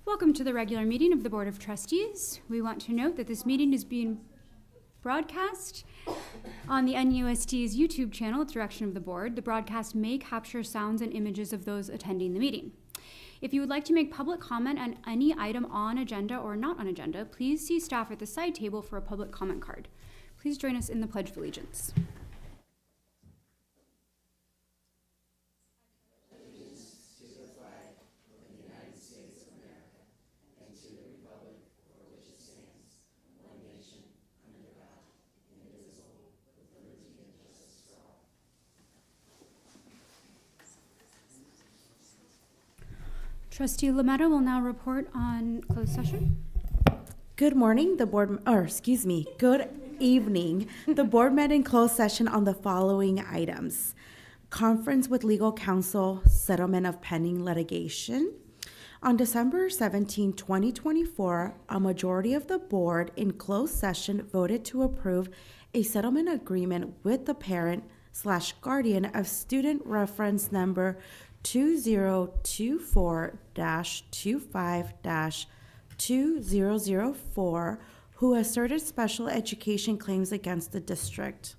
Welcome to the regular meeting of the Board of Trustees. We want to note that this meeting is being broadcast on the NUSD's YouTube channel at the direction of the board. The broadcast may capture sounds and images of those attending the meeting. If you would like to make public comment on any item on agenda or not on agenda, please see staff at the side table for a public comment card. Please join us in the Pledge of Allegiance. Trustee Novato will now report on closed session. Good morning, good evening. The board met in closed session on the following items. Conference with legal counsel, settlement of pending litigation. On December 17, 2024, a majority of the board in closed session voted to approve a settlement agreement with the parent/guardian of student reference number 2024-25-2004, who asserted special education claims against the district.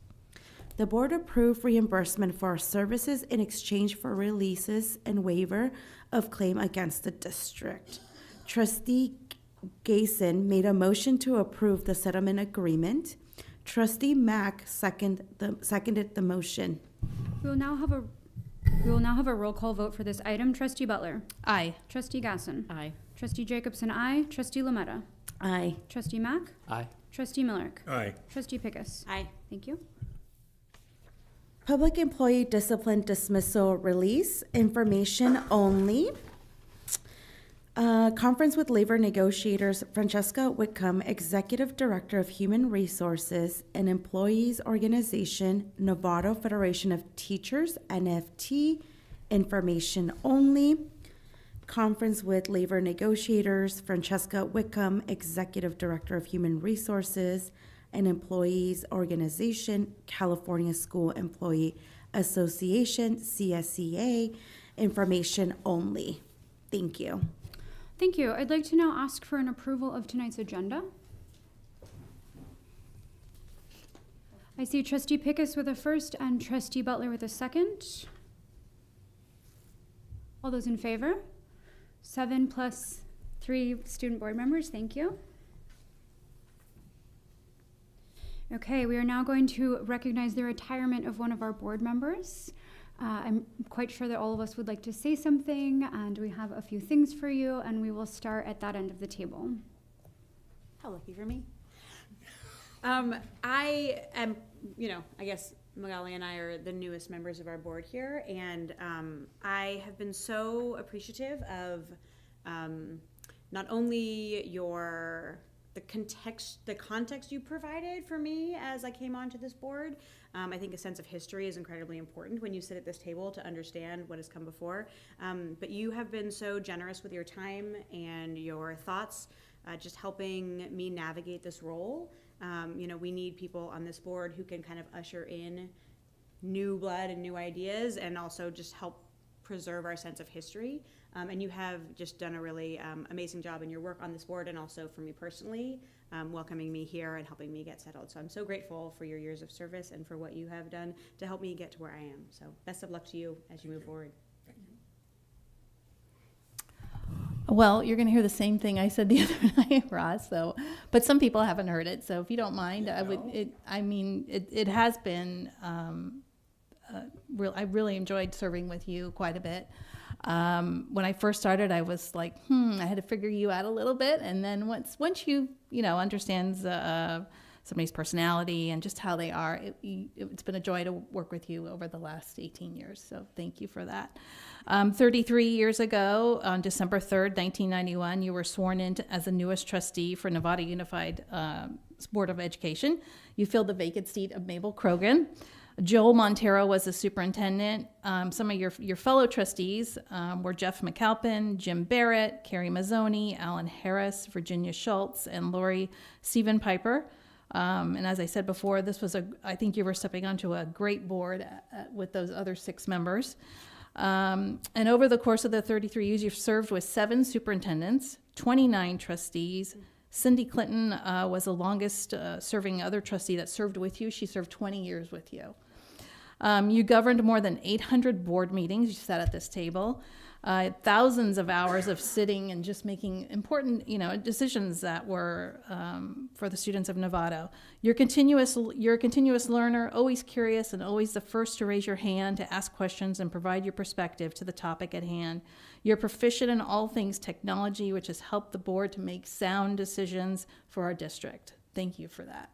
The board approved reimbursement for services in exchange for releases and waiver of claim against the district. Trustee Gayson made a motion to approve the settlement agreement. Trustee Mack seconded the motion. We will now have a roll call vote for this item. Trustee Butler. Aye. Trustee Gasson. Aye. Trustee Jacobson, aye. Trustee Novato. Aye. Trustee Mack. Aye. Trustee Millerick. Aye. Trustee Pickus. Aye. Thank you. Public employee discipline dismissal release, information only. Conference with labor negotiators, Francesca Whitcomb, Executive Director of Human Resources and Employees Organization, Novato Federation of Teachers, NFT, information only. Conference with labor negotiators, Francesca Whitcomb, Executive Director of Human Resources and Employees Organization, California School Employee Association, CSEA, information only. Thank you. Thank you. I'd like to now ask for an approval of tonight's agenda. I see Trustee Pickus with a first and Trustee Butler with a second. All those in favor? 7 plus 3 student board members. Thank you. Okay, we are now going to recognize the retirement of one of our board members. I'm quite sure that all of us would like to say something, and we have a few things for you, and we will start at that end of the table. How lucky for me. I am, I guess Magali and I are the newest members of our board here, and I have been so appreciative of not only the context you provided for me as I came onto this board. I think a sense of history is incredibly important when you sit at this table to understand what has come before. But you have been so generous with your time and your thoughts, just helping me navigate this role. We need people on this board who can kind of usher in new blood and new ideas and also just help preserve our sense of history. And you have just done a really amazing job in your work on this board and also for me personally, welcoming me here and helping me get settled. So I'm so grateful for your years of service and for what you have done to help me get to where I am. So best of luck to you as you move forward. Well, you're going to hear the same thing I said the other night, Ross. But some people haven't heard it. So if you don't mind, it has been. I really enjoyed serving with you quite a bit. When I first started, I was like, I had to figure you out a little bit. And then once you understands somebody's personality and just how they are, it's been a joy to work with you over the last 18 years. So thank you for that. 33 years ago, on December 3rd, 1991, you were sworn in as the newest trustee for Novato Unified Board of Education. You filled the vacant seat of Mabel Krogan. Joel Montero was the superintendent. Some of your fellow trustees were Jeff McAlpin, Jim Barrett, Carrie Mazzoni, Alan Harris, Virginia Schultz, and Lori Stephen Piper. And as I said before, I think you were stepping onto a great board with those other 6 members. And over the course of the 33 years, you've served with 7 superintendents, 29 trustees. Cindy Clinton was the longest serving other trustee that served with you. She served 20 years with you. You governed more than 800 board meetings. You sat at this table. Thousands of hours of sitting and just making important, decisions that were for the students of Novato. You're a continuous learner, always curious, and always the first to raise your hand to ask questions and provide your perspective to the topic at hand. You're proficient in all things technology, which has helped the board to make sound decisions for our district. Thank you for that.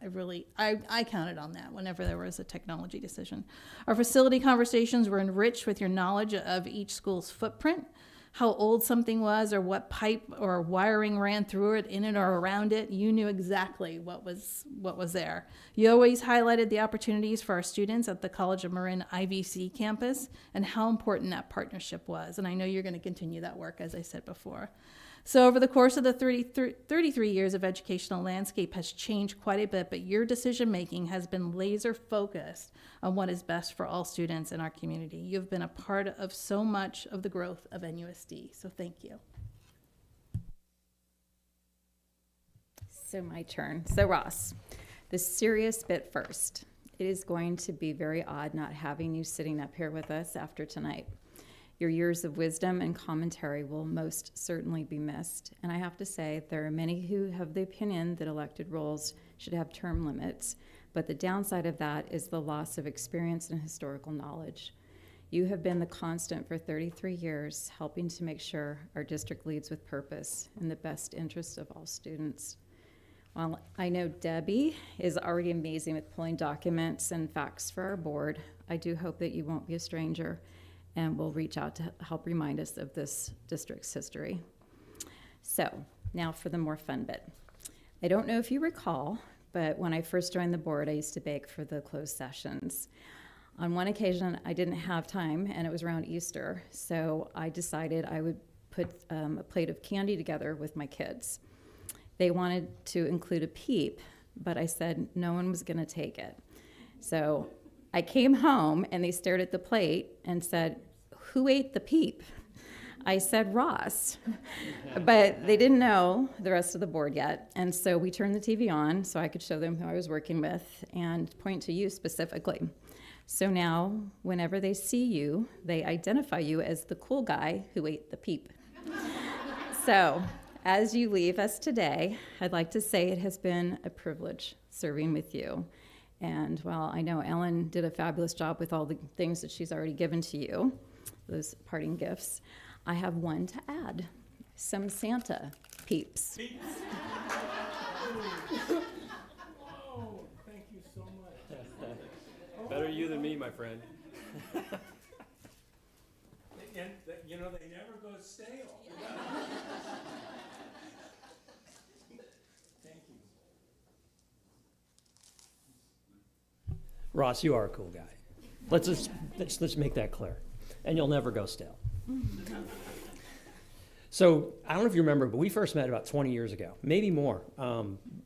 I counted on that whenever there was a technology decision. Our facility conversations were enriched with your knowledge of each school's footprint, how old something was, or what pipe or wiring ran through it, in it or around it. You knew exactly what was there. You always highlighted the opportunities for our students at the College of Marin IVC campus and how important that partnership was. And I know you're going to continue that work, as I said before. So over the course of the 33 years of educational landscape has changed quite a bit, but your decision-making has been laser focused on what is best for all students in our community. You've been a part of so much of the growth of NUSD, so thank you. So my turn. So Ross, the serious bit first. It is going to be very odd not having you sitting up here with us after tonight. Your years of wisdom and commentary will most certainly be missed. And I have to say, there are many who have the opinion that elected roles should have term limits, but the downside of that is the loss of experience and historical knowledge. You have been the constant for 33 years, helping to make sure our district leads with purpose in the best interest of all students. While I know Debbie is already amazing with pulling documents and facts for our board, I do hope that you won't be a stranger and will reach out to help remind us of this district's history. So now for the more fun bit. I don't know if you recall, but when I first joined the board, I used to bake for the closed sessions. On one occasion, I didn't have time, and it was around Easter, so I decided I would put a plate of candy together with my kids. They wanted to include a peep, but I said no one was gonna take it. So I came home, and they stared at the plate and said, "Who ate the peep?" I said, "Ross." But they didn't know the rest of the board yet. And so we turned the TV on so I could show them who I was working with and point to you specifically. So now, whenever they see you, they identify you as the cool guy who ate the peep. So as you leave us today, I'd like to say it has been a privilege serving with you. And while I know Ellen did a fabulous job with all the things that she's already given to you, those parting gifts, I have one to add, some Santa peeps. Oh, thank you so much. Better you than me, my friend. And, they never go stale. Thank you. Ross, you are a cool guy. Let's make that clear. And you'll never go stale. So I don't know if you remember, but we first met about 20 years ago, maybe more.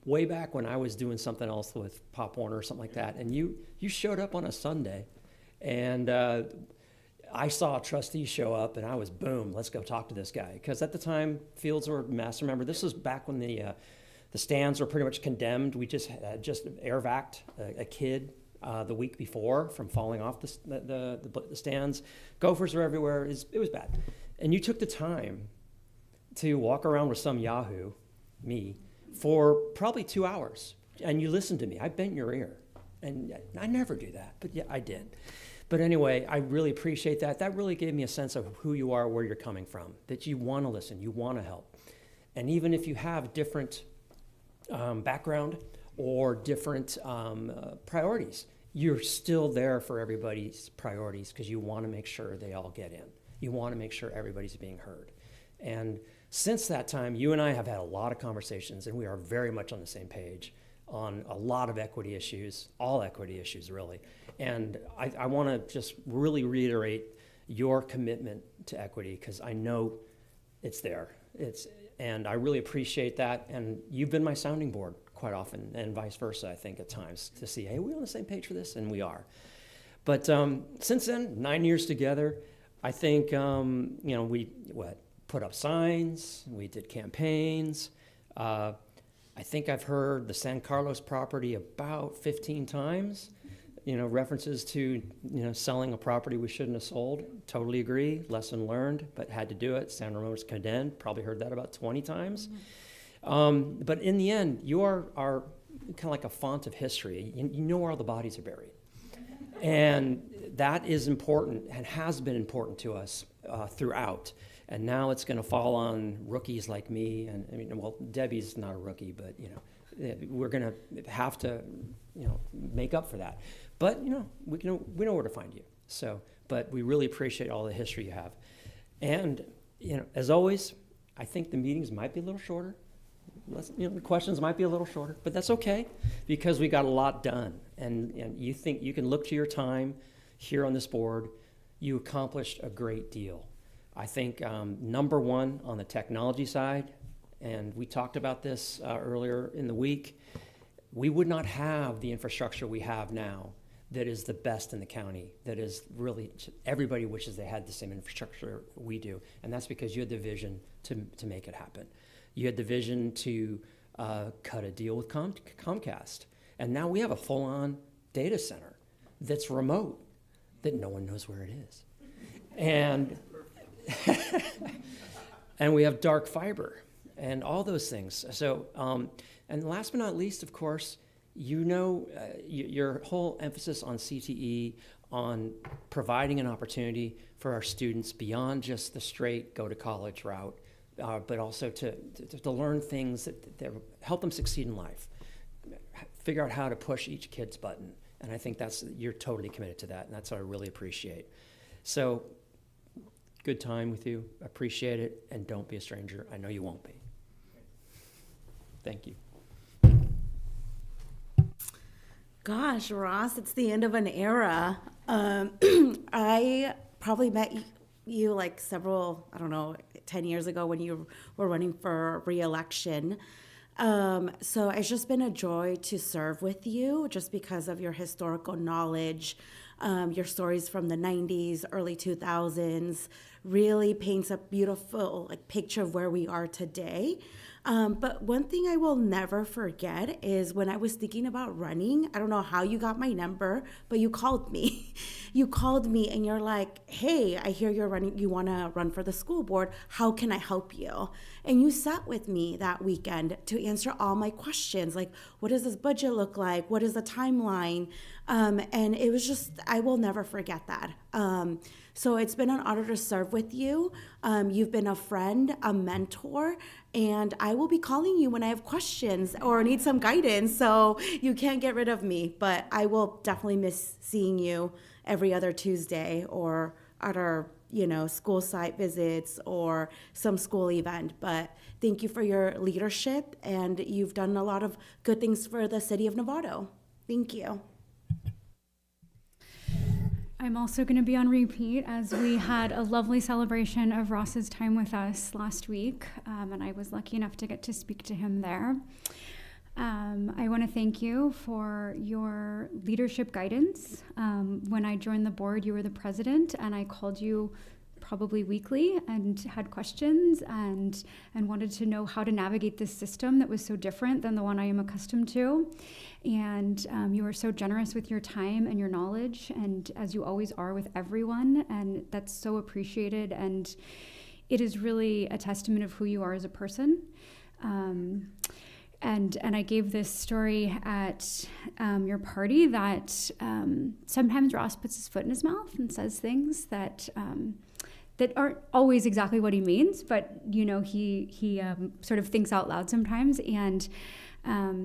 Way back when I was doing something else with Pop Warner or something like that, and you showed up on a Sunday, and I saw a trustee show up, and I was, boom, let's go talk to this guy. Because at the time, fields were a mess. Remember, this was back when the stands were pretty much condemned. We just air vac'd a kid the week before from falling off the stands. Gophers were everywhere. It was bad. And you took the time to walk around with some Yahoo, me, for probably 2 hours. And you listened to me. I bent your ear. And I never do that, but yeah, I did. But anyway, I really appreciate that. That really gave me a sense of who you are, where you're coming from, that you want to listen, you want to help. And even if you have different background or different priorities, you're still there for everybody's priorities because you want to make sure they all get in. You want to make sure everybody's being heard. And since that time, you and I have had a lot of conversations, and we are very much on the same page on a lot of equity issues, all equity issues, really. And I want to just really reiterate your commitment to equity because I know it's there. And I really appreciate that. And you've been my sounding board quite often, and vice versa, I think, at times, to see, hey, are we on the same page for this? And we are. But since then, 9 years together, I think, put up signs, we did campaigns. I think I've heard the San Carlos property about 15 times. References to, selling a property we shouldn't have sold. Totally agree, lesson learned, but had to do it. San Ramon's condemned, probably heard that about 20 times. But in the end, you are kind of like a font of history. You know where all the bodies are buried. And that is important and has been important to us throughout. And now it's going to fall on rookies like me. And well, Debbie's not a rookie, but, we're going to have to, make up for that. But, we know where to find you. So, but we really appreciate all the history you have. And, as always, I think the meetings might be a little shorter. The questions might be a little shorter, but that's okay because we got a lot done. And you think you can look to your time here on this board, you accomplished a great deal. I think number one on the technology side, and we talked about this earlier in the week, we would not have the infrastructure we have now that is the best in the county, that is really, everybody wishes they had the same infrastructure we do. And that's because you had the vision to make it happen. You had the vision to cut a deal with Comcast. And now we have a full-on data center that's remote, that no one knows where it is. And, and we have dark fiber and all those things. So, and last but not least, of course, your whole emphasis on CTE, on providing an opportunity for our students beyond just the straight go to college route, but also to learn things that help them succeed in life, figure out how to push each kid's button. And I think you're totally committed to that, and that's what I really appreciate. So, good time with you, appreciate it, and don't be a stranger. I know you won't be. Thank you. Gosh, Ross, it's the end of an era. I probably met you like 10 years ago when you were running for re-election. So it's just been a joy to serve with you just because of your historical knowledge. Your stories from the 90s, early 2000s really paints a beautiful picture of where we are today. But one thing I will never forget is when I was thinking about running, I don't know how you got my number, but you called me. You called me and you're like, hey, I hear you're running, you want to run for the school board. How can I help you? And you sat with me that weekend to answer all my questions. Like, what does this budget look like? What is the timeline? And it was just, I will never forget that. So it's been an honor to serve with you. You've been a friend, a mentor, and I will be calling you when I have questions or need some guidance. So you can't get rid of me, but I will definitely miss seeing you every other Tuesday or at our, school site visits or some school event. But thank you for your leadership, and you've done a lot of good things for the city of Novato. Thank you. I'm also going to be on repeat as we had a lovely celebration of Ross's time with us last week, and I was lucky enough to get to speak to him there. I want to thank you for your leadership guidance. When I joined the board, you were the president, and I called you probably weekly and had questions and wanted to know how to navigate this system that was so different than the one I am accustomed to. And you were so generous with your time and your knowledge, and as you always are with everyone, and that's so appreciated. And it is really a testament of who you are as a person. And I gave this story at your party that sometimes Ross puts his foot in his mouth and says things that aren't always exactly what he means, but he sort of thinks out loud sometimes. And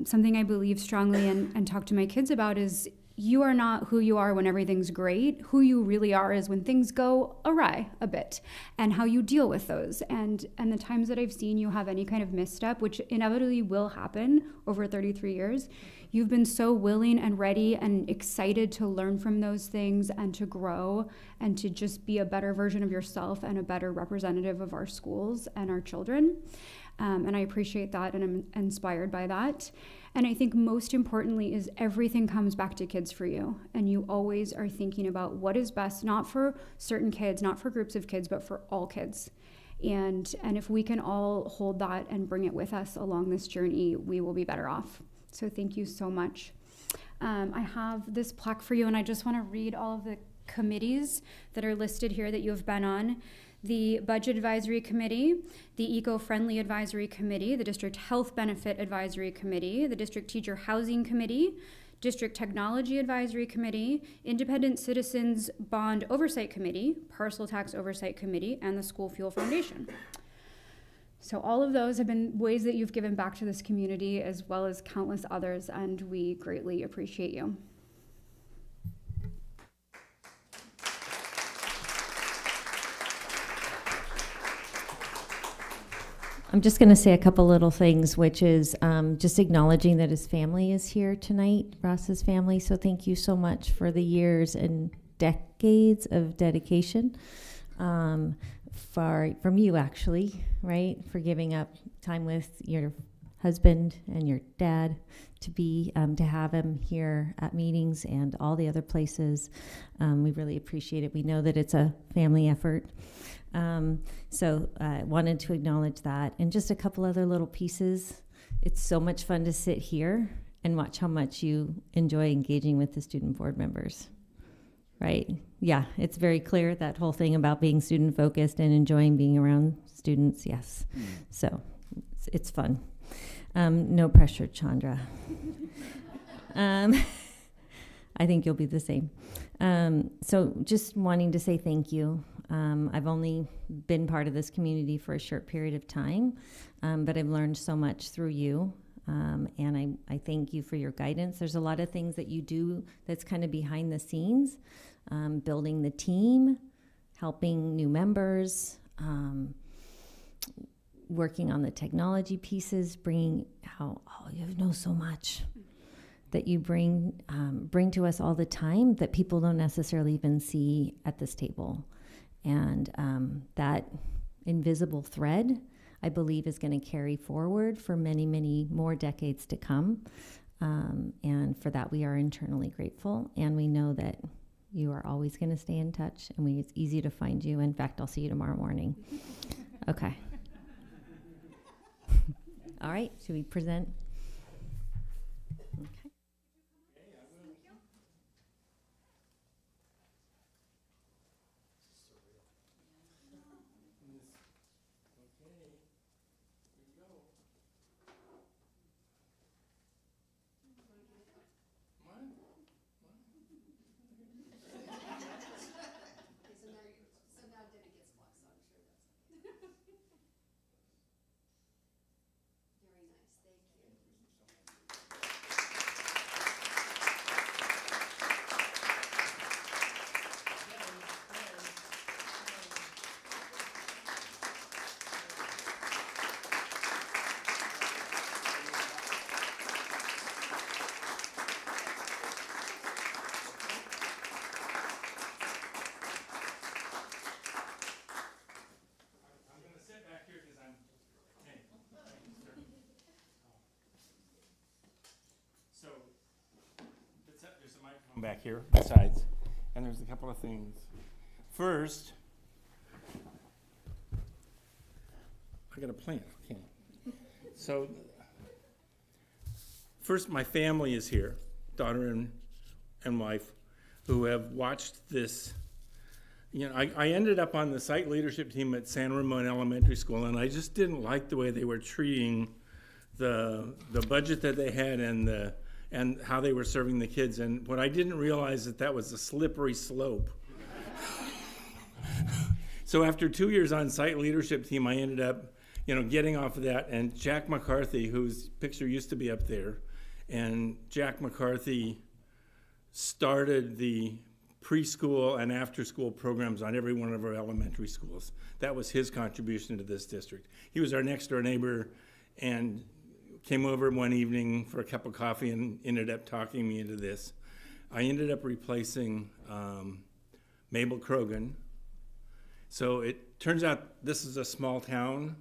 something I believe strongly and talk to my kids about is you are not who you are when everything's great. Who you really are is when things go awry a bit, and how you deal with those. And the times that I've seen you have any kind of misstep, which inevitably will happen over 33 years, you've been so willing and ready and excited to learn from those things and to grow and to just be a better version of yourself and a better representative of our schools and our children. And I appreciate that, and I'm inspired by that. And I think most importantly is everything comes back to kids for you. And you always are thinking about what is best, not for certain kids, not for groups of kids, but for all kids. And if we can all hold that and bring it with us along this journey, we will be better off. So thank you so much. I have this plaque for you, and I just want to read all of the committees that are listed here that you have been on. The Budget Advisory Committee, the Eco-Friendly Advisory Committee, the District Health Benefit Advisory Committee, the District Teacher Housing Committee, District Technology Advisory Committee, Independent Citizens Bond Oversight Committee, Parcel Tax Oversight Committee, and the School Fuel Foundation. So all of those have been ways that you've given back to this community as well as countless others, and we greatly appreciate you. I'm just going to say a couple little things, which is just acknowledging that his family is here tonight, Ross's family. So thank you so much for the years and decades of dedication from you, actually, right? For giving up time with your husband and your dad to have him here at meetings and all the other places. We really appreciate it. We know that it's a family effort. So I wanted to acknowledge that. And just a couple other little pieces. It's so much fun to sit here and watch how much you enjoy engaging with the student board members, right? Yeah, it's very clear, that whole thing about being student focused and enjoying being around students, yes. So it's fun. No pressure, Chandra. I think you'll be the same. So just wanting to say thank you. I've only been part of this community for a short period of time, but I've learned so much through you, and I thank you for your guidance. There's a lot of things that you do that's kind of behind the scenes, building the team, helping new members, working on the technology pieces, bringing how you know so much that you bring to us all the time that people don't necessarily even see at this table. And that invisible thread, I believe, is going to carry forward for many, many more decades to come. And for that, we are internally grateful. And we know that you are always going to stay in touch. And it's easy to find you. In fact, I'll see you tomorrow morning. Okay. All right. Should we present? Okay. Back here, besides, and there's a couple of things. First, I got a plan. Okay. So, first, my family is here, daughter and wife, who have watched this. You know, I ended up on the site leadership team at San Ramon Elementary School, and I just didn't like the way they were treating the budget that they had and how they were serving the kids. And what I didn't realize that was a slippery slope. So after 2 years on site leadership team, I ended up, getting off of that. And Jack McCarthy, whose picture used to be up there, and Jack McCarthy started the preschool and after-school programs on every one of our elementary schools. That was his contribution to this district. He was our next-door neighbor and came over one evening for a cup of coffee and ended up talking me into this. I ended up replacing Mabel Krogan. So it turns out this is a small town.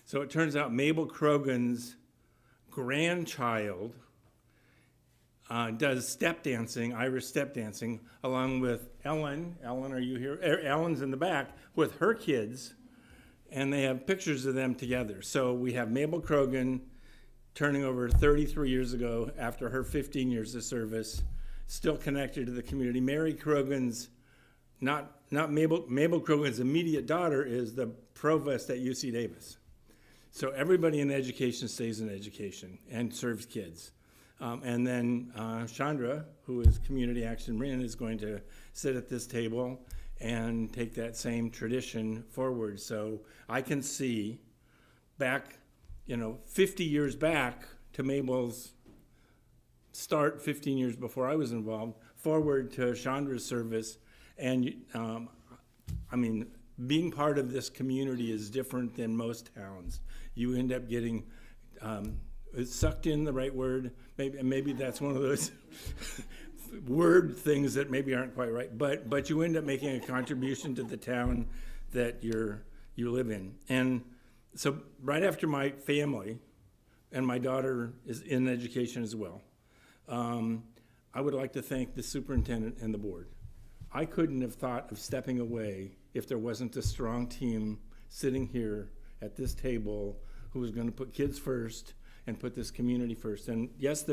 So it turns out Mabel Krogan's grandchild does step dancing, Irish step dancing, along with Ellen. Ellen, are you here? Ellen's in the back with her kids. and they have pictures of them together. So we have Mabel Krogan turning over 33 years ago after her 15 years of service, still connected to the community. Mary Krogan's, not Mabel Krogan's immediate daughter is the provost at UC Davis. So everybody in education stays in education and serves kids. And then Chandra, who is Community Action Marin, is going to sit at this table and take that same tradition forward. So I can see back, 50 years back to Mabel's start 15 years before I was involved, forward to Chandra's service. And being part of this community is different than most towns. You end up getting sucked in, the right word. Maybe that's one of those word things that maybe aren't quite right. But you end up making a contribution to the town that you live in. And so right after my family, and my daughter is in education as well, I would like to thank the superintendent and the board. I couldn't have thought of stepping away if there wasn't a strong team sitting here at this table who was going to put kids first and put this community first. And yes,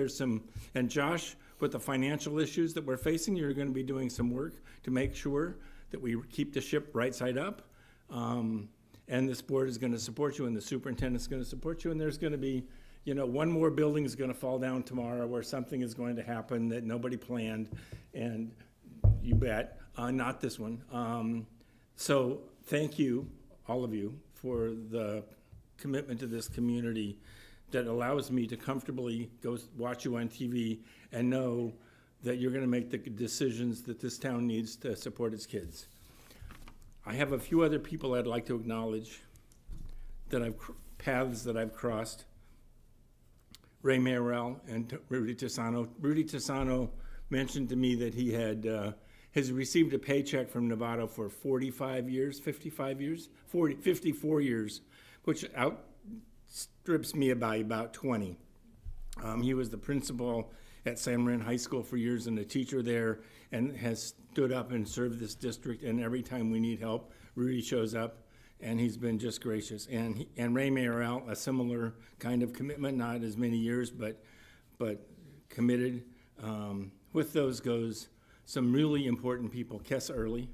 and Josh, with the financial issues that we're facing, you're going to be doing some work to make sure that we keep the ship right side up. And this board is going to support you, and the superintendent's going to support you, and there's going to be, one more building is going to fall down tomorrow where something is going to happen that nobody planned, and you bet, not this one. So thank you, all of you, for the commitment to this community that allows me to comfortably go watch you on TV and know that you're going to make the decisions that this town needs to support its kids. I have a few other people I'd like to acknowledge that paths that I've crossed. Ray Mayerell and Rudy Tisano. Rudy Tisano mentioned to me that he has received a paycheck from Novato for 54 years, which outstrips me by about 20. He was the principal at San Marin High School for years and a teacher there, and has stood up and served this district, and every time we need help, Rudy shows up, and he's been just gracious. And Ray Mayerell, a similar kind of commitment, not as many years, but committed. With those goes some really important people. Kess Early,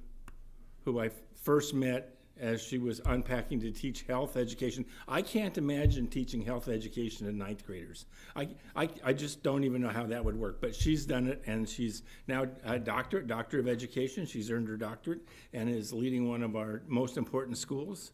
who I first met as she was unpacking to teach health education. I can't imagine teaching health education to ninth graders. I just don't even know how that would work, but she's done it, and she's now a doctor of education. She's earned her doctorate and is leading one of our most important schools.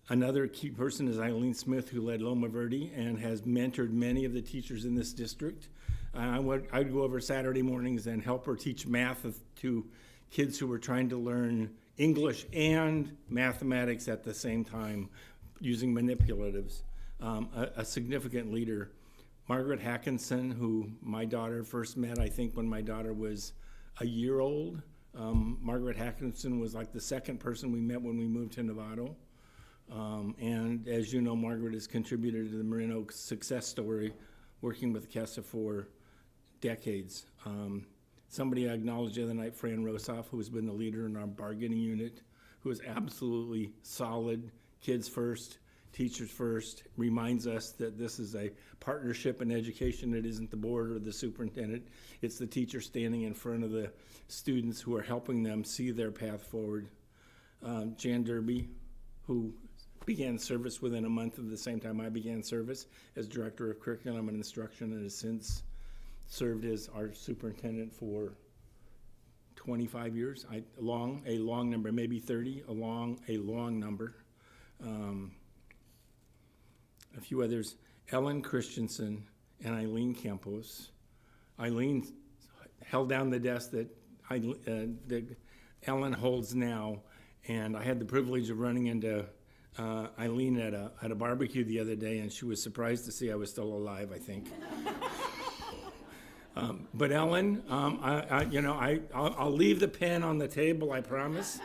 Another key person is Eileen Smith, who led Loma Verde and has mentored many of the teachers in this district. I'd go over Saturday mornings and help her teach math to kids who were trying to learn English and mathematics at the same time using manipulatives. A significant leader. Margaret Hackinson, who my daughter first met, I think, when my daughter was a year old. Margaret Hackinson was like the second person we met when we moved to Novato. And as you know, Margaret has contributed to the Marin Oaks success story, working with KESA for decades. Somebody I acknowledged the other night, Fran Rosoff, who has been the leader in our bargaining unit, who is absolutely solid, kids first, teachers first, reminds us that this is a partnership in education. It isn't the board or the superintendent. It's the teacher standing in front of the students who are helping them see their path forward. Jan Derby, who began service within a month of the same time I began service as Director of Curriculum and Instruction, and has since served as our superintendent for 25 years, a long number, maybe 30, a long number. A few others, Ellen Christensen and Eileen Campos. Eileen held down the desk that Ellen holds now, and I had the privilege of running into Eileen at a barbecue the other day, and she was surprised to see I was still alive, I think. But Ellen, I'll leave the pen on the table, I promise.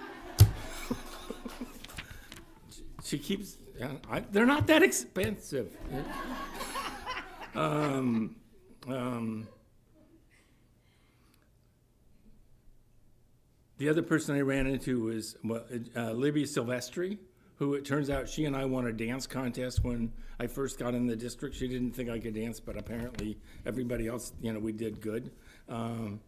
She keeps, they're not that expensive. The other person I ran into was Libby Silvestri, who it turns out she and I won a dance contest when I first got in the district. She didn't think I could dance, but apparently everybody else, we did good. And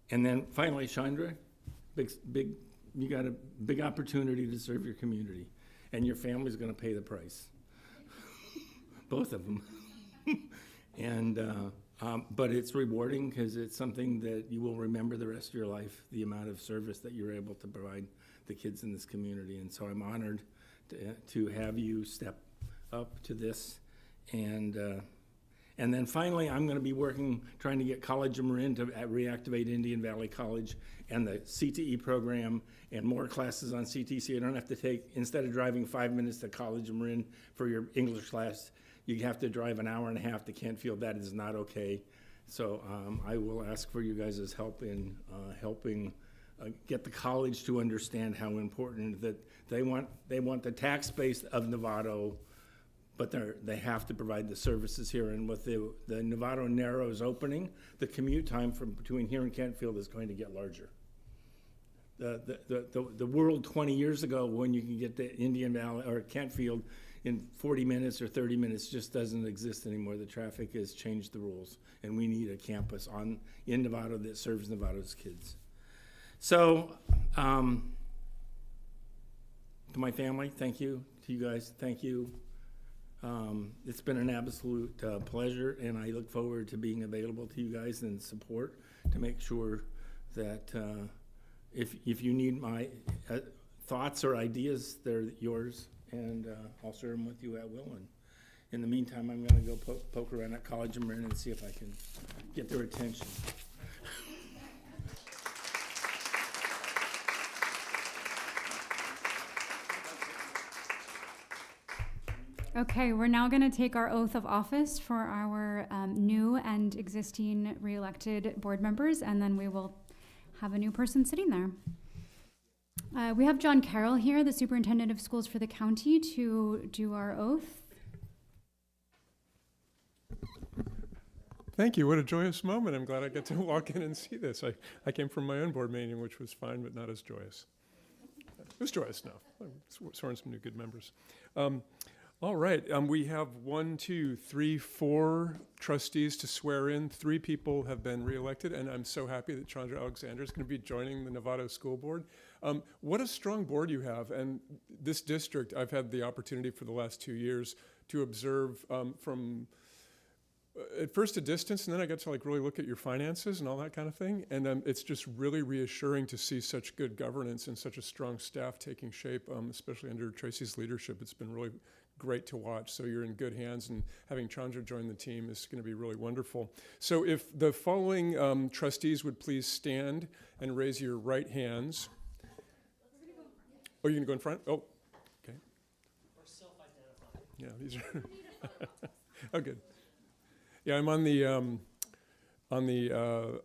then finally, Chandra, you got a big opportunity to serve your community, and your family's going to pay the price. Both of them. But it's rewarding because it's something that you will remember the rest of your life, the amount of service that you're able to provide the kids in this community. And so I'm honored to have you step up to this. And then finally, I'm going to be trying to get College of Marin to reactivate Indian Valley College and the CTE program and more classes on CTE, so you don't have to take, instead of driving 5 minutes to College of Marin for your English class, you have to drive an hour and a half to Kentfield. That is not okay. So I will ask for you guys' help in helping get the college to understand how important that they want the tax base of Novato, but they have to provide the services here. And with the Novato Narrows opening, the commute time from between here and Kentfield is going to get larger. The world 20 years ago, when you can get to Indian Valley or Kentfield in 40 minutes or 30 minutes, just doesn't exist anymore. The traffic has changed the rules, and we need a campus in Novato that serves Novato's kids. So, to my family, thank you. To you guys, thank you. It's been an absolute pleasure, and I look forward to being available to you guys and support to make sure that if you need my thoughts or ideas, they're yours, and I'll share them with you at will. And in the meantime, I'm going to go poke around at College of Marin and see if I can get their attention. Okay, we're now going to take our oath of office for our new and existing re-elected board members, and then we will have a new person sitting there. We have John Carroll here, the superintendent of schools for the county, to do our oath. Thank you. What a joyous moment. I'm glad I get to walk in and see this. I came from my own board meeting, which was fine, but not as joyous. It was joyous enough. I've sworn some new good members. All right, we have 4 trustees to swear in. 3 people have been reelected, and I'm so happy that Chandra Alexander is going to be joining the Novato School Board. What a strong board you have, and this district, I've had the opportunity for the last 2 years to observe from at first a distance, and then I got to really look at your finances and all that kind of thing, and it's just really reassuring to see such good governance and such a strong staff taking shape, especially under Tracy's leadership. It's been really great to watch. So you're in good hands, and having Chandra join the team is going to be really wonderful. So if the following trustees would please stand and raise your right hands. Oh, you're going to go in front? Oh, okay. Or self-identify. Yeah, these are. Oh, good. Yeah, I'm on the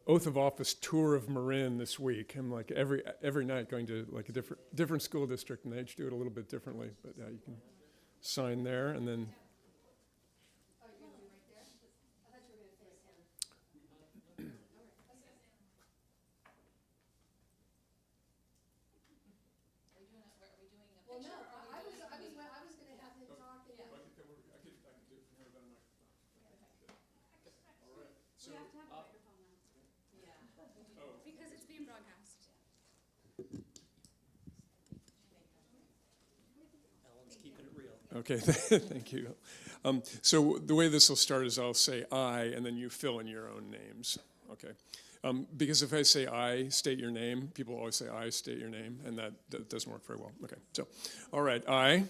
oath of office tour of Marin this week. I'm like every night going to like a different school district, and they each do it a little bit differently. But you can sign there, and then. Oh, you're going to be right there? I thought you were going to face him. Are we doing a picture? Well, no, I was going to have him talk. Yeah. I could do it from here without a microphone. All right. So, we have to have a microphone now. Yeah. Oh. Because it's being broadcast. Okay, thank you. So the way this will start is I'll say I, and then you fill in your own names. Okay. Because if I say I, state your name, people always say I, state your name, and that doesn't work very well. Okay, so, all right, I.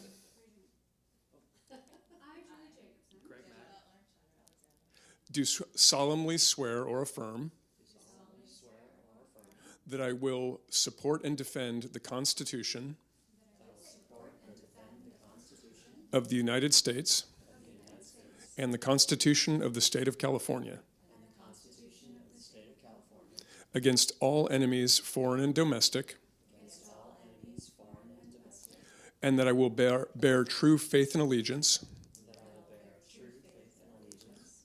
Do solemnly swear or affirm that I will support and defend the Constitution of the United States and the Constitution of the State of California against all enemies, foreign and domestic, and that I will bear true faith and allegiance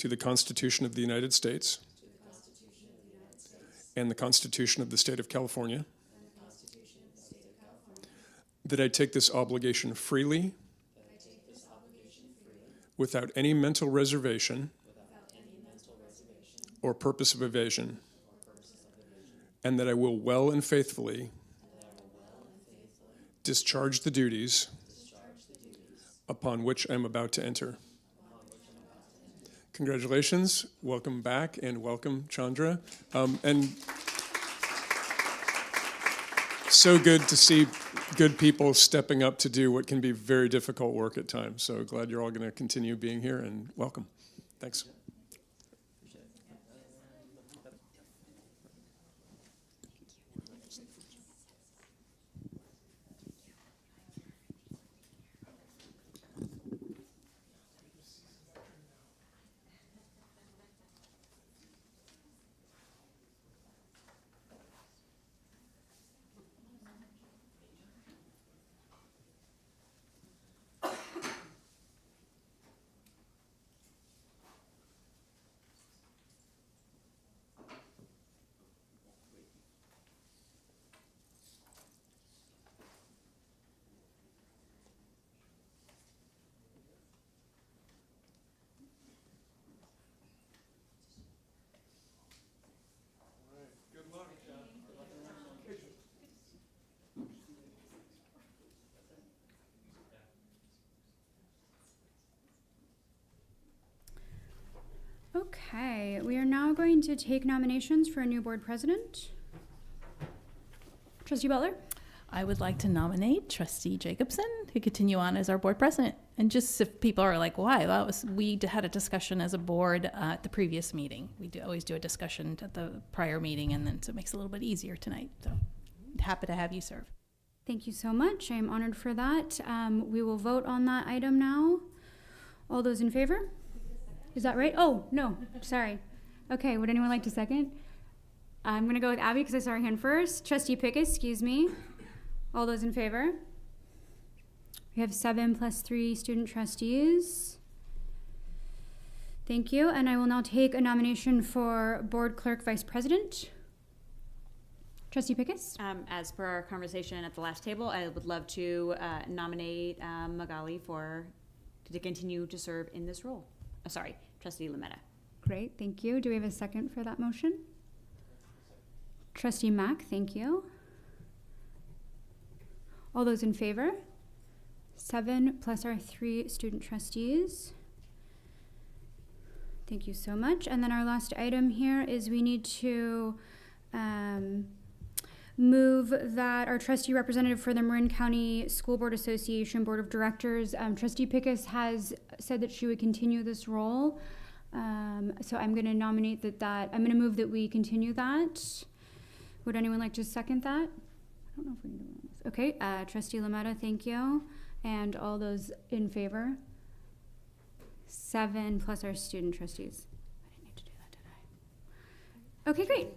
to the Constitution of the United States and the Constitution of the State of California, that I take this obligation freely without any mental reservation or purpose of evasion, and that I will well and faithfully discharge the duties upon which I am about to enter. Congratulations, welcome back, and welcome, Chandra. And so good to see good people stepping up to do what can be very difficult work at times. So glad you're all going to continue being here, and welcome. Thanks. Okay, we are now going to take nominations for a new board president. Trustee Butler? I would like to nominate Trustee Jacobson to continue on as our board president. And just if people are like, why? We had a discussion as a board at the previous meeting. We always do a discussion at the prior meeting, and then so it makes it a little bit easier tonight. So happy to have you serve. Thank you so much. I am honored for that. We will vote on that item now. All those in favor? Is that right? Oh, no, sorry. Okay, would anyone like to second? I'm going to go with Abby because I saw her hand first. Trustee Pickus, excuse me. All those in favor? We have 7 + 3 student trustees. Thank you. And I will now take a nomination for board clerk vice president. Trustee Pickus? As per our conversation at the last table, I would love to nominate Magali to continue to serve in this role. Sorry, Trustee Lametta. Great, thank you. Do we have a second for that motion? Trustee Mack, thank you. All those in favor? 7 + our 3 student trustees. Thank you so much. And then our last item here is we need to move that our trustee representative for the Marin County School Board Association Board of Directors, Trustee Pickus, has said that she would continue this role. So I'm going to nominate I'm going to move that we continue that. Would anyone like to second that? I don't know if we need to vote on this. Okay, Trustee Lametta, thank you. And all those in favor? 7 + our student trustees. I didn't need to do that, did I? Okay, great.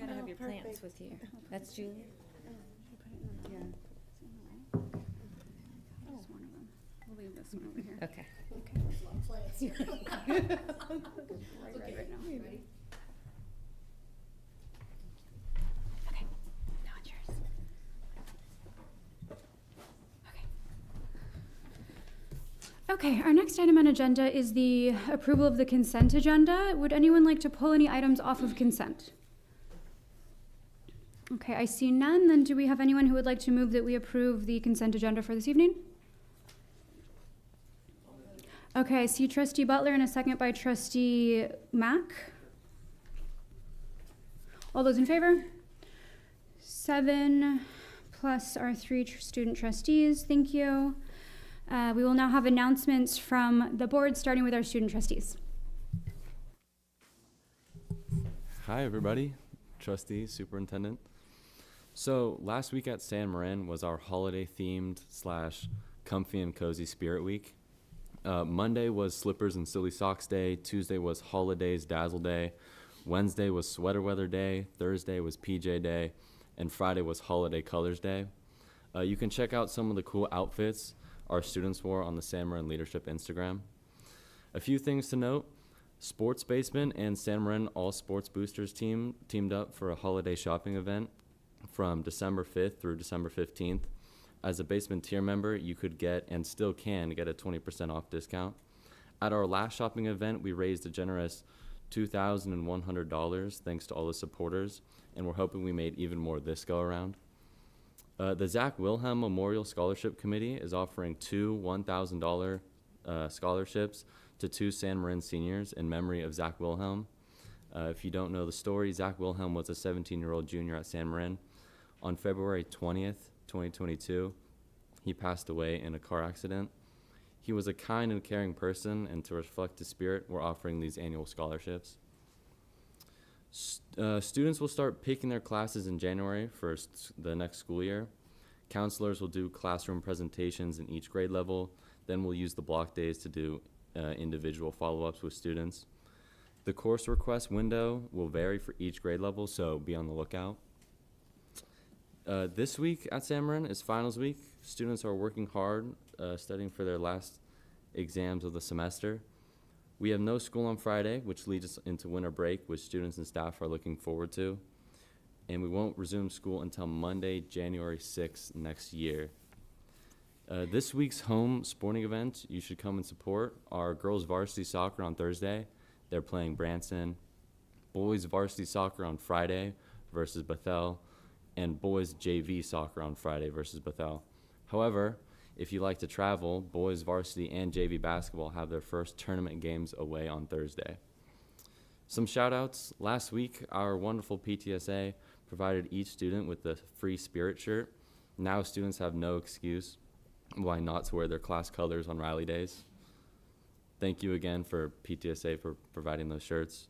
Gotta have your plants with you. That's Julia. Just one of them. We'll leave this one over here. Okay. Right now. Okay, now it's yours. Okay, our next item on agenda is the approval of the consent agenda. Would anyone like to pull any items off of consent? Okay, I see none. Then do we have anyone who would like to move that we approve the consent agenda for this evening? Okay, I see Trustee Butler and a second by Trustee Mack. All those in favor? 7 + our 3 student trustees. Thank you. We will now have announcements from the board, starting with our student trustees. Hi, everybody. Trustee, superintendent. So last week at San Marin was our holiday-themed / comfy and cozy spirit week. Monday was slippers and silly socks day. Tuesday was holidays dazzle day. Wednesday was sweater weather day. Thursday was PJ day. And Friday was holiday colors day. You can check out some of the cool outfits our students wore on the San Marin Leadership Instagram. A few things to note. Sports Basement and San Marin All Sports Boosters teamed up for a holiday shopping event from December 5th through December 15th. As a Basement tier member, you could get, and still can, get a 20% off discount. At our last shopping event, we raised a generous $2,100 thanks to all the supporters, and we're hoping we made even more this go around. The Zach Wilhelm Memorial Scholarship Committee is offering two $1,000 scholarships to two San Marin seniors in memory of Zach Wilhelm. If you don't know the story, Zach Wilhelm was a 17-year-old junior at San Marin. On February 20th, 2022, he passed away in a car accident. He was a kind and caring person, and to reflect his spirit, we're offering these annual scholarships. Students will start picking their classes in January for the next school year. Counselors will do classroom presentations in each grade level. Then we'll use the block days to do individual follow-ups with students. The course request window will vary for each grade level, so be on the lookout. This week at San Marin is finals week. Students are working hard, studying for their last exams of the semester. We have no school on Friday, which leads us into winter break, which students and staff are looking forward to. And we won't resume school until Monday, January 6th next year. This week's home sporting event you should come and support are girls varsity soccer on Thursday. They're playing Branson. Boys varsity soccer on Friday versus Bethel. And boys JV soccer on Friday versus Bethel. However, if you like to travel, boys varsity and JV basketball have their first tournament games away on Thursday. Some shout outs. Last week, our wonderful PTSA provided each student with the free Spirit shirt. Now students have no excuse why not to wear their class colors on rally days. Thank you again for PTSA for providing those shirts.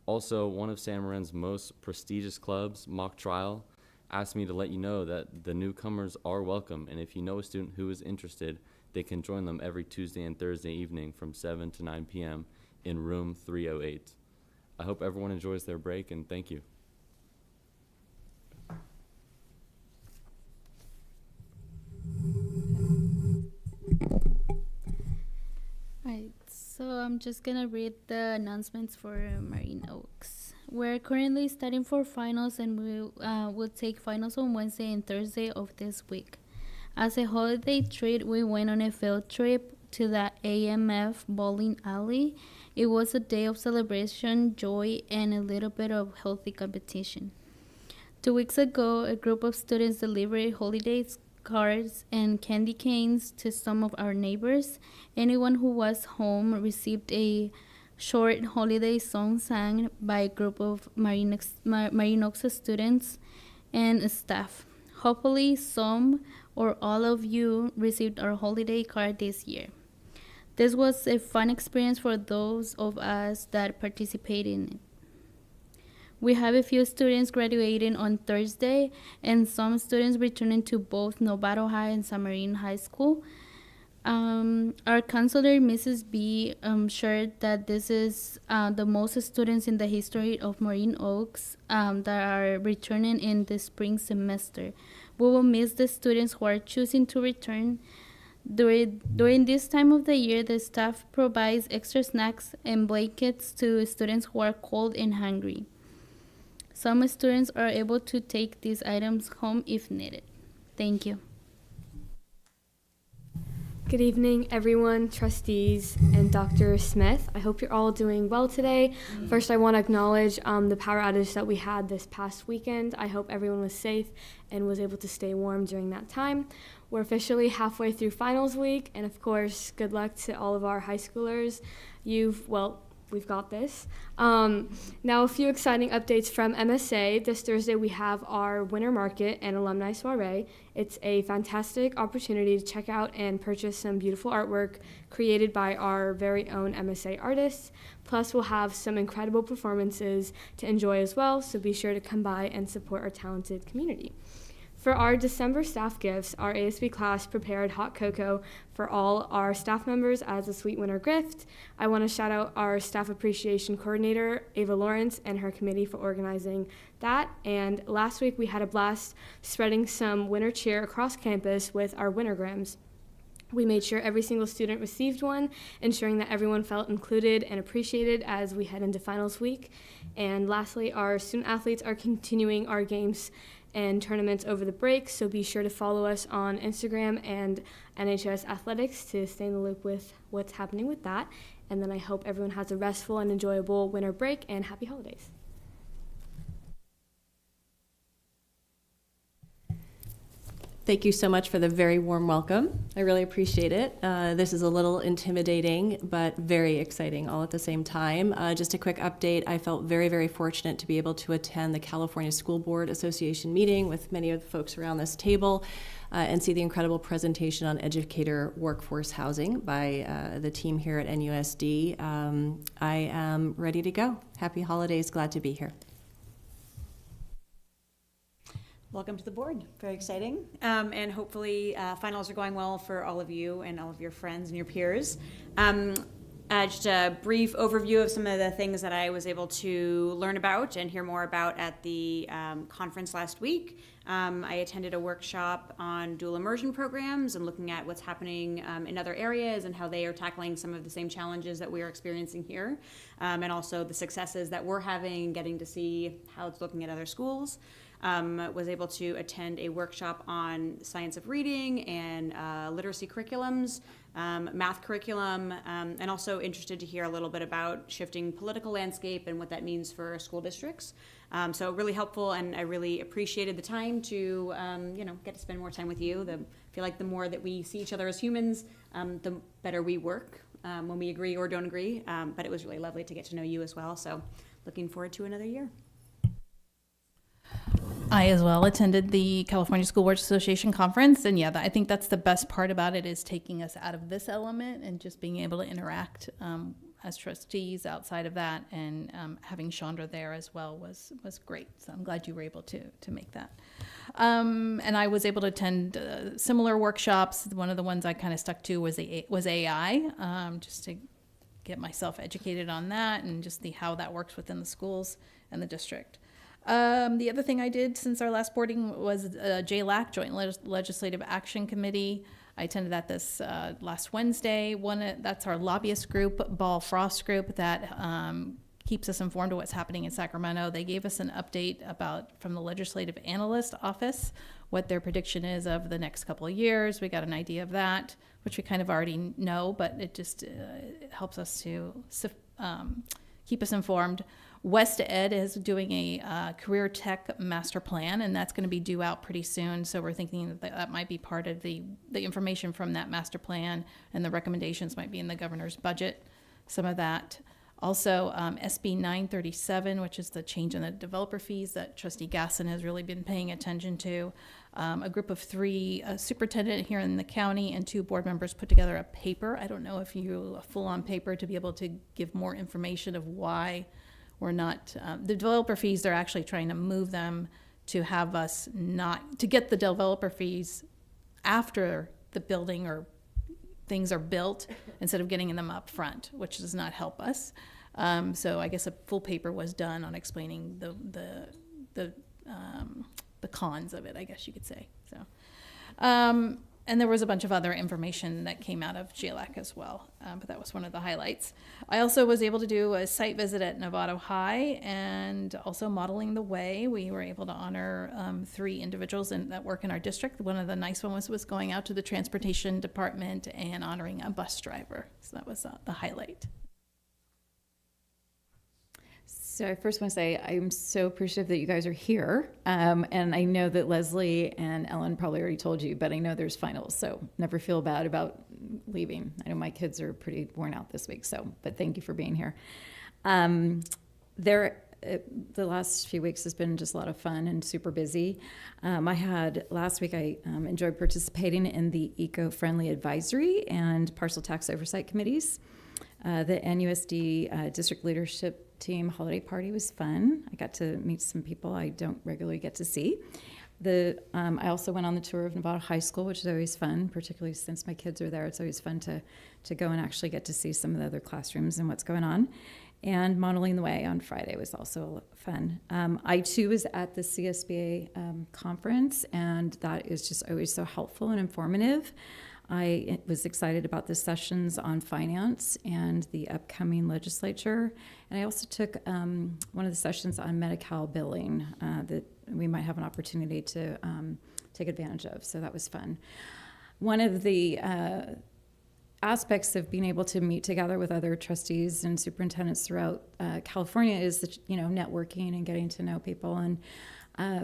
Also, one of San Marin's most prestigious clubs, Mock Trial, asked me to let you know that the newcomers are welcome, and if you know a student who is interested, they can join them every Tuesday and Thursday evening from 7 to 9 p.m. in room 308. I hope everyone enjoys their break, and thank you. Alright, so I'm just gonna read the announcements for Marine Oaks. We're currently studying for finals, and we will take finals on Wednesday and Thursday of this week. As a holiday treat, we went on a field trip to the AMF bowling alley. It was a day of celebration, joy, and a little bit of healthy competition. 2 weeks ago, a group of students delivered holiday cards and candy canes to some of our neighbors. Anyone who was home received a short holiday song sang by a group of Marine Oaks students and staff. Hopefully, some or all of you received our holiday card this year. This was a fun experience for those of us that participated in it. We have a few students graduating on Thursday and some students returning to both Novato High and San Marin High School. Our counselor, Mrs. B, shared that this is the most students in the history of Marine Oaks that are returning in the spring semester. We will miss the students who are choosing to return. During this time of the year, the staff provides extra snacks and blankets to students who are cold and hungry. Some students are able to take these items home if needed. Thank you. Good evening, everyone, trustees, and Dr. Smith. I hope you're all doing well today. First, I want to acknowledge the power outage that we had this past weekend. I hope everyone was safe and was able to stay warm during that time. We're officially halfway through finals week, and of course, good luck to all of our high schoolers. We've got this. Now, a few exciting updates from MSA. This Thursday, we have our winter market and alumni soiree. It's a fantastic opportunity to check out and purchase some beautiful artwork created by our very own MSA artists. Plus, we'll have some incredible performances to enjoy as well, so be sure to come by and support our talented community. For our December staff gifts, our ASB class prepared hot cocoa for all our staff members as a sweet winter gift. I want to shout out our staff appreciation coordinator, Ava Lawrence, and her committee for organizing that. And last week we had a blast spreading some winter cheer across campus with our wintergrams. We made sure every single student received one, ensuring that everyone felt included and appreciated as we head into finals week. And lastly, our student athletes are continuing our games and tournaments over the break, so be sure to follow us on Instagram and NHS Athletics to stay in the loop with what's happening with that. And then I hope everyone has a restful and enjoyable winter break, and happy holidays. Thank you so much for the very warm welcome. I really appreciate it. This is a little intimidating, but very exciting all at the same time. Just a quick update. I felt very, very fortunate to be able to attend the California School Board Association meeting with many of the folks around this table and see the incredible presentation on educator workforce housing by the team here at NUSD. I am ready to go. Happy holidays. Glad to be here. Welcome to the board. Very exciting. And hopefully finals are going well for all of you and all of your friends and your peers. Just a brief overview of some of the things that I was able to learn about and hear more about at the conference last week. I attended a workshop on dual immersion programs and looking at what's happening in other areas and how they are tackling some of the same challenges that we are experiencing here, and also the successes that we're having, getting to see how it's looking at other schools. Was able to attend a workshop on science of reading and literacy curriculums, math curriculum, and also interested to hear a little bit about shifting political landscape and what that means for school districts. So really helpful, and I really appreciated the time to get to spend more time with you. I feel like the more that we see each other as humans, the better we work when we agree or don't agree. But it was really lovely to get to know you as well. So looking forward to another year. I as well attended the California School Board Association conference, and I think that's the best part about it, is taking us out of this element and just being able to interact as trustees outside of that, and having Chandra there as well was great. So I'm glad you were able to make that. And I was able to attend similar workshops. One of the ones I kind of stuck to was AI, just to get myself educated on that and just see how that works within the schools and the district. The other thing I did since our last boarding was JLAC, Joint Legislative Action Committee. I attended that this last Wednesday. That's our lobbyist group, Ball Frost group, that keeps us informed of what's happening in Sacramento. They gave us an update from the Legislative Analyst Office, what their prediction is of the next couple of years. We got an idea of that, which we kind of already know, but it just helps us to keep us informed. West Ed is doing a career tech master plan, and that's going to be due out pretty soon. So we're thinking that might be part of the information from that master plan, and the recommendations might be in the governor's budget, some of that. Also, SB 937, which is the change in the developer fees that Trustee Gasson has really been paying attention to. A group of 3, a superintendent here in the county and 2 board members put together a paper. I don't know if a full-on paper to be able to give more information of why we're not, the developer fees, they're actually trying to move them to have us to get the developer fees after the building or things are built instead of getting them up front, which does not help us. So I guess a full paper was done on explaining the cons of it, I guess you could say. So, and there was a bunch of other information that came out of GLAC as well, but that was one of the highlights. I also was able to do a site visit at Novato High, and also Modeling the Way. We were able to honor 3 individuals that work in our district. One of the nice ones was going out to the transportation department and honoring a bus driver. So that was the highlight. So I first want to say I'm so appreciative that you guys are here. And I know that Leslie and Ellen probably already told you, but I know there's finals, so never feel bad about leaving. I know my kids are pretty worn out this week, but thank you for being here. The last few weeks has been just a lot of fun and super busy. Last week I enjoyed participating in the Eco-Friendly Advisory and Parcel Tax Oversight Committees. The NUSD District Leadership Team holiday party was fun. I got to meet some people I don't regularly get to see. I also went on the tour of Novato High School, which is always fun, particularly since my kids are there. It's always fun to go and actually get to see some of the other classrooms and what's going on. And Modeling the Way on Friday was also fun. I too was at the CSBA conference, and that is just always so helpful and informative. I was excited about the sessions on finance and the upcoming legislature. And I also took one of the sessions on Medi-Cal billing that we might have an opportunity to take advantage of. So that was fun. One of the aspects of being able to meet together with other trustees and superintendents throughout California is the, networking and getting to know people. And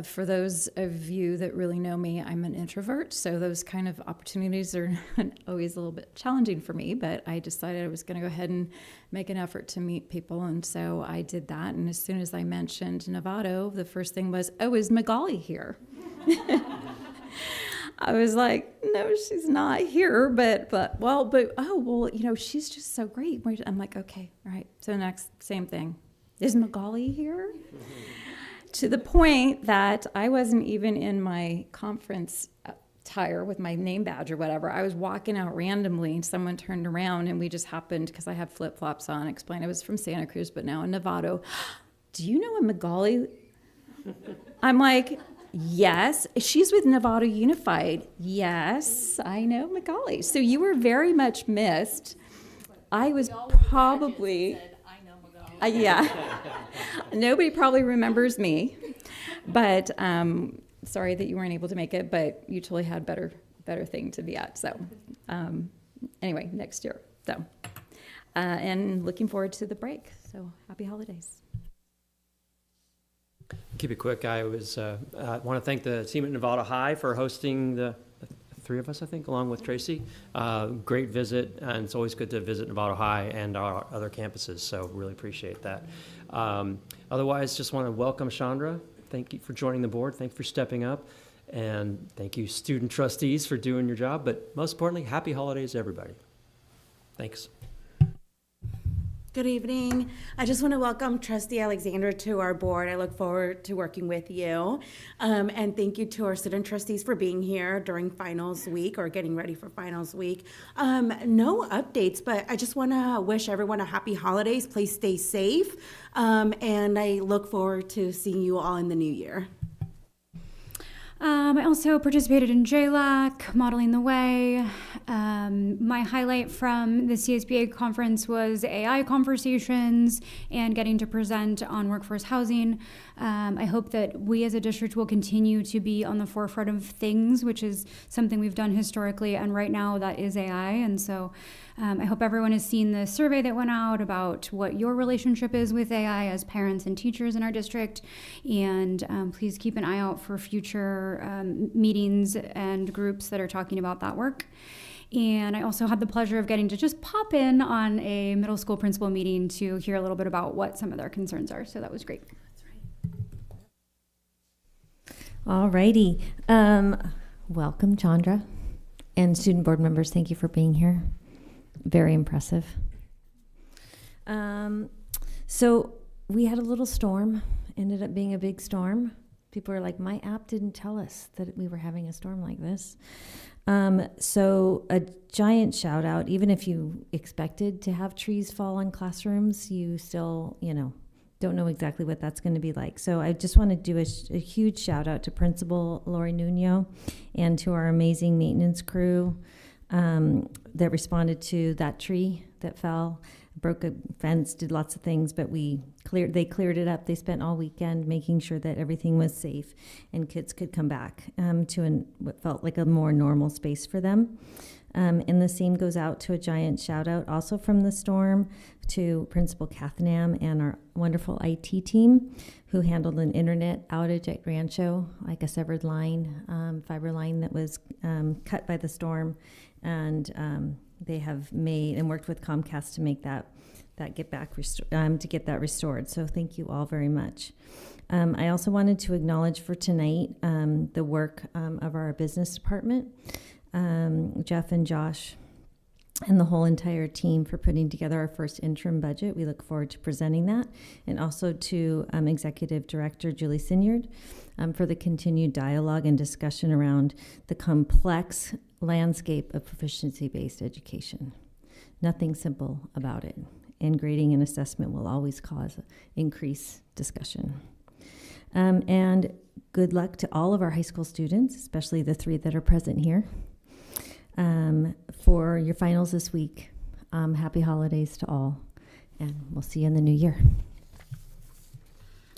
for those of you that really know me, I'm an introvert, so those kind of opportunities are always a little bit challenging for me, but I decided I was going to go ahead and make an effort to meet people, and so I did that. And as soon as I mentioned Novato, the first thing was, oh, is Magali here? I was like, no, she's not here, but she's just so great. I'm like, okay, all right. So next, same thing. Is Magali here? To the point that I wasn't even in my conference attire with my name badge or whatever. I was walking out randomly and someone turned around and we just happened, because I had flip-flops on, explained I was from Santa Cruz, but now in Novato. Do you know a Magali? I'm like, yes. She's with Novato Unified. Yes, I know Magali. So you were very much missed. I was probably... yeah. Nobody probably remembers me, but sorry that you weren't able to make it, but you totally had better thing to be at. So anyway, next year. So and looking forward to the break. So happy holidays. Keep it quick. I want to thank the team at Novato High for hosting the three of us, I think, along with Tracy. Great visit, and it's always good to visit Novato High and our other campuses, so really appreciate that. Otherwise, just want to welcome Chandra. Thank you for joining the board. Thank you for stepping up. And thank you, student trustees, for doing your job. But most importantly, happy holidays, everybody. Thanks. Good evening. I just want to welcome Trustee Alexander to our board. I look forward to working with you. And thank you to our student trustees for being here during finals week or getting ready for finals week. No updates, but I just want to wish everyone a happy holidays. Please stay safe. And I look forward to seeing you all in the new year. I also participated in JLAC, Modeling the Way. My highlight from the CSBA conference was AI conversations and getting to present on workforce housing. I hope that we as a district will continue to be on the forefront of things, which is something we've done historically, and right now that is AI. And so I hope everyone has seen the survey that went out about what your relationship is with AI as parents and teachers in our district. And please keep an eye out for future meetings and groups that are talking about that work. And I also had the pleasure of getting to just pop in on a middle school principal meeting to hear a little bit about what some of their concerns are. So that was great. All righty. Welcome, Chandra. And student board members, thank you for being here. Very impressive. So we had a little storm, ended up being a big storm. People are like, my app didn't tell us that we were having a storm like this. So a giant shout out, even if you expected to have trees fall on classrooms, you still, don't know exactly what that's going to be like. So I just want to do a huge shout out to Principal Lori Nuno and to our amazing maintenance crew that responded to that tree that fell, broke a fence, did lots of things, but they cleared it up. They spent all weekend making sure that everything was safe and kids could come back to what felt like a more normal space for them. And the same goes out to a giant shout out also from the storm to Principal Kathnam and our wonderful IT team who handled an internet outage at Rancho, like a severed line, fiber line that was cut by the storm. And they have made and worked with Comcast to make that get back to get that restored. So thank you all very much. I also wanted to acknowledge for tonight the work of our business department. Jeff and Josh and the whole entire team for putting together our first interim budget. We look forward to presenting that, and also to Executive Director Julie Sinyard for the continued dialogue and discussion around the complex landscape of proficiency-based education. Nothing simple about it, and grading and assessment will always cause increased discussion. And good luck to all of our high school students, especially the 3 that are present here, for your finals this week. Happy holidays to all, and we'll see you in the new year.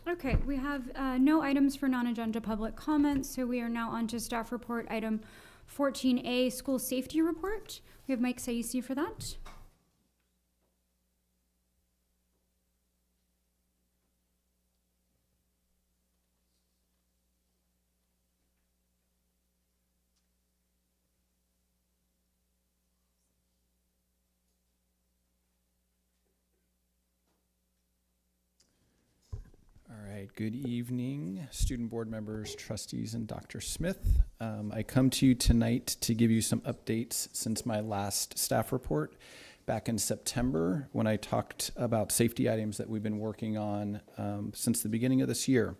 Okay, we have no items for non-agenda public comments, so we are now on to staff report item 14A, school safety report. We have Mike Saisi for that. All right, good evening, student board members, trustees, and Dr. Smith. I come to you tonight to give you some updates since my last staff report back in September, when I talked about safety items that we've been working on since the beginning of this year.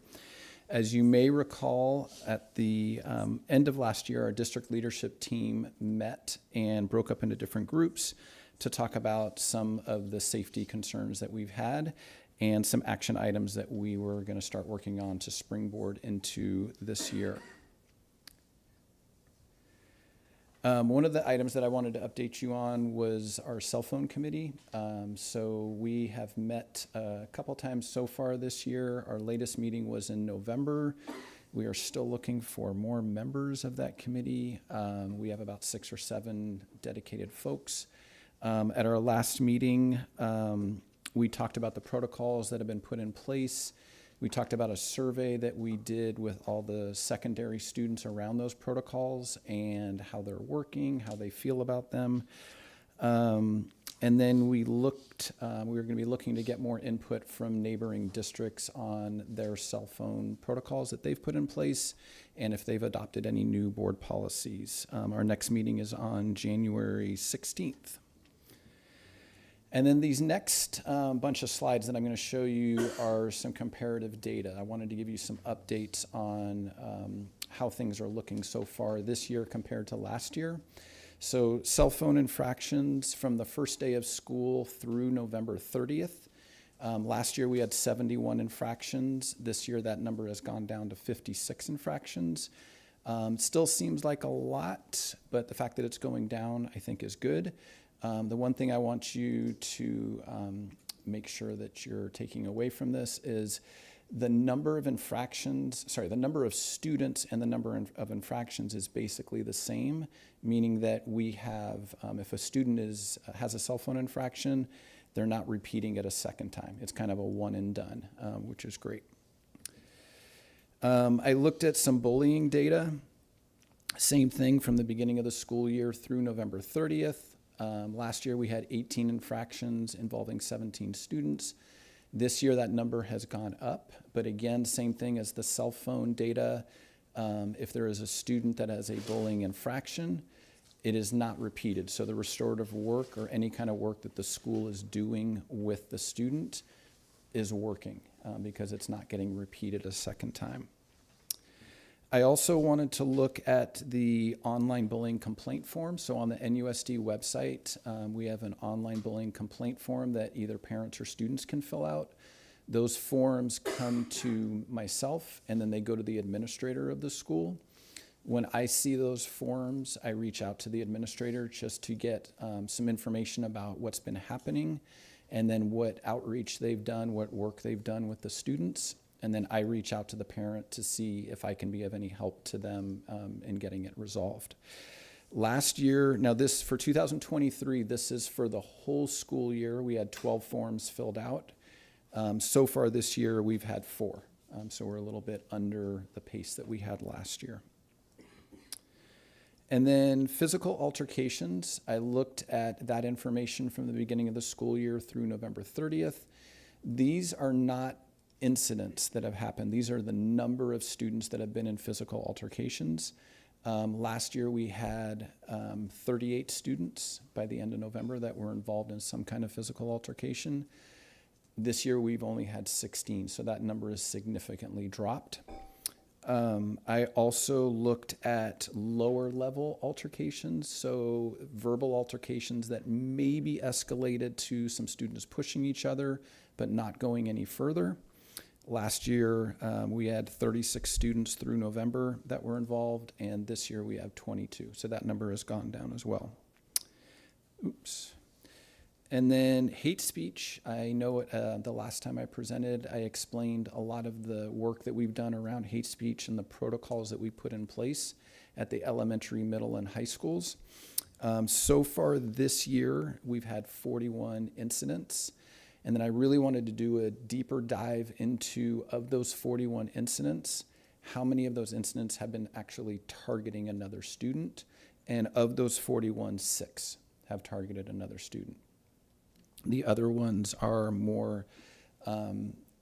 As you may recall, at the end of last year, our district leadership team met and broke up into different groups to talk about some of the safety concerns that we've had and some action items that we were going to start working on to springboard into this year. One of the items that I wanted to update you on was our cell phone committee. So we have met a couple times so far this year. Our latest meeting was in November. We are still looking for more members of that committee. We have about 6 or 7 dedicated folks. At our last meeting, we talked about the protocols that have been put in place. We talked about a survey that we did with all the secondary students around those protocols and how they're working, how they feel about them. And then we looked, we were going to be looking to get more input from neighboring districts on their cell phone protocols that they've put in place and if they've adopted any new board policies. Our next meeting is on January 16th. And then these next bunch of slides that I'm going to show you are some comparative data. I wanted to give you some updates on how things are looking so far this year compared to last year. So cell phone infractions from the first day of school through November 30th. Last year we had 71 infractions. This year that number has gone down to 56 infractions. Still seems like a lot, but the fact that it's going down I think is good. The one thing I want you to make sure that you're taking away from this is the number of the number of students and the number of infractions is basically the same, meaning that we have, if a student has a cell phone infraction, they're not repeating it a second time. It's kind of a one and done, which is great. I looked at some bullying data. Same thing from the beginning of the school year through November 30th. Last year we had 18 infractions involving 17 students. This year that number has gone up, but again, same thing as the cell phone data. If there is a student that has a bullying infraction, it is not repeated. So the restorative work or any kind of work that the school is doing with the student is working because it's not getting repeated a second time. I also wanted to look at the online bullying complaint form. So on the NUSD website, we have an online bullying complaint form that either parents or students can fill out. Those forms come to myself and then they go to the administrator of the school. When I see those forms, I reach out to the administrator just to get some information about what's been happening and then what outreach they've done, what work they've done with the students. And then I reach out to the parent to see if I can be of any help to them in getting it resolved. Last year, now this for 2023, this is for the whole school year. We had 12 forms filled out. So far this year, we've had 4. So we're a little bit under the pace that we had last year. And then physical altercations, I looked at that information from the beginning of the school year through November 30th. These are not incidents that have happened. These are the number of students that have been in physical altercations. Last year, we had 38 students by the end of November that were involved in some kind of physical altercation. This year, we've only had 16, so that number is significantly dropped. I also looked at lower level altercations, so verbal altercations that maybe escalated to some students pushing each other, but not going any further. Last year, we had 36 students through November that were involved, and this year we have 22. So that number has gone down as well. Oops. And then hate speech. I know the last time I presented, I explained a lot of the work that we've done around hate speech and the protocols that we put in place at the elementary, middle, and high schools. So far this year, we've had 41 incidents. And then I really wanted to do a deeper dive into, of those 41 incidents, how many of those incidents have been actually targeting another student. And of those 41, 6 have targeted another student. The other ones are more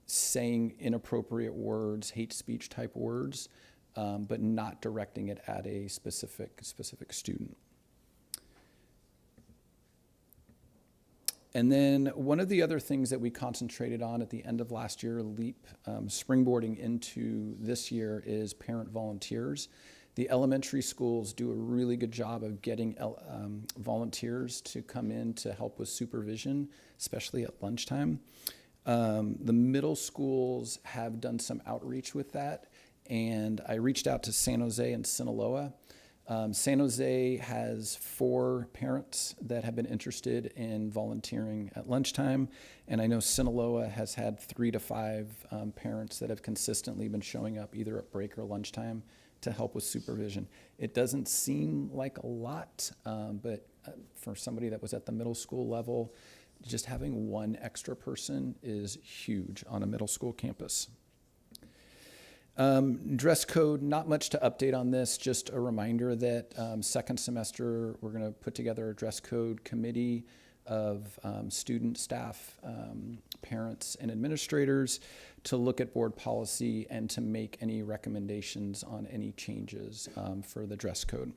saying inappropriate words, hate speech type words, but not directing it at a specific student. And then one of the other things that we concentrated on at the end of last year, springboarding into this year, is parent volunteers. The elementary schools do a really good job of getting volunteers to come in to help with supervision, especially at lunchtime. The middle schools have done some outreach with that, and I reached out to San Jose and Sinaloa. San Jose has 4 parents that have been interested in volunteering at lunchtime, and I know Sinaloa has had 3 to 5 parents that have consistently been showing up either at break or lunchtime to help with supervision. It doesn't seem like a lot, but for somebody that was at the middle school level, just having 1 extra person is huge on a middle school campus. Dress code, not much to update on this, just a reminder that second semester we're going to put together a dress code committee of student, staff, parents, and administrators to look at board policy and to make any recommendations on any changes for the dress code.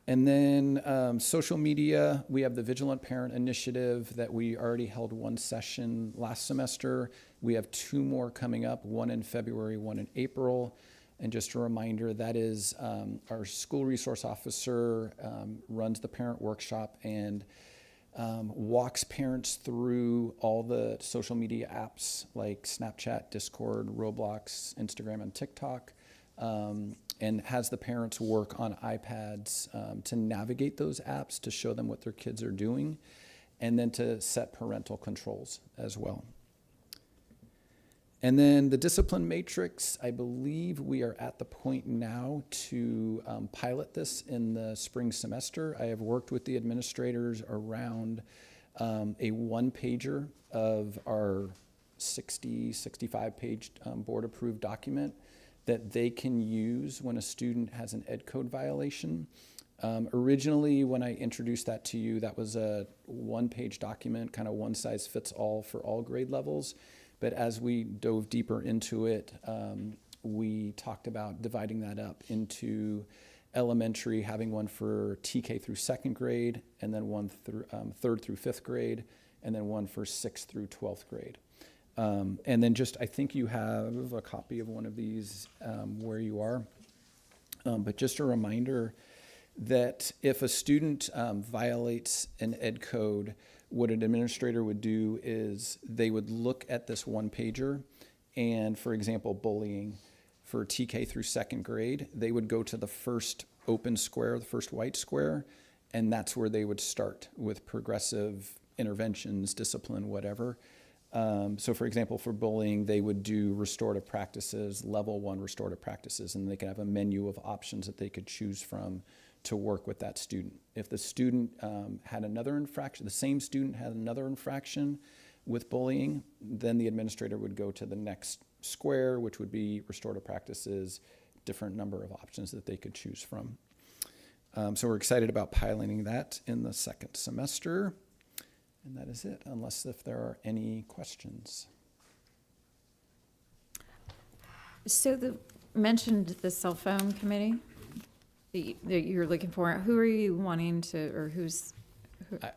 And then social media, we have the Vigilant Parent Initiative that we already held 1 session last semester. We have 2 more coming up, 1 in February, 1 in April. And just a reminder, that is our school resource officer runs the parent workshop and walks parents through all the social media apps like Snapchat, Discord, Roblox, Instagram, and TikTok. And has the parents work on iPads to navigate those apps, to show them what their kids are doing, and then to set parental controls as well. And then the discipline matrix, I believe we are at the point now to pilot this in the spring semester. I have worked with the administrators around a 1-pager of our 65-page board-approved document that they can use when a student has an ed code violation. Originally, when I introduced that to you, that was a 1-page document, kind of one size fits all for all grade levels. But as we dove deeper into it, we talked about dividing that up into elementary, having one for TK through 2nd grade, and then one through 3rd through 5th grade, and then one for 6th through 12th grade. And then I think you have a copy of one of these where you are. But just a reminder that if a student violates an ed code, what an administrator would do is they would look at this 1-pager, and for example, bullying for TK through 2nd grade, they would go to the first open square, the first white square, and that's where they would start with progressive interventions, discipline, whatever. So for example, for bullying, they would do restorative practices, level 1 restorative practices, and they could have a menu of options that they could choose from to work with that student. If the student had another infraction, the same student had another infraction with bullying, then the administrator would go to the next square, which would be restorative practices, different number of options that they could choose from. So we're excited about piloting that in the 2nd semester. And that is it, unless if there are any questions. So mentioned the cell phone committee. that you're looking for? Who are you wanting to, or who's?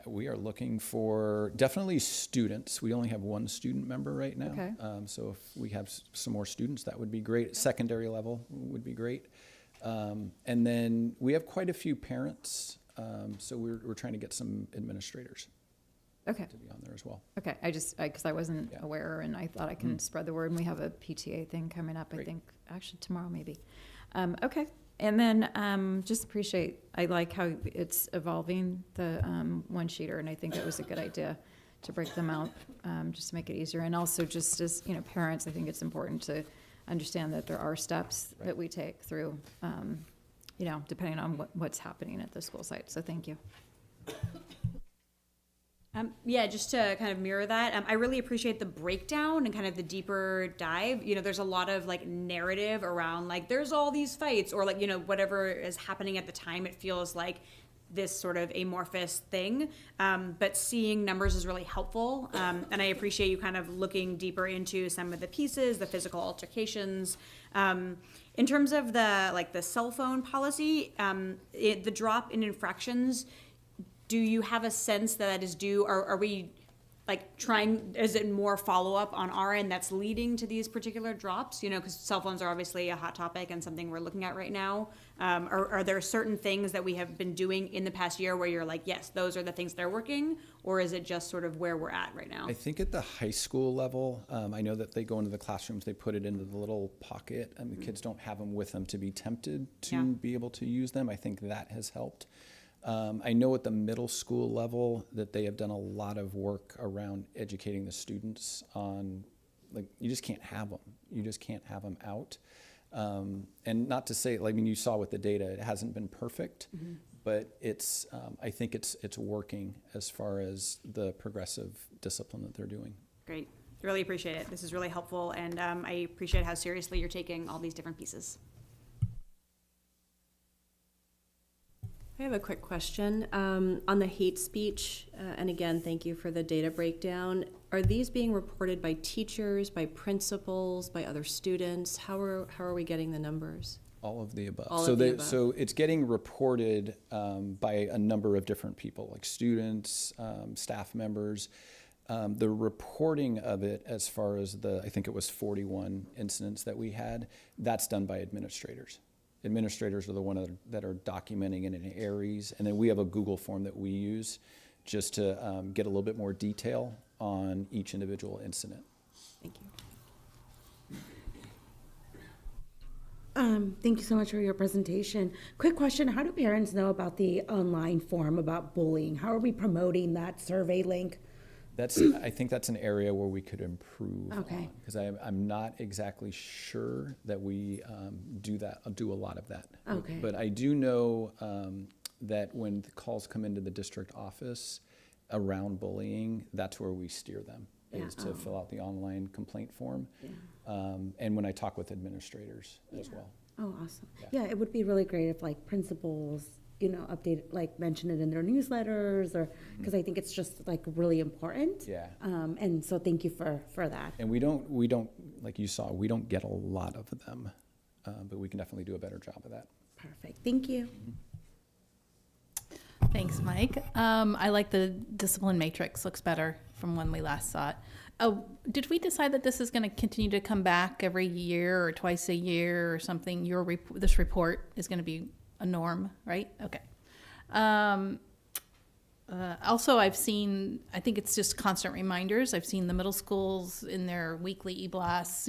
We are looking for definitely students. We only have one student member right now. Okay. So if we have some more students, that would be great. Secondary level would be great. And then we have quite a few parents. So we're trying to get some administrators Okay. to be on there as well. Okay, because I wasn't Yeah. aware, and I thought I can spread the word, and we have a PTA thing coming up, I Great. think, actually tomorrow maybe. Okay, and then just appreciate, I like how it's evolving, the one-sheeter, and I think that was a good idea to break them out, just to make it easier. And also just as, parents, I think it's important to understand that there are steps that we take through, depending on what's happening at the school site, so thank you. Yeah, just to kind of mirror that, I really appreciate the breakdown and kind of the deeper dive. There's a lot of like narrative around like there's all these fights or like, whatever is happening at the time. It feels like this sort of amorphous thing. But seeing numbers is really helpful. And I appreciate you kind of looking deeper into some of the pieces, the physical altercations. In terms of the cell phone policy, the drop in infractions, do you have a sense that is due, or are we is it more follow-up on our end that's leading to these particular drops? Because cell phones are obviously a hot topic and something we're looking at right now. Are there certain things that we have been doing in the past year where you're like, yes, those are the things that are working, or is it just sort of where we're at right now? I think at the high school level, I know that they go into the classrooms, they put it into the little pocket, and the kids don't have them with them to be tempted to be able to use them. I think that has helped. I know at the middle school level that they have done a lot of work around educating the students on, you just can't have them. You just can't have them out. And not to say, you saw with the data, it hasn't been perfect, but it's, I think it's working as far as the progressive discipline that they're doing. Great. Really appreciate it. This is really helpful, and I appreciate how seriously you're taking all these different pieces. I have a quick question on the hate speech, and again, thank you for the data breakdown. Are these being reported by teachers, by principals, by other students? How are we getting the numbers? All of the above. All of the above. So it's getting reported by a number of different people, like students, staff members. The reporting of it, as far as I think it was 41 incidents that we had, that's done by administrators. Administrators are the ones that are documenting it in Aries, and then we have a Google form that we use just to get a little bit more detail on each individual incident. Thank you. Thank you so much for your presentation. Quick question, how do parents know about the online form about bullying? How are we promoting that survey link? I think that's an area where we could improve Okay. because I'm not exactly sure that we do a lot of that. Okay. But I do know that when the calls come into the district office around bullying, that's where we steer them, is to fill out the online complaint form. Yeah. And when I talk with administrators as well. Oh, awesome. Yeah. Yeah, it would be really great if principals, update, mention it in their newsletters, or because I think it's just really important. Yeah. And so thank you for that. And we don't, like you saw, we don't get a lot of them, but we can definitely do a better job of that. Perfect. Thank you. Thanks, Mike. I like the discipline matrix. Looks better from when we last saw it. Oh, did we decide that this is going to continue to come back every year or twice a year or something? This report is going to be a norm, right? Okay. Also, I think it's just constant reminders. I've seen the middle schools in their weekly e-blasts,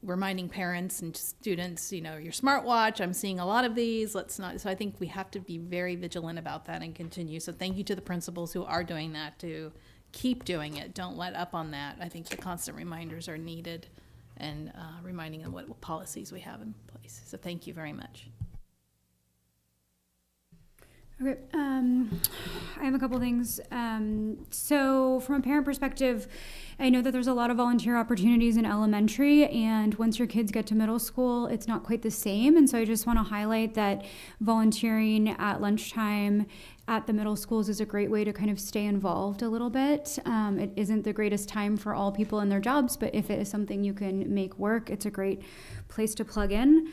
reminding parents and students, your smartwatch. I'm seeing a lot of these. So I think we have to be very vigilant about that and continue. So thank you to the principals who are doing that, to keep doing it. Don't let up on that. I think the constant reminders are needed, and reminding them what policies we have in place. So thank you very much. Okay, I have a couple things. So from a parent perspective, I know that there's a lot of volunteer opportunities in elementary, and once your kids get to middle school, it's not quite the same. And so I just want to highlight that volunteering at lunchtime at the middle schools is a great way to kind of stay involved a little bit. It isn't the greatest time for all people in their jobs, but if it is something you can make work, it's a great place to plug in.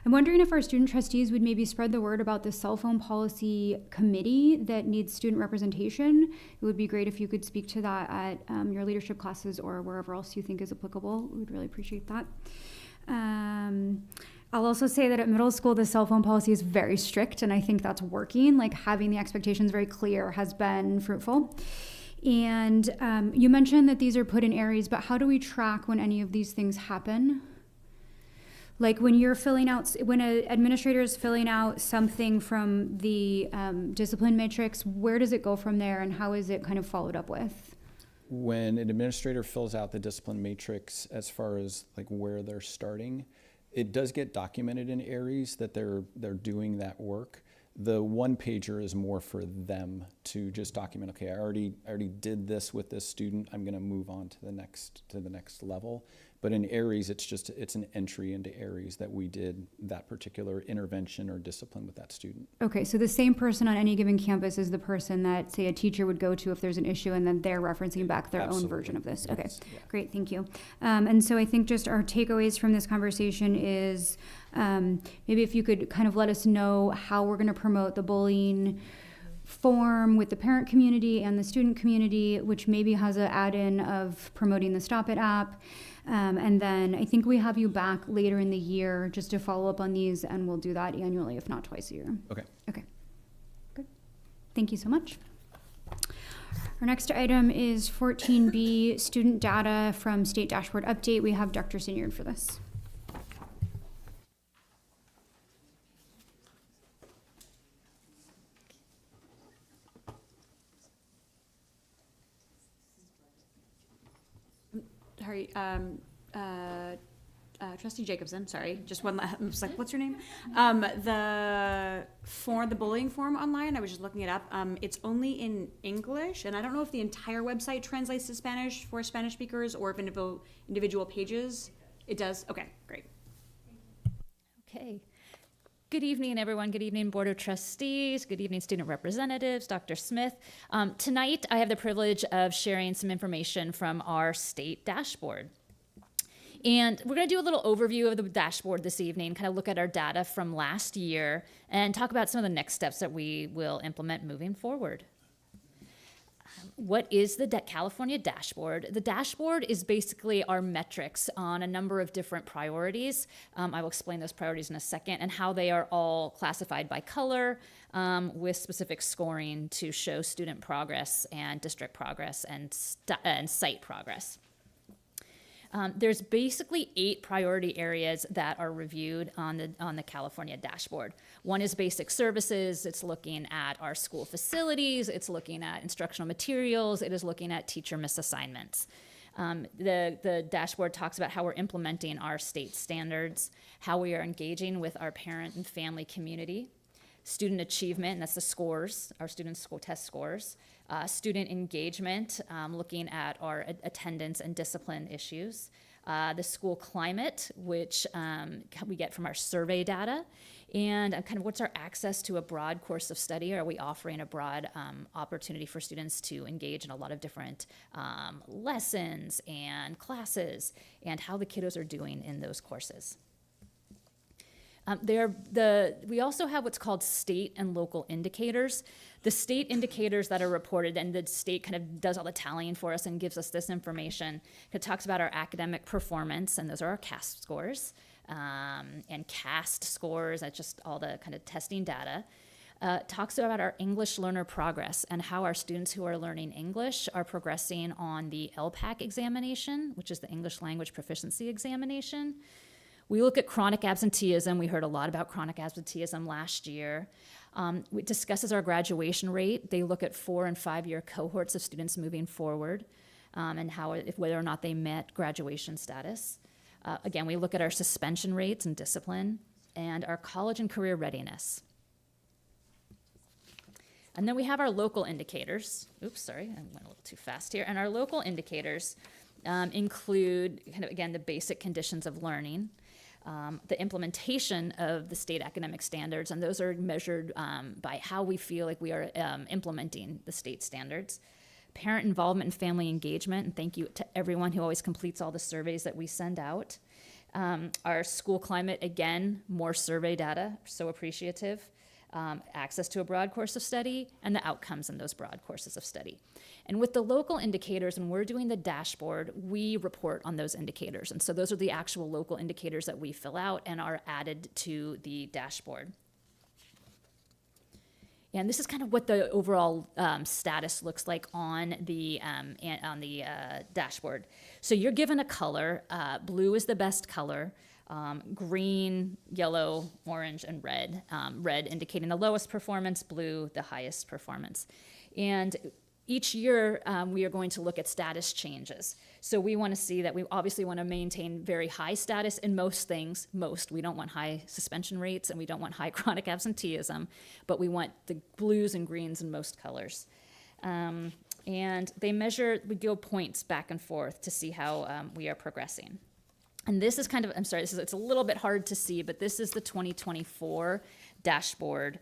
I'm wondering if our student trustees would maybe spread the word about the cell phone policy committee that needs student representation. It would be great if you could speak to that at your leadership classes or wherever else you think is applicable. We would really appreciate that. I'll also say that at middle school, the cell phone policy is very strict, and I think that's working. Like, having the expectations very clear has been fruitful. And you mentioned that these are put in areas, but how do we track when any of these things happen? Like, when you're filling out, when an administrator is filling out something from the discipline matrix, where does it go from there, and how is it kind of followed up with? When an administrator fills out the discipline matrix, as far as like where they're starting, it does get documented in Aries that they're doing that work. The one pager is more for them to just document, okay, I already did this with this student, I'm gonna move on to the next level. But in Aries, it's an entry into Aries that we did that particular intervention or discipline with that student. Okay, so the same person on any given campus is the person that, say, a teacher would go to if there's an issue, and then they're referencing back their own version of this. Okay, Yeah. great, thank you. And so I think just our takeaways from this conversation is maybe if you could kind of let us know how we're going to promote the bullying form with the parent community and the student community, which maybe has an add-in of promoting the Stop It app. And then I think we have you back later in the year just to follow up on these, and we'll do that annually, if not twice a year. Okay. Okay, good. Thank you so much. Our next item is 14B, student data from State Dashboard Update. We have Dr. Sinyard for this. Sorry, Trustee Jacobson, sorry, just one last, I was like, what's your name? The bullying form online, I was just looking it up. It's only in English, and I don't know if the entire website translates to Spanish for Spanish speakers or if individual pages. It does? Okay, great. Okay. Good evening, everyone. Good evening, Board of Trustees. Good evening, student representatives, Dr. Smith. Tonight, I have the privilege of sharing some information from our state dashboard. And we're going to do a little overview of the dashboard this evening, kind of look at our data from last year, and talk about some of the next steps that we will implement moving forward. What is the California dashboard? The dashboard is basically our metrics on a number of different priorities. I will explain those priorities in a second, and how they are all classified by color with specific scoring to show student progress and district progress and site progress. There's basically 8 priority areas that are reviewed on the California dashboard. One is basic services. It's looking at our school facilities. It's looking at instructional materials. It is looking at teacher misassignments. The dashboard talks about how we're implementing our state standards, how we are engaging with our parent and family community, student achievement, and that's the scores, our students' school test scores, student engagement, looking at our attendance and discipline issues, the school climate, which we get from our survey data, and kind of what's our access to a broad course of study. Are we offering a broad opportunity for students to engage in a lot of different lessons and classes, and how the kiddos are doing in those courses. We also have what's called state and local indicators. The state indicators that are reported, and the state kind of does all the tallying for us and gives us this information. It talks about our academic performance, and those are our CAST scores, and CAST scores, that's just all the kind of testing data. Talks about our English learner progress and how our students who are learning English are progressing on the LPAC examination, which is the English Language Proficiency Examination. We look at chronic absenteeism. We heard a lot about chronic absenteeism last year. It discusses our graduation rate. They look at 4- and 5-year cohorts of students moving forward, and whether or not they met graduation status. Again, we look at our suspension rates and discipline, and our college and career readiness. And then we have our local indicators. Oops, sorry, I went a little too fast here. And our local indicators include, kind of, again, the basic conditions of learning, the implementation of the state academic standards, and those are measured by how we feel like we are implementing the state standards. Parent involvement and family engagement, and thank you to everyone who always completes all the surveys that we send out. Our school climate, again, more survey data, so appreciative. Access to a broad course of study, and the outcomes in those broad courses of study. And with the local indicators, when we're doing the dashboard, we report on those indicators. And so those are the actual local indicators that we fill out and are added to the dashboard. And this is kind of what the overall status looks like on the dashboard. So you're given a color. Blue is the best color. Green, yellow, orange, and red. Red indicating the lowest performance, blue the highest performance. And each year, we are going to look at status changes. So we want to see that we obviously want to maintain very high status in most things. We don't want high suspension rates and we don't want high chronic absenteeism, but we want the blues and greens in most colors. And we go points back and forth to see how we are progressing. And this is kind of, it's a little bit hard to see, but this is the 2024 dashboard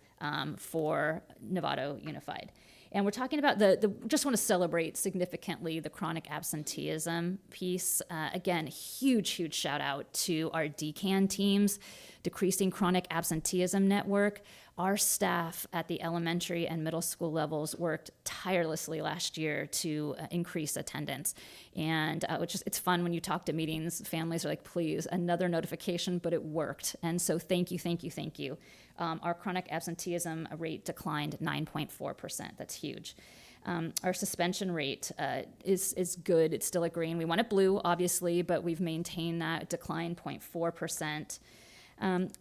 for Novato Unified. And we're talking about just want to celebrate significantly the chronic absenteeism piece. Again, huge shout out to our DCAN teams, Decreasing Chronic Absenteeism Network. Our staff at the elementary and middle school levels worked tirelessly last year to increase attendance. And it's fun when you talk to meetings, families are like, please, another notification, but it worked. And so thank you. Our chronic absenteeism rate declined 9.4%. That's huge. Our suspension rate is good. It's still at green. We want it blue, obviously, but we've maintained that decline 0.4%.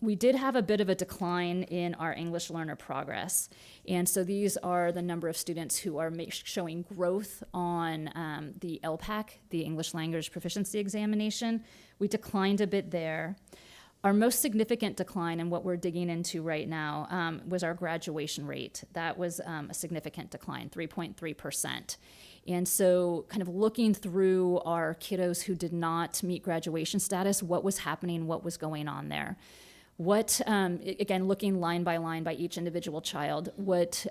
We did have a bit of a decline in our English learner progress. And so these are the number of students who are showing growth on the LPAC, the English Language Proficiency Examination. We declined a bit there. Our most significant decline, and what we're digging into right now, was our graduation rate. That was a significant decline, 3.3%. And so kind of looking through our kiddos who did not meet graduation status, what was happening, what was going on there. Again, looking line by each individual child, what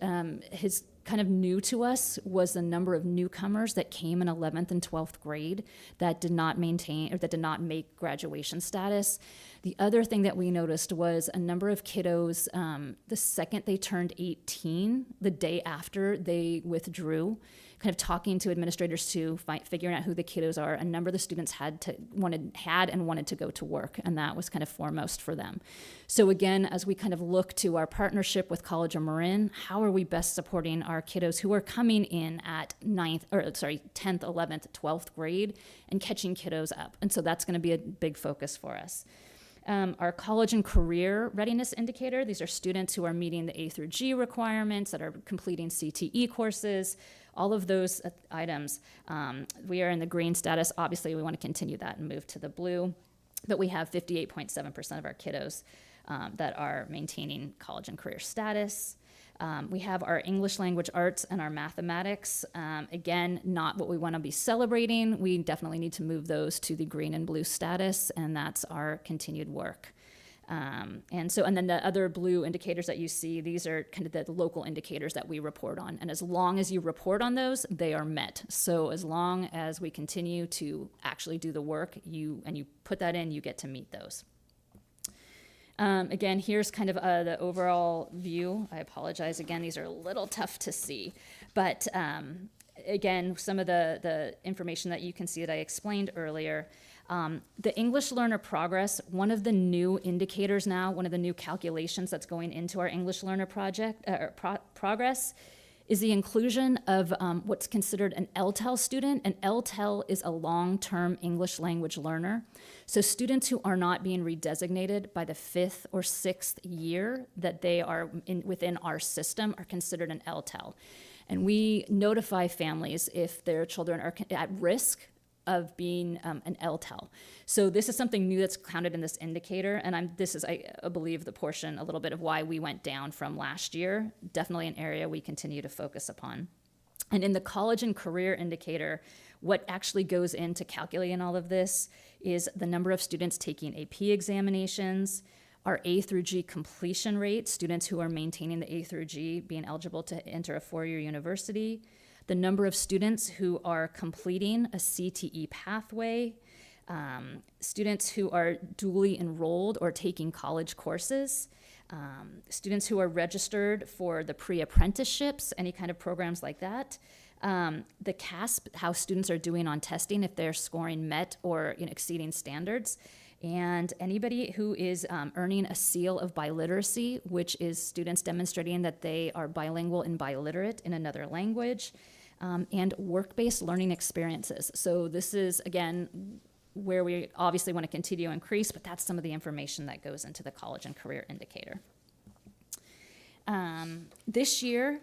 is kind of new to us was the number of newcomers that came in 11th and 12th grade that did not maintain or that did not make graduation status. The other thing that we noticed was a number of kiddos, the second they turned 18, the day after they withdrew, kind of talking to administrators to figuring out who the kiddos are. A number of the students had and wanted to go to work, and that was kind of foremost for them. So again, as we kind of look to our partnership with College of Marin, how are we best supporting our kiddos who are coming in at 10th, 11th, 12th grade and catching kiddos up? And so that's going to be a big focus for us. Our college and career readiness indicator, these are students who are meeting the A through G requirements, that are completing CTE courses, all of those items. We are in the green status. Obviously, we want to continue that and move to the blue, but we have 58.7% of our kiddos that are maintaining college and career status. We have our English language arts and our mathematics. Again, not what we want to be celebrating. We definitely need to move those to the green and blue status, and that's our continued work. And then the other blue indicators that you see, these are kind of the local indicators that we report on. And as long as you report on those, they are met. So as long as we continue to actually do the work, you put that in, you get to meet those. Again, here's kind of the overall view. I apologize. Again, these are a little tough to see. But again, some of the information that you can see that I explained earlier. The English learner progress, one of the new indicators now, one of the new calculations that's going into our English learner progress is the inclusion of what's considered an LTEL student. An LTEL is a long-term English language learner. So students who are not being redesignated by the 5th or 6th year that they are within our system are considered an LTEL. And we notify families if their children are at risk of being an LTEL. So this is something new that's counted in this indicator, and this is, I believe, the portion, a little bit of why we went down from last year. Definitely an area we continue to focus upon. And in the college and career indicator, what actually goes into calculating all of this is the number of students taking AP examinations, our A through G completion rate, students who are maintaining the A through G being eligible to enter a four-year university, the number of students who are completing a CTE pathway, students who are dually enrolled or taking college courses, students who are registered for the pre-apprenticeships, any kind of programs like that, the CASP, how students are doing on testing, if they're scoring met or exceeding standards, and anybody who is earning a seal of biliteracy, which is students demonstrating that they are bilingual and biliterate in another language, and work-based learning experiences. So this is, again, where we obviously want to continue to increase, but that's some of the information that goes into the college and career indicator. This year,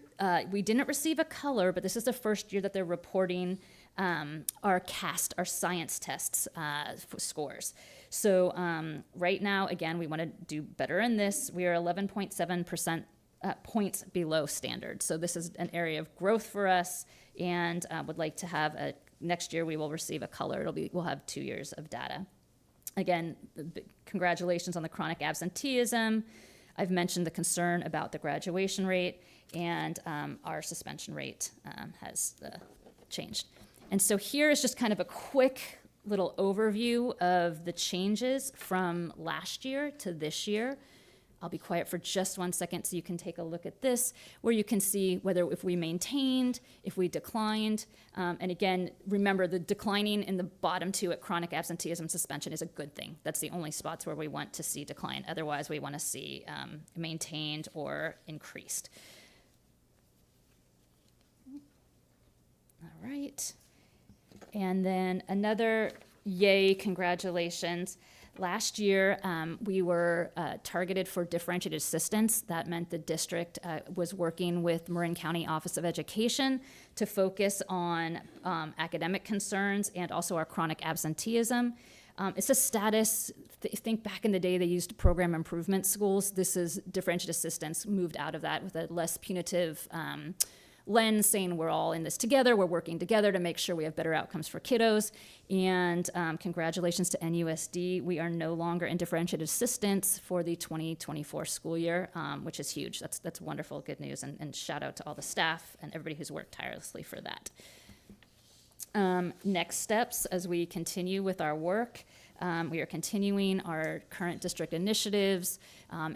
we didn't receive a color, but this is the first year that they're reporting our CAST, our science tests scores. So right now, again, we want to do better in this. We are 11.7% points below standard. So this is an area of growth for us, and would like to have next year we will receive a color. We'll have 2 years of data. Again, congratulations on the chronic absenteeism. I've mentioned the concern about the graduation rate, and our suspension rate has changed. And so here is just kind of a quick little overview of the changes from last year to this year. I'll be quiet for just 1 second so you can take a look at this, where you can see whether if we maintained, if we declined. And again, remember the declining in the bottom two at chronic absenteeism suspension is a good thing. That's the only spots where we want to see decline. Otherwise, we want to see maintained or increased. All right. And then another yay, congratulations. Last year, we were targeted for differentiated assistance. That meant the district was working with Marin County Office of Education to focus on academic concerns and also our chronic absenteeism. It's a status. Think back in the day, they used program improvement schools. This is differentiated assistance, moved out of that with a less punitive lens, saying we're all in this together, we're working together to make sure we have better outcomes for kiddos. And congratulations to NUSD. We are no longer in differentiated assistance for the 2024 school year, which is huge. That's wonderful, good news, and shout out to all the staff and everybody who's worked tirelessly for that. Next steps as we continue with our work. We are continuing our current district initiatives,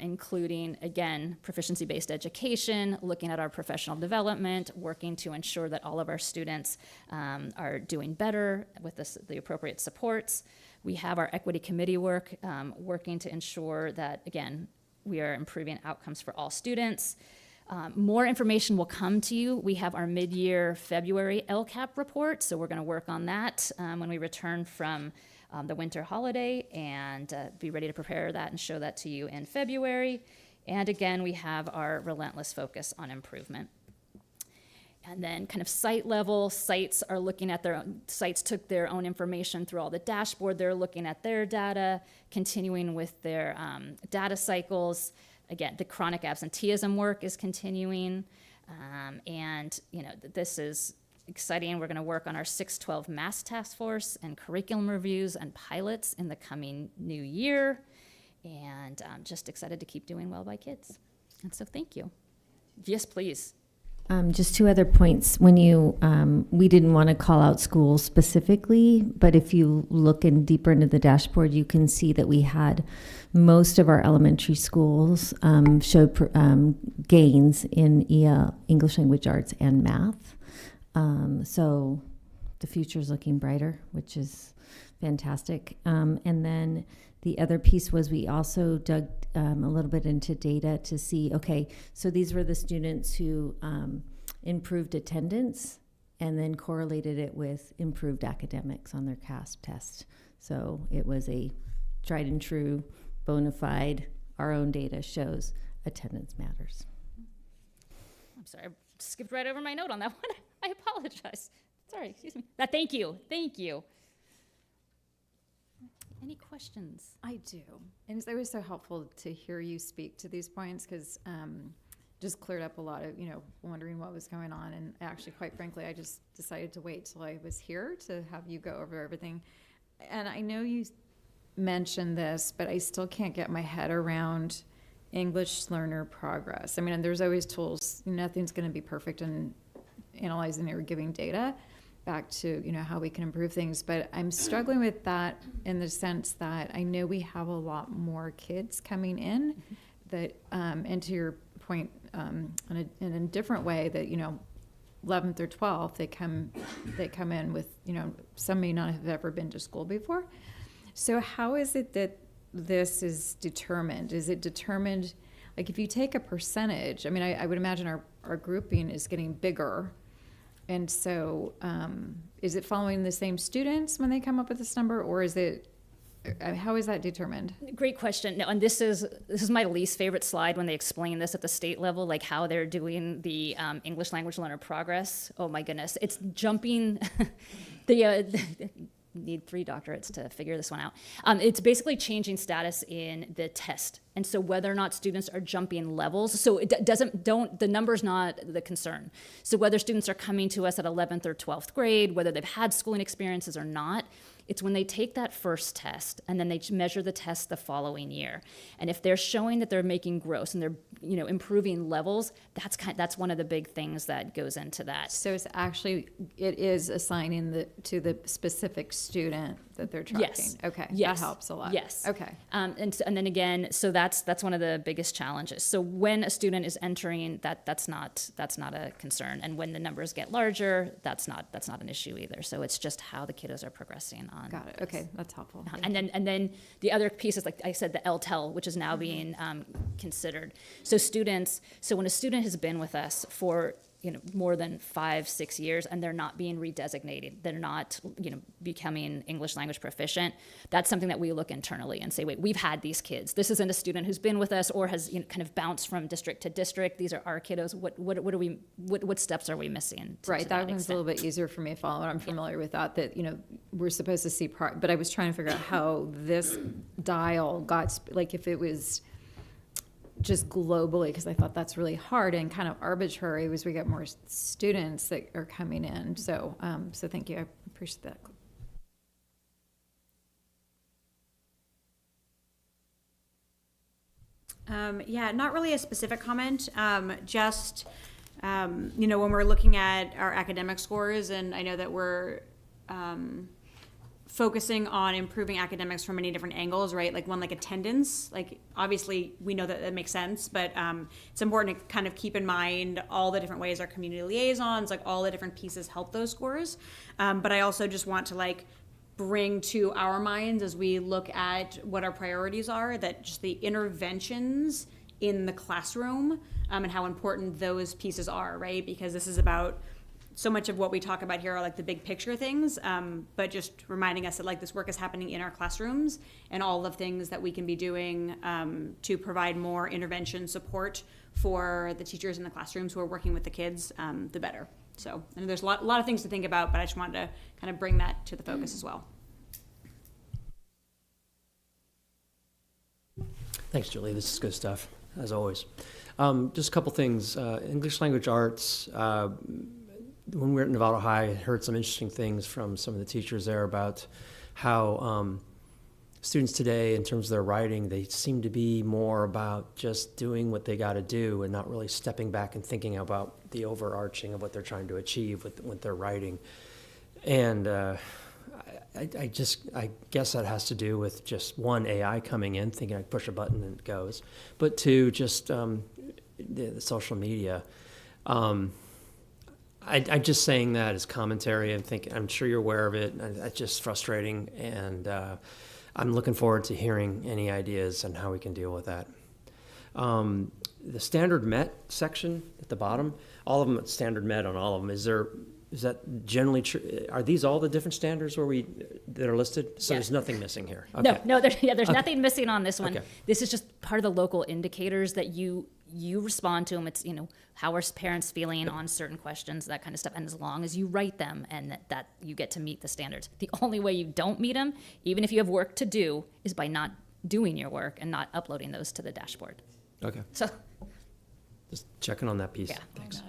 including, again, proficiency-based education, looking at our professional development, working to ensure that all of our students are doing better with the appropriate supports. We have our equity committee work, working to ensure that, again, we are improving outcomes for all students. More information will come to you. We have our mid-year February LCAP report, so we're going to work on that when we return from the winter holiday, and be ready to prepare that and show that to you in February. And again, we have our relentless focus on improvement. And then kind of site level, sites are looking at their own, sites took their own information through all the dashboard. They're looking at their data, continuing with their data cycles. Again, the chronic absenteeism work is continuing. And this is exciting. We're going to work on our 612 Mass Task Force and curriculum reviews and pilots in the coming new year. And I'm just excited to keep doing well by kids. And so thank you. Yes, please. Just two other points. When we didn't want to call out schools specifically, but if you look in deeper into the dashboard, you can see that we had most of our elementary schools showed gains in English language arts and math. So the future is looking brighter, which is fantastic. And then the other piece was we also dug a little bit into data to see, okay, so these were the students who improved attendance and then correlated it with improved academics on their CASP test. So it was a tried and true, bona fide, our own data shows attendance matters. I'm sorry, I skipped right over my note on that one. I apologize. Sorry, excuse me. Thank you. Any questions? I do. And it was so helpful to hear you speak to these points because just cleared up a lot of, wondering what was going on. And actually, quite frankly, I just decided to wait till I was here to have you go over everything. And I know you mentioned this, but I still can't get my head around English learner progress. I mean, and there's always tools. Nothing's going to be perfect in analyzing or giving data. back to, how we can improve things, but I'm struggling with that in the sense that I know we have a lot more kids coming in that, and to your point, in a different way that, 11th or 12th, they come in with, some may not have ever been to school before. So how is it that this is determined? Is it determined, like if you take a percentage, I would imagine our grouping is getting bigger. And so is it following the same students when they come up with this number, or is it, how is that determined? Great question. No, and this is my least favorite slide when they explain this at the state level, like how they're doing the English language learner progress. Oh my goodness, it's jumping. Need 3 doctorates to figure this one out. It's basically changing status in the test, and so whether or not students are jumping levels. So it the number's not the concern. So whether students are coming to us at 11th or 12th grade, whether they've had schooling experiences or not, it's when they take that first test and then they measure the test the following year. And if they're showing that they're making growth and they're improving levels, that's one of the big things that goes into that. So it is assigning to the specific student that they're tracking. Yes. Okay. Yes. That helps a lot. Yes. Okay. And then again, so that's one of the biggest challenges. So when a student is entering, that's not a concern. And when the numbers get larger, that's not an issue either. So it's just how the kiddos are progressing on. Got it. Okay. That's helpful. And then the other piece is, like I said, the LTEL, which is now being considered. So when a student has been with us for more than 5-6 years and they're not being redesignated, they're not becoming English language proficient, that's something that we look internally and say, wait, we've had these kids. This isn't a student who's been with us or has kind of bounced from district to district. These are our kiddos. What steps are we missing? Right. That one's a little bit easier for me to follow. I'm familiar with that we're supposed to see part, but I was trying to figure out how this dial got, like if it was just globally, because I thought that's really hard and kind of arbitrary as we get more students that are coming in. So thank you. I appreciate that. Not really a specific comment. When we're looking at our academic scores, and I know that we're focusing on improving academics from many different angles, right? Like attendance, obviously we know that makes sense, but it's important to kind of keep in mind all the different ways our community liaisons, all the different pieces help those scores. But I also just want to bring to our minds as we look at what our priorities are, that just the interventions in the classroom and how important those pieces are, right? Because this is about so much of what we talk about here are the big picture things, but just reminding us that this work is happening in our classrooms and all the things that we can be doing to provide more intervention support for the teachers in the classrooms who are working with the kids, the better. So I know there's a lot of things to think about, but I just wanted to kind of bring that to the focus as well. Thanks, Julie. This is good stuff, as always. Just a couple things. English language arts. When we were at Novato High, I heard some interesting things from some of the teachers there about how students today, in terms of their writing, they seem to be more about just doing what they got to do and not really stepping back and thinking about the overarching of what they're trying to achieve with their writing. And I guess that has to do with just one, AI coming in, thinking I push a button and it goes, but two, just the social media. I'm just saying that as commentary. I'm sure you're aware of it. It's just frustrating, and I'm looking forward to hearing any ideas on how we can deal with that. The standard MET section at the bottom, all of them at standard MET on all of them. Is that generally true? Are these all the different standards that are listed? So Yes. There's nothing missing here. Okay. No, there's Okay. nothing missing on this one. Okay. This is just part of the local indicators that you respond to them. It's, how are parents feeling on certain questions, that kind of stuff. And as long as you write them and that you get to meet the standards. The only way you don't meet them, even if you have work to do, is by not doing your work and not uploading those to the dashboard. Okay. So, Just checking on that piece. yeah. Thanks.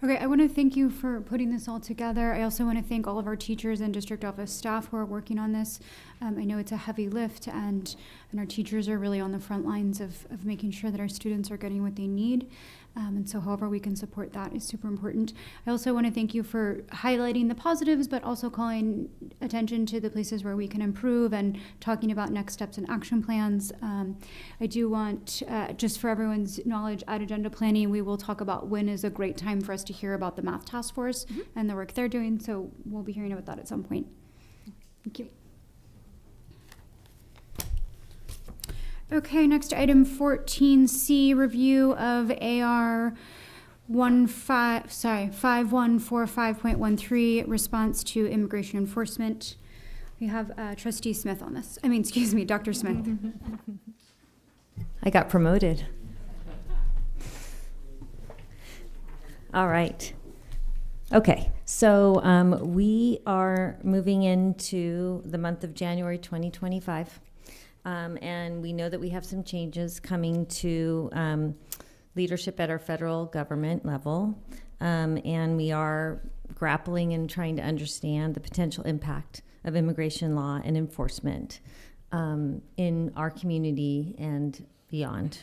Okay, I want to thank you for putting this all together. I also want to thank all of our teachers and district office staff who are working on this. I know it's a heavy lift, and our teachers are really on the front lines of making sure that our students are getting what they need. And so however we can support that is super important. I also want to thank you for highlighting the positives, but also calling attention to the places where we can improve and talking about next steps and action plans. I do want, just for everyone's knowledge, at agenda planning, we will talk about when is a great time for us to hear about the math task force and the work they're doing. So we'll be hearing about that at some point. Thank you. Okay, next item 14C, review of AR 5145.13, response to immigration enforcement. We have Trustee Smith on this. Dr. Smith. I got promoted. All right. Okay, so we are moving into the month of January 2025. And we know that we have some changes coming to leadership at our federal government level. And we are grappling and trying to understand the potential impact of immigration law and enforcement in our community and beyond.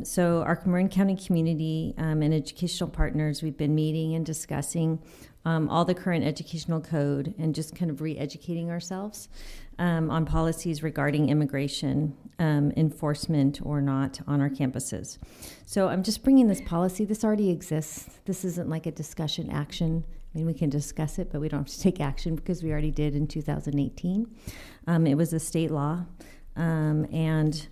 So our Marin County community and educational partners, we've been meeting and discussing all the current educational code and just kind of re-educating ourselves on policies regarding immigration enforcement or not on our campuses. So I'm just bringing this policy. This already exists. This isn't like a discussion action. I mean, we can discuss it, but we don't have to take action because we already did in 2018. It was a state law. And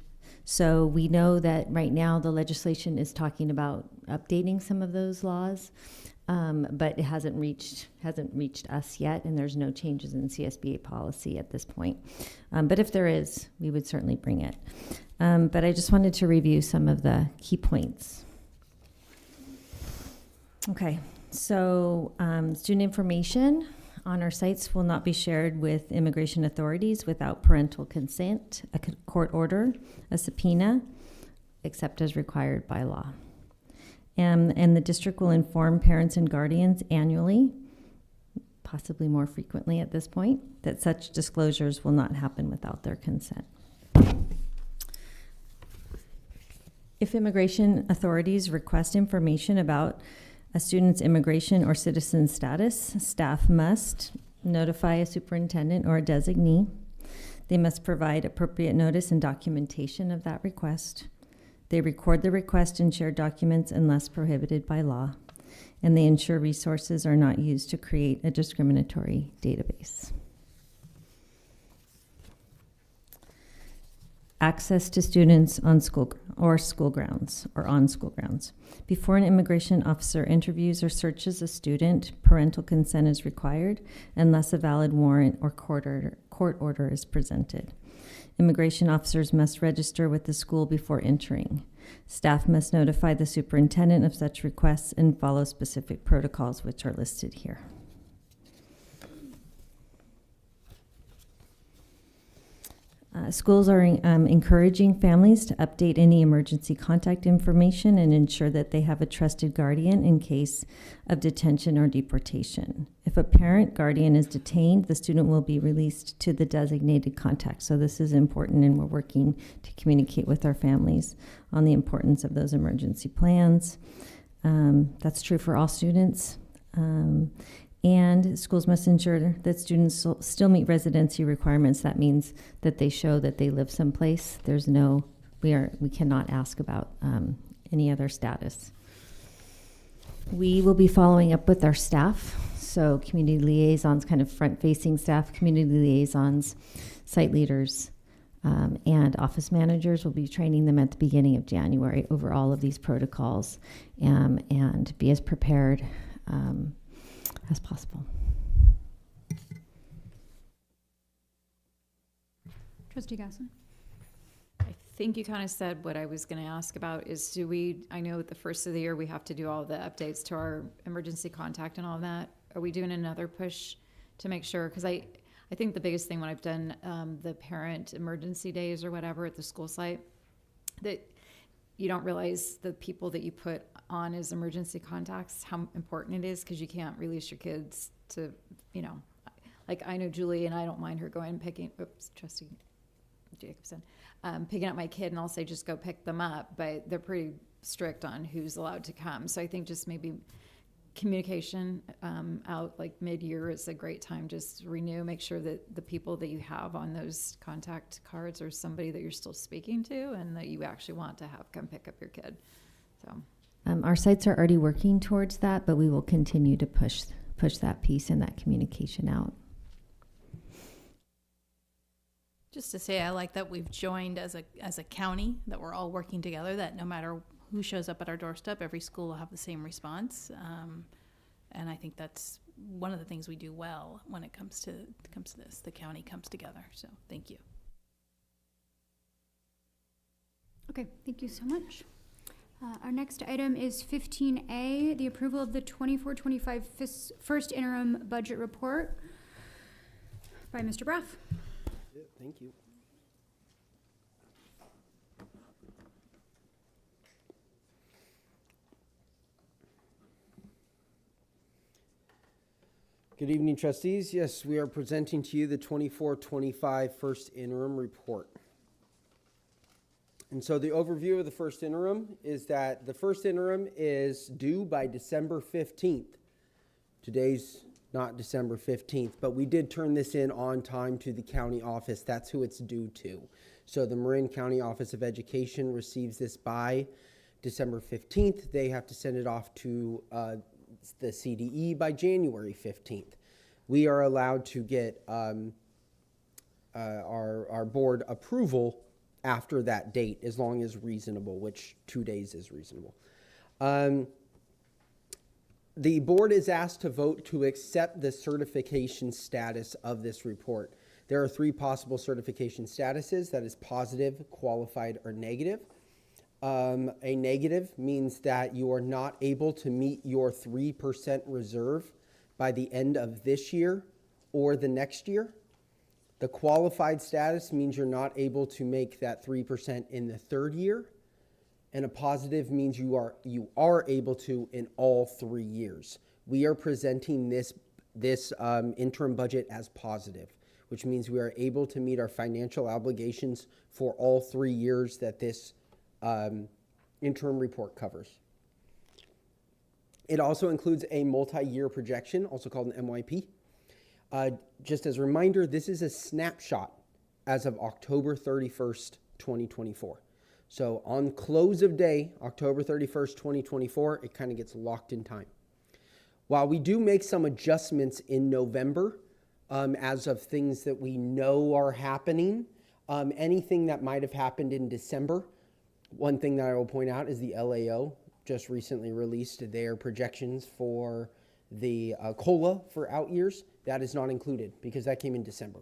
so we know that right now the legislation is talking about updating some of those laws. But it hasn't reached us yet, and there's no changes in CSBA policy at this point. But if there is, we would certainly bring it. But I just wanted to review some of the key points. Okay, so student information on our sites will not be shared with immigration authorities without parental consent, a court order, a subpoena, except as required by law. And the district will inform parents and guardians annually, possibly more frequently at this point, that such disclosures will not happen without their consent. If immigration authorities request information about a student's immigration or citizen status, staff must notify a superintendent or a designee. They must provide appropriate notice and documentation of that request. They record the request and share documents unless prohibited by law, and they ensure resources are not used to create a discriminatory database. Access to students on school grounds. Before an immigration officer interviews or searches a student, parental consent is required unless a valid warrant or court order is presented. Immigration officers must register with the school before entering. Staff must notify the superintendent of such requests and follow specific protocols which are listed here. Schools are encouraging families to update any emergency contact information and ensure that they have a trusted guardian in case of detention or deportation. If a parent guardian is detained, the student will be released to the designated contact. So this is important, and we're working to communicate with our families on the importance of those emergency plans. That's true for all students. And schools must ensure that students still meet residency requirements. That means that they show that they live someplace. We cannot ask about any other status. We will be following up with our staff. So community liaisons, kind of front-facing staff, community liaisons, site leaders, and office managers will be training them at the beginning of January over all of these protocols and be as prepared as possible. Trustee Gasson. I think you kind of said what I was going to ask about is I know at the first of the year we have to do all the updates to our emergency contact and all that. Are we doing another push to make sure? Because I think the biggest thing when I've done the parent emergency days or whatever at the school site, that you don't realize the people that you put on as emergency contacts, how important it is, because you can't release your kids to, like I know Julie, and I don't mind her going and picking, Trustee Jacobson, picking up my kid, and I'll say, just go pick them up, but they're pretty strict on who's allowed to come. So I think just maybe communication out like mid-year is a great time. Just renew, make sure that the people that you have on those contact cards are somebody that you're still speaking to and that you actually want to have come pick up your kid. So Our sites are already working towards that, but we will continue to push that piece and that communication out. Just to say, I like that we've joined as a county, that we're all working together, that no matter who shows up at our doorstep, every school will have the same response. And I think that's one of the things we do well when it comes to this. The county comes together. So thank you. Okay, thank you so much. Our next item is 15A, the approval of the 24-25 first interim budget report by Mr. Braff. Yeah, thank you. Good evening, trustees. Yes, we are presenting to you the 24-25 first interim report. And so the overview of the first interim is that the first interim is due by December 15th. Today's not December 15th, but we did turn this in on time to the county office. That's who it's due to. So the Marin County Office of Education receives this by December 15th. They have to send it off to the CDE by January 15th. We are allowed to get our board approval after that date, as long as reasonable, which 2 days is reasonable. The board is asked to vote to accept the certification status of this report. There are 3 possible certification statuses, that is positive, qualified, or negative. A negative means that you are not able to meet your 3% reserve by the end of this year or the next year. The qualified status means you're not able to make that 3% in the 3rd year. And a positive means you are able to in all 3 years. We are presenting this interim budget as positive, which means we are able to meet our financial obligations for all 3 years that this interim report covers. It also includes a multi-year projection, also called an MYP. Just as a reminder, this is a snapshot as of October 31st, 2024. So on close of day, October 31st, 2024, it kind of gets locked in time. While we do make some adjustments in November, as of things that we know are happening, anything that might have happened in December, one thing that I will point out is the LAO just recently released their projections for the COLA for out years. That is not included because that came in December.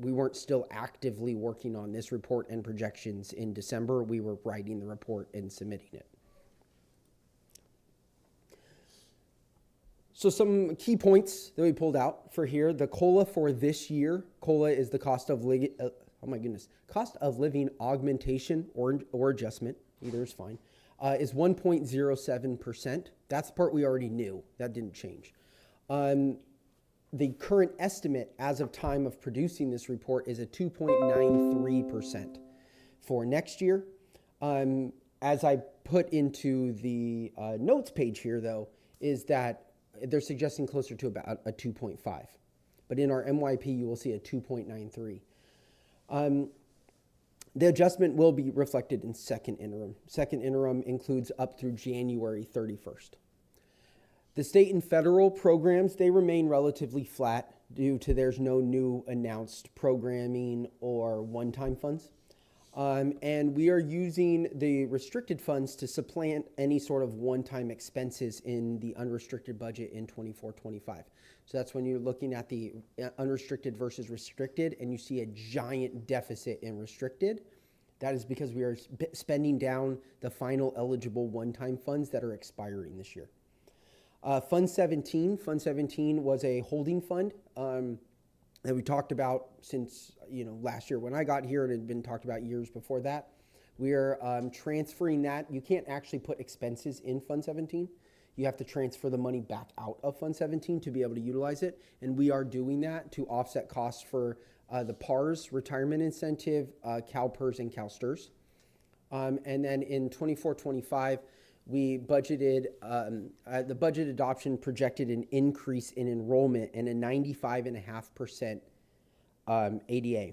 We weren't still actively working on this report and projections in December. We were writing the report and submitting it. So some key points that we pulled out for here. The COLA for this year, COLA is the cost of living augmentation or adjustment, either is fine, is 1.07%. That's the part we already knew. That didn't change. The current estimate as of time of producing this report is a 2.93% for next year. As I put into the notes page here, though, is that they're suggesting closer to about a 2.5. But in our MYP, you will see a 2.93. The adjustment will be reflected in second interim. Second interim includes up through January 31st. The state and federal programs, they remain relatively flat due to there's no new announced programming or one-time funds. And we are using the restricted funds to supplant any sort of one-time expenses in the unrestricted budget in 24-25. So that's when you're looking at the unrestricted versus restricted and you see a giant deficit in restricted. That is because we are spending down the final eligible one-time funds that are expiring this year. Fund 17 was a holding fund that we talked about since last year when I got here. It had been talked about years before that. We are transferring that. You can't actually put expenses in Fund 17. You have to transfer the money back out of Fund 17 to be able to utilize it, and we are doing that to offset costs for the PARS retirement incentive, CalPERS, and CalSTRS. And then in 24-25, we budgeted, the budget adoption projected an increase in enrollment and a 95.5% ADA.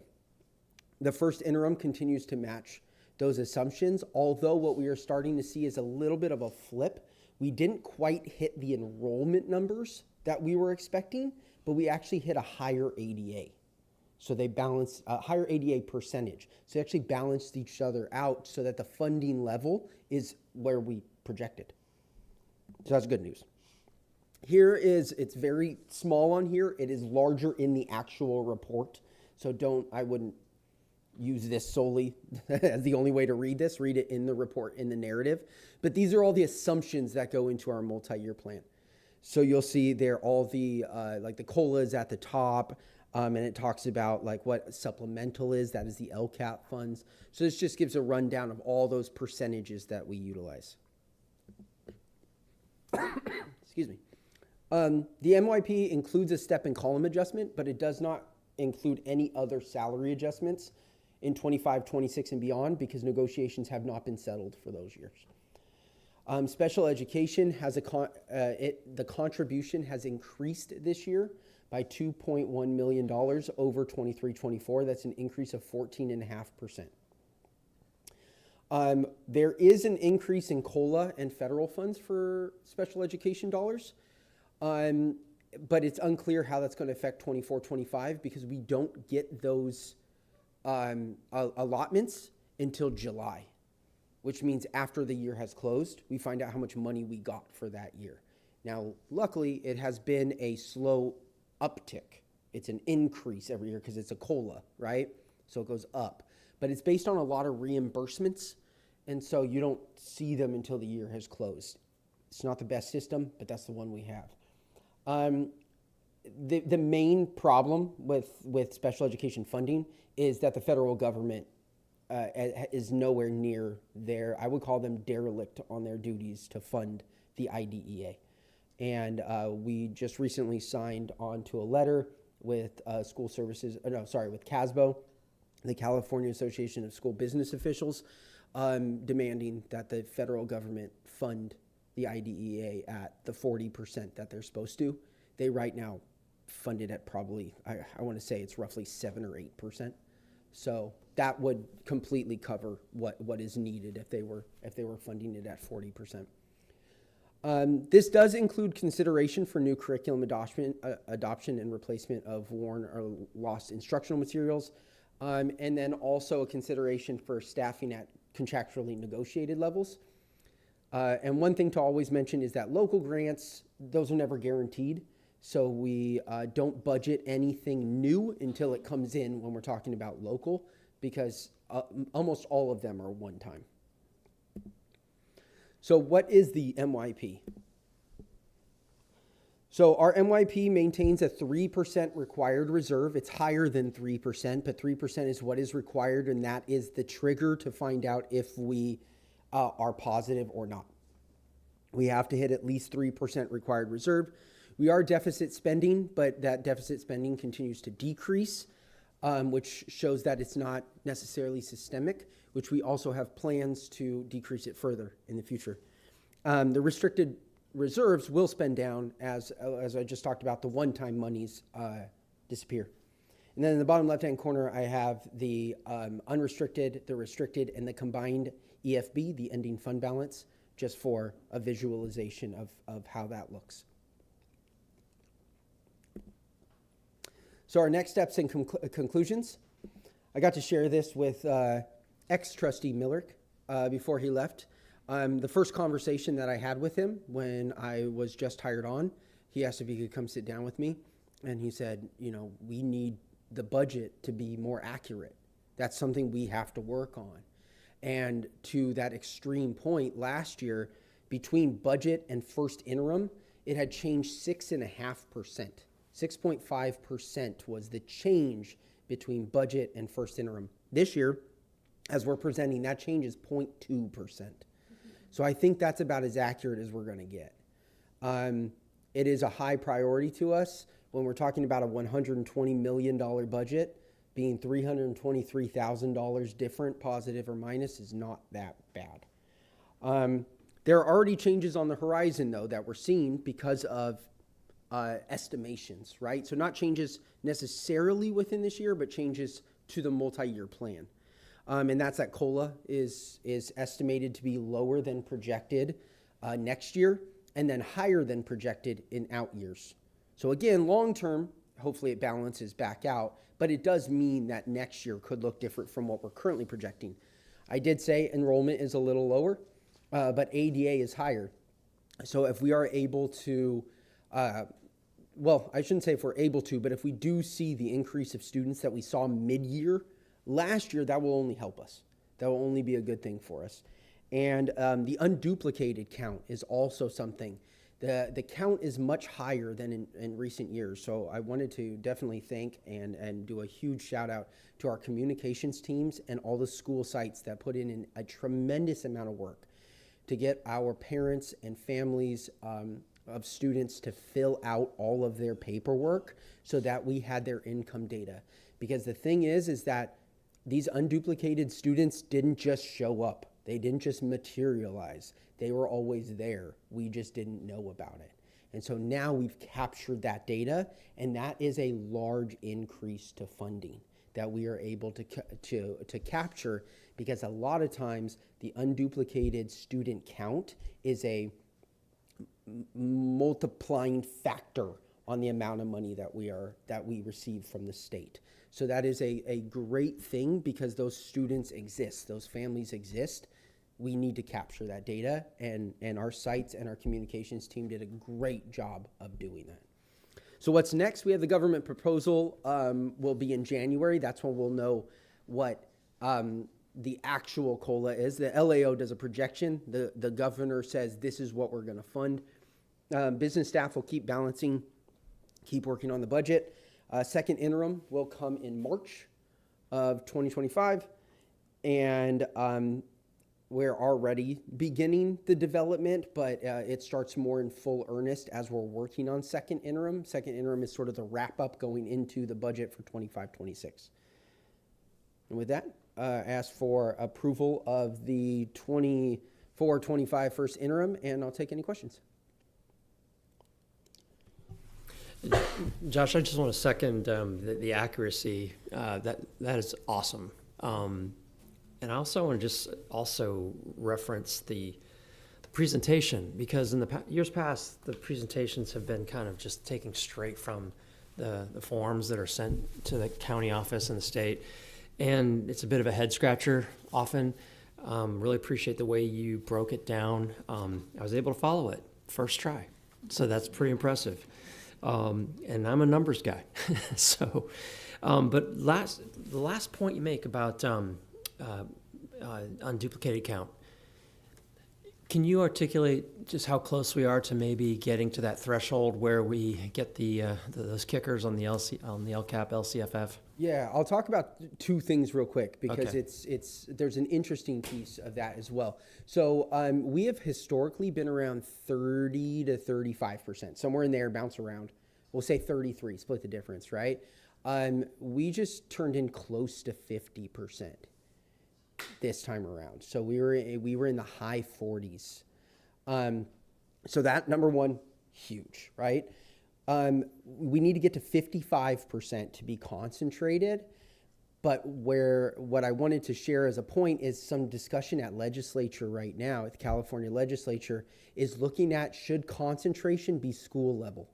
The first interim continues to match those assumptions, although what we are starting to see is a little bit of a flip. We didn't quite hit the enrollment numbers that we were expecting, but we actually hit a higher ADA. So they balanced a higher ADA percentage. So they actually balanced each other out so that the funding level is where we projected. So that's good news. Here is, it's very small on here. It is larger in the actual report. So I wouldn't use this solely as the only way to read this. Read it in the report, in the narrative. But these are all the assumptions that go into our multi-year plan. So you'll see there all the, like the COLA is at the top, and it talks about like what supplemental is, that is the LCAP funds. So this just gives a rundown of all those percentages that we utilize. Excuse me. The MYP includes a step and column adjustment, but it does not include any other salary adjustments in 25, 26, and beyond because negotiations have not been settled for those years. Special education has the contribution has increased this year by $2.1 million over 23-24. That's an increase of 14.5%. There is an increase in COLA and federal funds for special education dollars, but it's unclear how that's going to affect 24-25 because we don't get those allotments until July, which means after the year has closed, we find out how much money we got for that year. Now, luckily, it has been a slow uptick. It's an increase every year because it's a COLA, right? So it goes up. But it's based on a lot of reimbursements, and so you don't see them until the year has closed. It's not the best system, but that's the one we have. The main problem with special education funding is that the federal government is nowhere near their, I would call them derelict on their duties to fund the IDEA. And we just recently signed on to a letter with with CASBO, the California Association of School Business Officials, demanding that the federal government fund the IDEA at the 40% that they're supposed to. They right now fund it at probably, I want to say it's roughly 7 or 8%. So that would completely cover what is needed if they were funding it at 40%. This does include consideration for new curriculum adoption and replacement of worn or lost instructional materials, and then also a consideration for staffing at contractually negotiated levels. And one thing to always mention is that local grants, those are never guaranteed. So we don't budget anything new until it comes in when we're talking about local, because almost all of them are one time. So what is the MYP? So our MYP maintains a 3% required reserve. It's higher than 3%, but 3% is what is required, and that is the trigger to find out if we are positive or not. We have to hit at least 3% required reserve. We are deficit spending, but that deficit spending continues to decrease, which shows that it's not necessarily systemic, which we also have plans to decrease it further in the future. The restricted reserves will spend down as I just talked about, the one-time monies disappear. And then in the bottom left-hand corner, I have the unrestricted, the restricted, and the combined EFB, the ending fund balance, just for a visualization of how that looks. So our next steps and conclusions. I got to share this with ex-trustee Millerick before he left. The first conversation that I had with him when I was just hired on, he asked if he could come sit down with me. And he said, we need the budget to be more accurate. That's something we have to work on. And to that extreme point last year, between budget and first interim, it had changed 6.5%. 6.5% was the change between budget and first interim. This year, as we're presenting, that change is 0.2%. So I think that's about as accurate as we're going to get. It is a high priority to us when we're talking about a $120 million budget, being $323,000 different, positive or minus, is not that bad. There are already changes on the horizon, though, that we're seeing because of estimations, right? So not changes necessarily within this year, but changes to the multi-year plan. And that's that COLA is estimated to be lower than projected next year, and then higher than projected in out years. So again, long term, hopefully it balances back out, but it does mean that next year could look different from what we're currently projecting. I did say enrollment is a little lower, but ADA is higher. So if we are able to, well, I shouldn't say if we're able to, but if we do see the increase of students that we saw mid-year last year, that will only help us. That will only be a good thing for us. And the unduplicated count is also something. The count is much higher than in recent years. So I wanted to definitely thank and do a huge shout out to our communications teams and all the school sites that put in a tremendous amount of work to get our parents and families of students to fill out all of their paperwork so that we had their income data. Because the thing is that these unduplicated students didn't just show up. They didn't just materialize. They were always there. We just didn't know about it. And so now we've captured that data, and that is a large increase to funding that we are able to capture, because a lot of times the unduplicated student count is a multiplying factor on the amount of money that we receive from the state. So that is a great thing, because those students exist, those families exist. We need to capture that data, and our sites and our communications team did a great job of doing that. So what's next? We have the government proposal will be in January. That's when we'll know what the actual COLA is. The LAO does a projection. The governor says this is what we're going to fund. Business staff will keep balancing, keep working on the budget. Second interim will come in March of 2025, and we're already beginning the development, but it starts more in full earnest as we're working on second interim. Second interim is sort of the wrap up going into the budget for 25-26. And with that, ask for approval of the 24-25 first interim, and I'll take any questions. Josh, I just want to second the accuracy. That is awesome. And I also want to just also reference the presentation, because in the years past, the presentations have been kind of just taking straight from the forms that are sent to the county office and the state. And it's a bit of a head scratcher often. Really appreciate the way you broke it down. I was able to follow it first try. So that's pretty impressive. And I'm a numbers guy. So, but the last point you make about unduplicated count, can you articulate just how close we are to maybe getting to that threshold where we get those kickers on the LCAP, LCFF? Yeah, I'll talk about two things real quick, because Okay. there's an interesting piece of that as well. So we have historically been around 30 to 35%, somewhere in there, bounce around. We'll say 33, split the difference, right? We just turned in close to 50% this time around. So we were in the high 40s. So that, number one, huge, right? We need to get to 55% to be concentrated. But what I wanted to share as a point is some discussion at legislature right now, at the California legislature, is looking at, should concentration be school level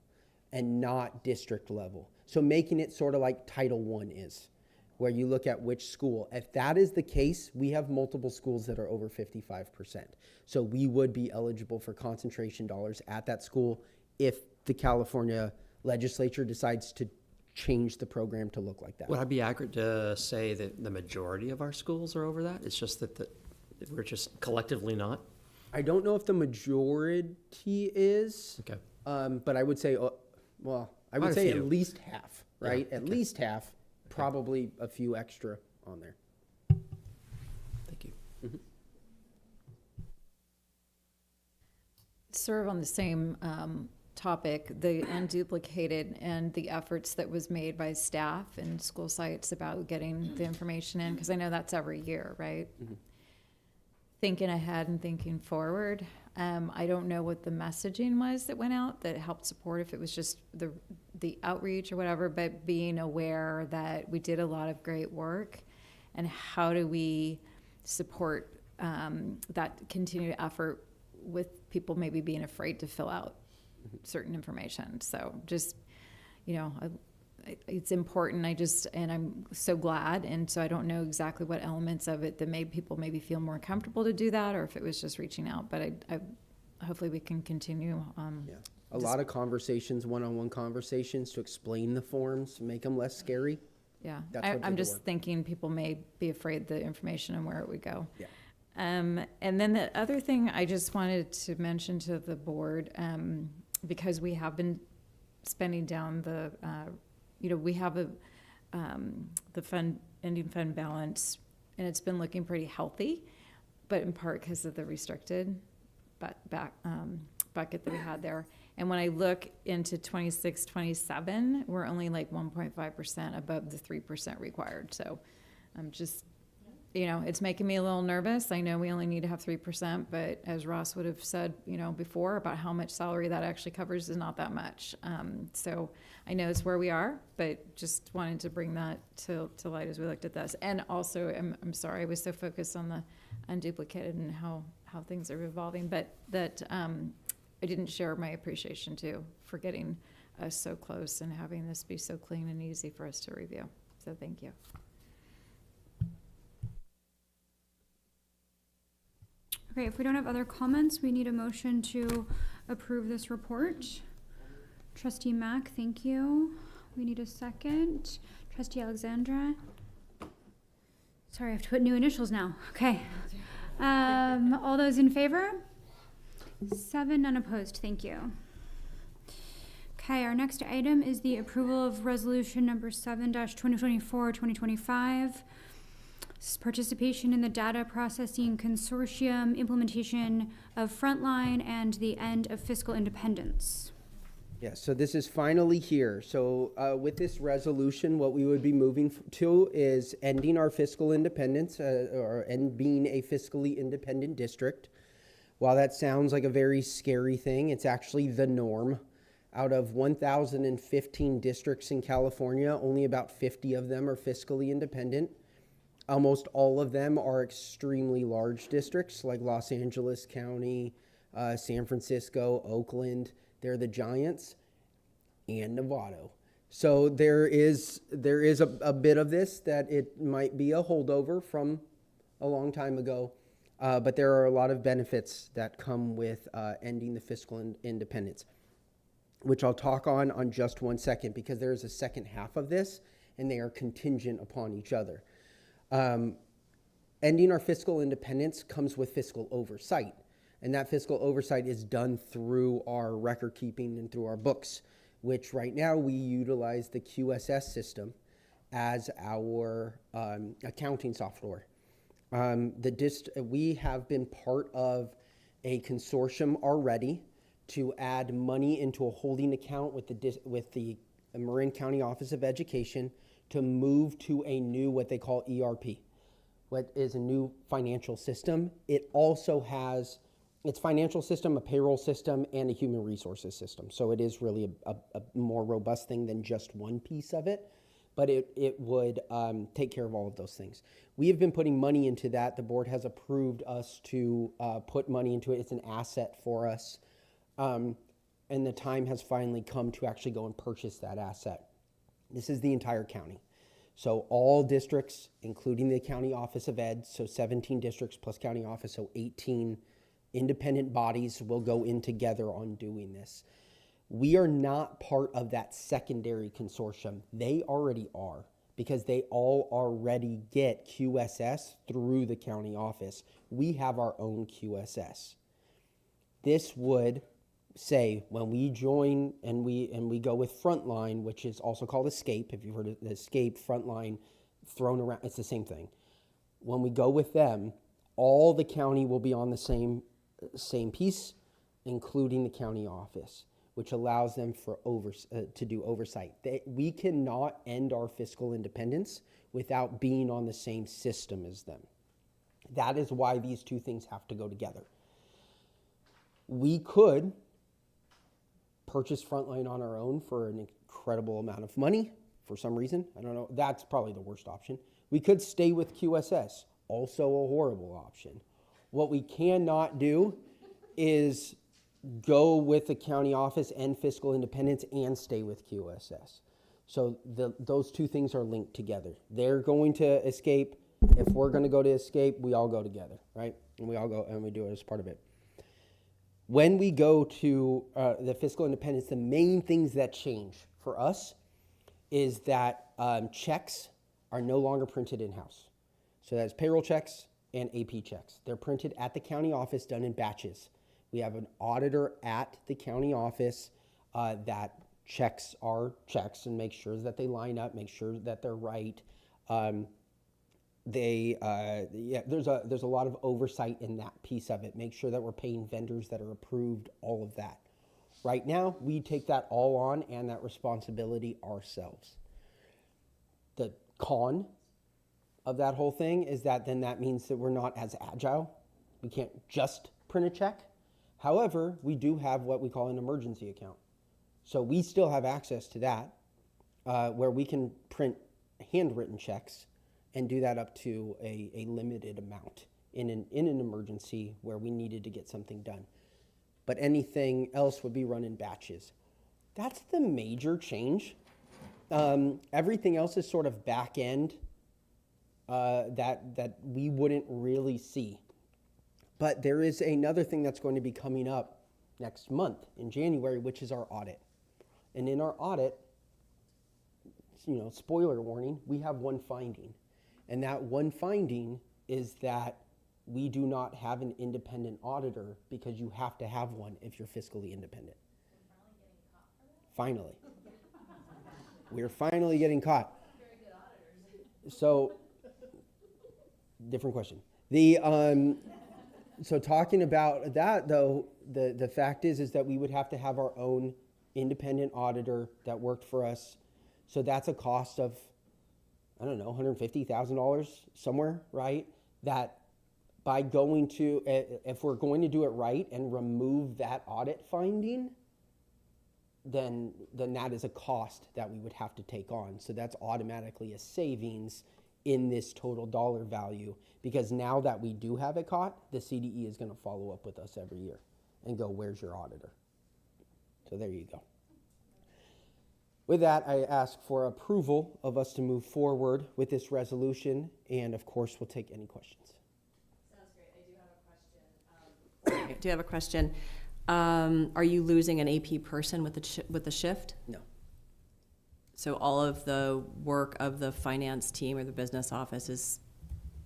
and not district level? So making it sort of like Title I is, where you look at which school. If that is the case, we have multiple schools that are over 55%. So we would be eligible for concentration dollars at that school if the California legislature decides to change the program to look like that. Would I be accurate to say that the majority of our schools are over that? It's just that we're just collectively not? I don't know if the majority is, Okay. but I would say, I would say at least half, right? Yeah, at least half, probably a few extra on there. Thank you. Mm-hmm. Sort of on the same topic, the unduplicated and the efforts that was made by staff and school sites about getting the information in, because I know that's every year, right? Mm-hmm. Thinking ahead and thinking forward. I don't know what the messaging was that went out that helped support, if it was just the outreach or whatever, but being aware that we did a lot of great work, and how do we support that continued effort with people maybe being afraid to fill out certain information. So just, it's important. And I'm so glad. And so I don't know exactly what elements of it that made people maybe feel more comfortable to do that, or if it was just reaching out. But I hopefully we can continue. A lot of conversations, one-on-one conversations to explain the forms, make them less scary. Yeah, That's what I'm did the just work. thinking people may be afraid the information and where it would go. Yeah. And then the other thing I just wanted to mention to the board, because we have been spending down the, we have the ending fund balance, and it's been looking pretty healthy, but in part because of the restricted bucket that we had there. And when I look into 26, 27, we're only like 1.5% above the 3% required. So I'm just, it's making me a little nervous. I know we only need to have 3%, but as Ross would have said, before, about how much salary that actually covers is not that much. So I know it's where we are, but just wanted to bring that to light as we looked at this. And also, I'm sorry, I was so focused on the unduplicated and how things are evolving, but that I didn't share my appreciation too for getting us so close and having this be so clean and easy for us to review. So thank you. Okay, if we don't have other comments, we need a motion to approve this report. Trustee Mack, thank you. We need a second. Trustee Alexandra. Sorry, I have to put new initials now. Okay. All those in favor? 7, none opposed. Thank you. Okay, our next item is the approval of resolution number 7-2024-2025. This is participation in the data processing consortium, implementation of Frontline, and the end of fiscal independence. Yeah, so this is finally here. So with this resolution, what we would be moving to is ending our fiscal independence, and being a fiscally independent district. While that sounds like a very scary thing, it's actually the norm. Out of 1,015 districts in California, only about 50 of them are fiscally independent. Almost all of them are extremely large districts, like Los Angeles County, San Francisco, Oakland. They're the giants, and Novato. So there is a bit of this that it might be a holdover from a long time ago, but there are a lot of benefits that come with ending the fiscal independence, which I'll talk on just 1 second, because there is a second half of this, and they are contingent upon each other. Ending our fiscal independence comes with fiscal oversight. And that fiscal oversight is done through our record keeping and through our books, which right now we utilize the QSS system as our accounting software. We have been part of a consortium already to add money into a holding account with the Marin County Office of Education to move to a new, what they call ERP, what is a new financial system. It also has its financial system, a payroll system, and a human resources system. So it is really a more robust thing than just one piece of it, but it would take care of all of those things. We have been putting money into that. The board has approved us to put money into it. It's an asset for us. And the time has finally come to actually go and purchase that asset. This is the entire county. So all districts, including the county office of ed, so 17 districts plus county office, so 18 independent bodies will go in together on doing this. We are not part of that secondary consortium. They already are, because they all already get QSS through the county office. We have our own QSS. This would say when we join and we go with Frontline, which is also called Escape, if you've heard of the Escape, Frontline, thrown around, it's the same thing. When we go with them, all the county will be on the same piece, including the county office. which allows them to do oversight. We cannot end our fiscal independence without being on the same system as them. That is why these two things have to go together. We could purchase Frontline on our own for an incredible amount of money for some reason. I don't know. That's probably the worst option. We could stay with QSS, also a horrible option. What we cannot do is go with the county office and fiscal independence and stay with QSS. So those two things are linked together. They're going to escape. If we're going to go to escape, we all go together, right? And we all go and we do it as part of it. When we go to the fiscal independence, the main things that change for us is that checks are no longer printed in-house. So that's payroll checks and AP checks. They're printed at the county office, done in batches. We have an auditor at the county office that checks our checks and makes sure that they line up, make sure that they're right. There's a lot of oversight in that piece of it. Make sure that we're paying vendors that are approved, all of that. Right now, we take that all on and that responsibility ourselves. The con of that whole thing is that then that means that we're not as agile. We can't just print a check. However, we do have what we call an emergency account. So we still have access to that where we can print handwritten checks and do that up to a limited amount in an emergency where we needed to get something done. But anything else would be run in batches. That's the major change. Everything else is sort of back end that we wouldn't really see. But there is another thing that's going to be coming up next month in January, which is our audit. And in our audit, spoiler warning, we have one finding. And that one finding is that we do not have an independent auditor because you have to have one if you're fiscally independent. Finally. We're finally getting caught. Very good auditors. So, different question. So talking about that though, the fact is that we would have to have our own independent auditor that worked for us. So that's a cost of, I don't know, $150,000 somewhere, right? That by going to, if we're going to do it right and remove that audit finding, then that is a cost that we would have to take on. So that's automatically a savings in this total dollar value, because now that we do have it caught, the CDE is going to follow up with us every year and go, where's your auditor? So there you go. With that, I ask for approval of us to move forward with this resolution, and of course, we'll take any questions. Sounds great. I do have a question. Are you losing an AP person with the shift? No. So all of the work of the finance team or the business office is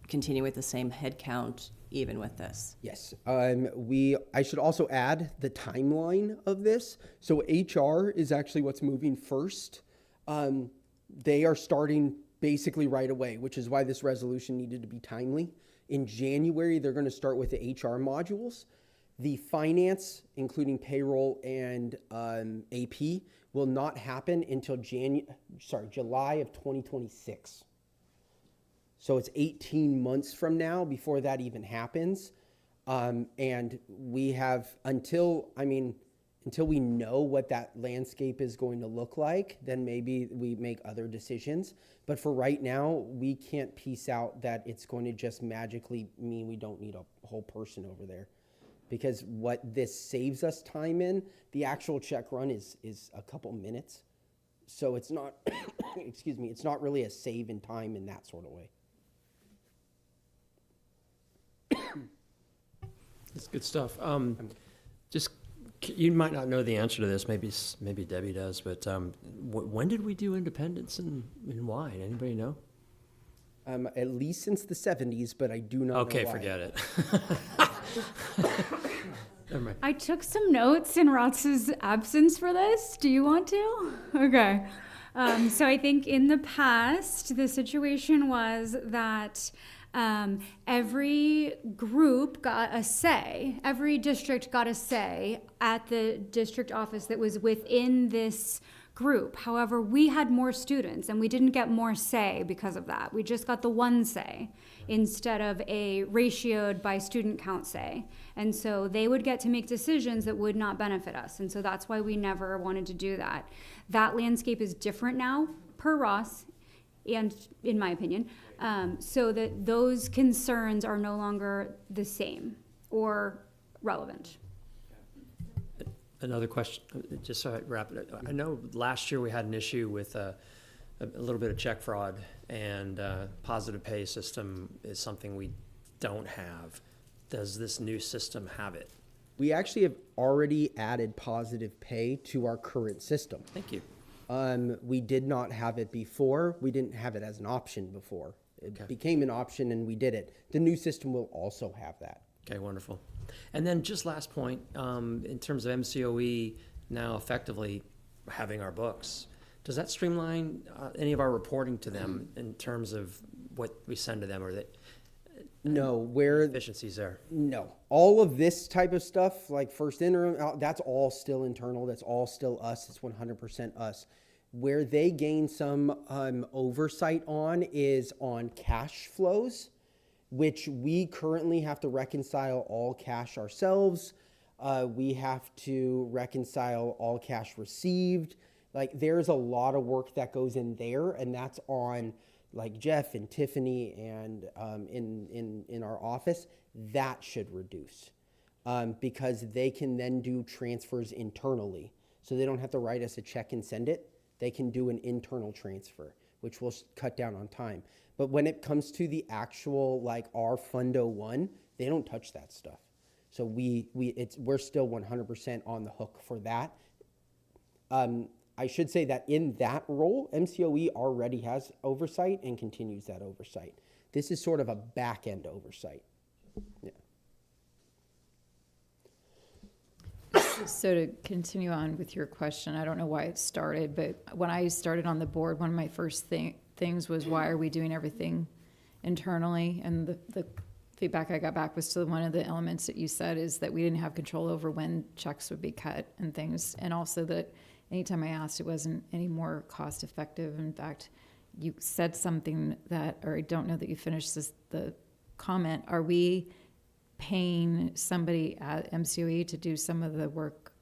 continuing with the same head count even with this? Yes. I should also add the timeline of this. So HR is actually what's moving first. They are starting basically right away, which is why this resolution needed to be timely. In January, they're going to start with the HR modules. The finance, including payroll and AP, will not happen until July of 2026. So it's 18 months from now before that even happens. And we have until we know what that landscape is going to look like, then maybe we make other decisions. But for right now, we can't piece out that it's going to just magically mean we don't need a whole person over there. Because what this saves us time in, the actual check run is a couple minutes. So it's not, it's not really a save in time in that sort of way. It's good stuff. You might not know the answer to this. Maybe Debbie does. But when did we do independence and why? Anybody know? At least since the 70s, but I do not know why. Okay, forget it. Never mind. I took some notes in Rotz's absence for this. Do you want to? Okay. So I think in the past, the situation was that Every group got a say. Every district got a say at the district office that was within this group. However, we had more students and we didn't get more say because of that. We just got the one say instead of a ratioed by student count say. And so they would get to make decisions that would not benefit us. And so that's why we never wanted to do that. That landscape is different now per Ross, and in my opinion, so that those concerns are no longer the same or relevant. Another question, just so I wrap it up. I know last year we had an issue with a little bit of check fraud, and positive pay system is something we don't have. Does this new system have it? We actually have already added positive pay to our current system. Thank you. We did not have it before. We didn't have it as an option before. It became an option and we did it. The new system will also have that. Okay, wonderful. And then just last point, in terms of MCOE now effectively having our books, does that streamline any of our reporting to them in terms of what we send to them, or that? No, where efficiencies there? No, all of this type of stuff, like first interim, that's all still internal. That's all still us. It's 100% us. Where they gain some oversight on is on cash flows, which we currently have to reconcile all cash ourselves. We have to reconcile all cash received. Like, there's a lot of work that goes in there, and that's on like Jeff and Tiffany and in our office. That should reduce because they can then do transfers internally. So they don't have to write us a check and send it. They can do an internal transfer, which will cut down on time. But when it comes to the actual, like our Fundo One, they don't touch that stuff. So we're still 100% on the hook for that. I should say that in that role, MCOE already has oversight and continues that oversight. This is sort of a back-end oversight. Yeah. So to continue on with your question, I don't know why it started, but when I started on the board, one of my first things was, why are we doing everything internally? And the feedback I got back was to one of the elements that you said is that we didn't have control over when checks would be cut and things, and also that anytime I asked, it wasn't any more cost effective. In fact, you said something that, or I don't know that you finished the comment, are we paying somebody at MCOE to do some of the work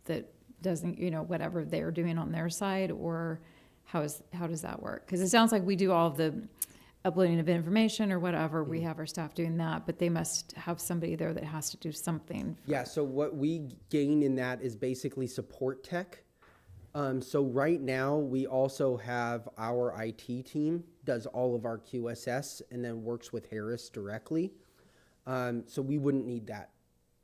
that doesn't, whatever they're doing on their side, or how does that work? Because it sounds like we do all of the uploading of information or whatever, we have our staff doing that, but they must have somebody there that has to do something. Yeah, so what we gain in that is basically support tech. So right now we also have our IT team does all of our QSS and then works with Harris directly. So we wouldn't need that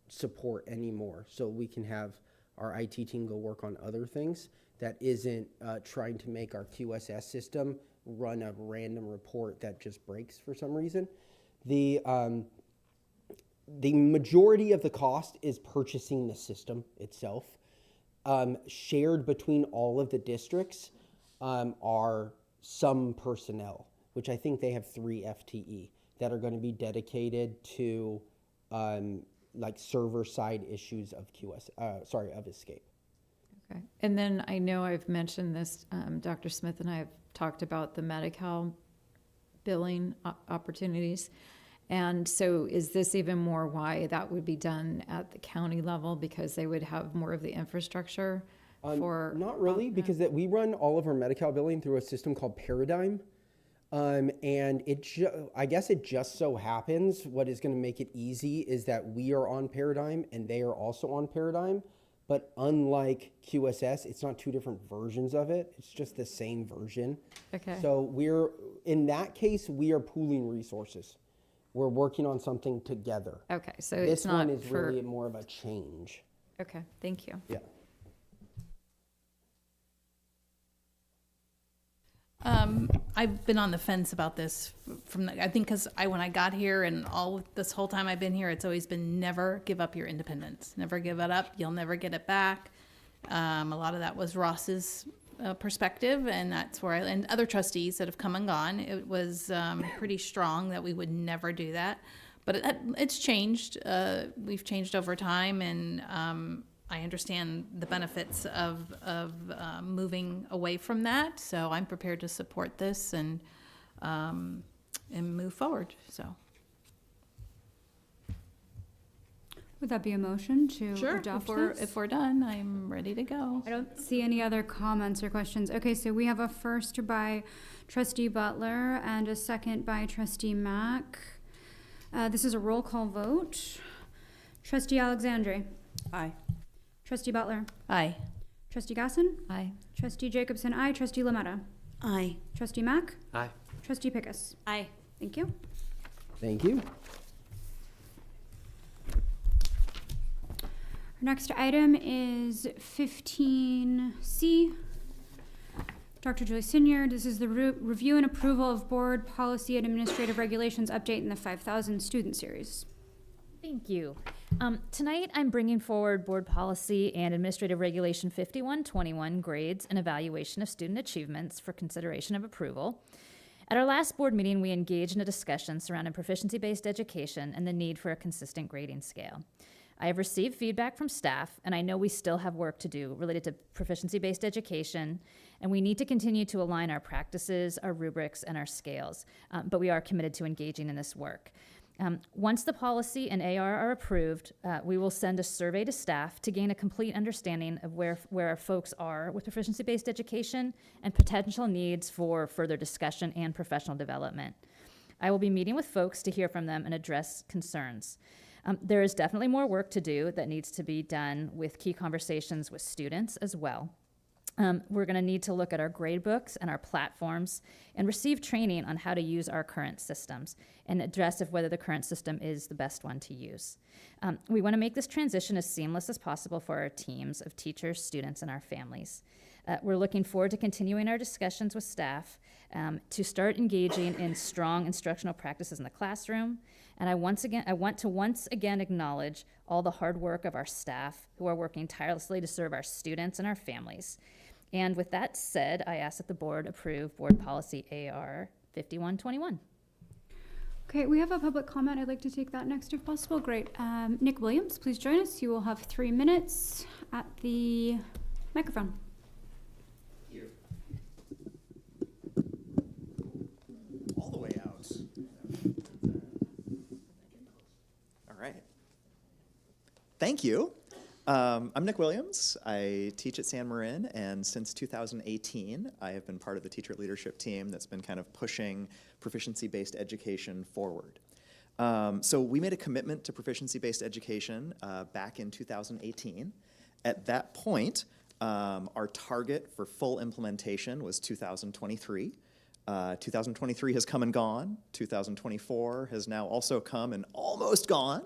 support anymore. So we can have our IT team go work on other things that isn't trying to make our QSS system run a random report that just breaks for some reason. The majority of the cost is purchasing the system itself. Shared between all of the districts are some personnel, which I think they have 3 FTE that are going to be dedicated to like server side issues of of Escape. Okay. And then I know I've mentioned this, Dr. Smith and I have talked about the Medi-Cal billing opportunities. And so is this even more why that would be done at the county level, because they would have more of the infrastructure for? Not really, because we run all of our Medi-Cal billing through a system called Paradigm. And I guess it just so happens what is going to make it easy is that we are on Paradigm and they are also on Paradigm. But unlike QSS, it's not 2 different versions of it. It's just the same version. Okay. So in that case, we are pooling resources. We're working on something together. Okay, so this it's not one is really more of a change. Okay, thank you. Yeah. I've been on the fence about this I think because when I got here and all this whole time I've been here, it's always been never give up your independence. Never give it up. You'll never get it back. A lot of that was Ross's perspective, and that's where and other trustees that have come and gone, it was pretty strong that we would never do that. But it's changed. We've changed over time, and I understand the benefits of moving away from that. So I'm prepared to support this and move forward. So. Would that be a motion to Sure, adopt if we're done, I'm ready to go. I don't see any other comments or questions. Okay, so we have a first by Trustee Butler and a second by Trustee Mack. This is a roll call vote. Trustee Alexandre. Aye. Trustee Butler. Aye. Trustee Gasson. Aye. Trustee Jacobson. Aye. Trustee Lametta. Aye. Trustee Mack. Aye. Trustee Pickus. Aye. Thank you. Thank you. Our next item is 15C. Dr. Julie Senior, this is the review and approval of board policy and administrative regulations update in the 5,000 student series. Thank you. Tonight, I'm bringing forward Board Policy and Administrative Regulation 5121, Grades and Evaluation of Student Achievements for consideration of approval. At our last board meeting, we engaged in a discussion surrounding proficiency-based education and the need for a consistent grading scale. I have received feedback from staff, and I know we still have work to do related to proficiency-based education, and we need to continue to align our practices, our rubrics, and our scales, but we are committed to engaging in this work. Once the policy and AR are approved, we will send a survey to staff to gain a complete understanding of where our folks are with proficiency-based education and potential needs for further discussion and professional development. I will be meeting with folks to hear from them and address concerns. There is definitely more work to do that needs to be done with key conversations with students as well. We're going to need to look at our grade books and our platforms and receive training on how to use our current systems and address if whether the current system is the best one to use. We want to make this transition as seamless as possible for our teams of teachers, students, and our families. We're looking forward to continuing our discussions with staff to start engaging in strong instructional practices in the classroom. And I want to once again acknowledge all the hard work of our staff who are working tirelessly to serve our students and our families. And with that said, I ask that the board approve Board Policy AR 5121. Okay, we have a public comment. I'd like to take that next if possible. Great. Nick Williams, please join us. You will have 3 minutes at the microphone. All the way out. All right. Thank you. I'm Nick Williams. I teach at San Marin, and since 2018, I have been part of the teacher leadership team that's been kind of pushing proficiency-based education forward. So we made a commitment to proficiency-based education back in 2018. At that point, our target for full implementation was 2023. 2023 has come and gone. 2024 has now also come and almost gone.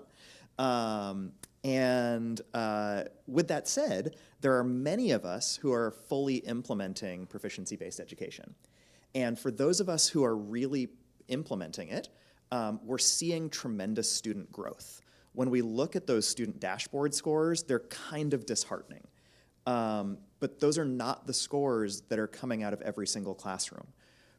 With that said, there are many of us who are fully implementing proficiency-based education. And for those of us who are really implementing it, we're seeing tremendous student growth. When we look at those student dashboard scores, they're kind of disheartening. But those are not the scores that are coming out of every single classroom.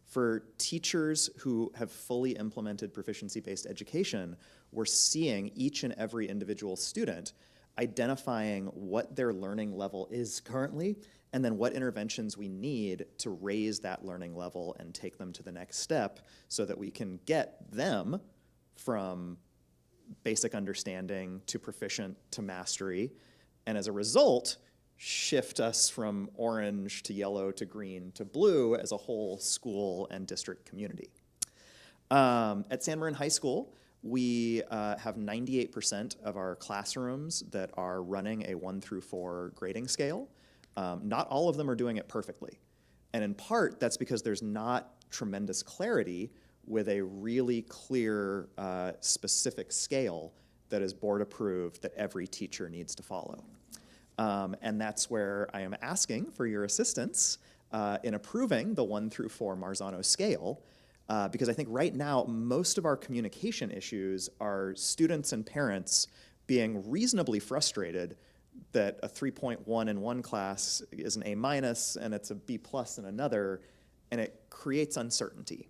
For teachers who have fully implemented proficiency-based education, we're seeing each and every individual student identifying what their learning level is currently, and then what interventions we need to raise that learning level and take them to the next step so that we can get them from basic understanding to proficient to mastery, and as a result, shift us from orange to yellow to green to blue as a whole school and district community. At San Marin High School, we have 98% of our classrooms that are running a 1 through 4 grading scale. Not all of them are doing it perfectly. And in part, that's because there's not tremendous clarity with a really clear, specific scale that is board approved that every teacher needs to follow. And that's where I am asking for your assistance in approving the 1 through 4 Marzano scale, because I think right now most of our communication issues are students and parents being reasonably frustrated that a 3.1 in one class is an A minus and it's a B plus in another, and it creates uncertainty.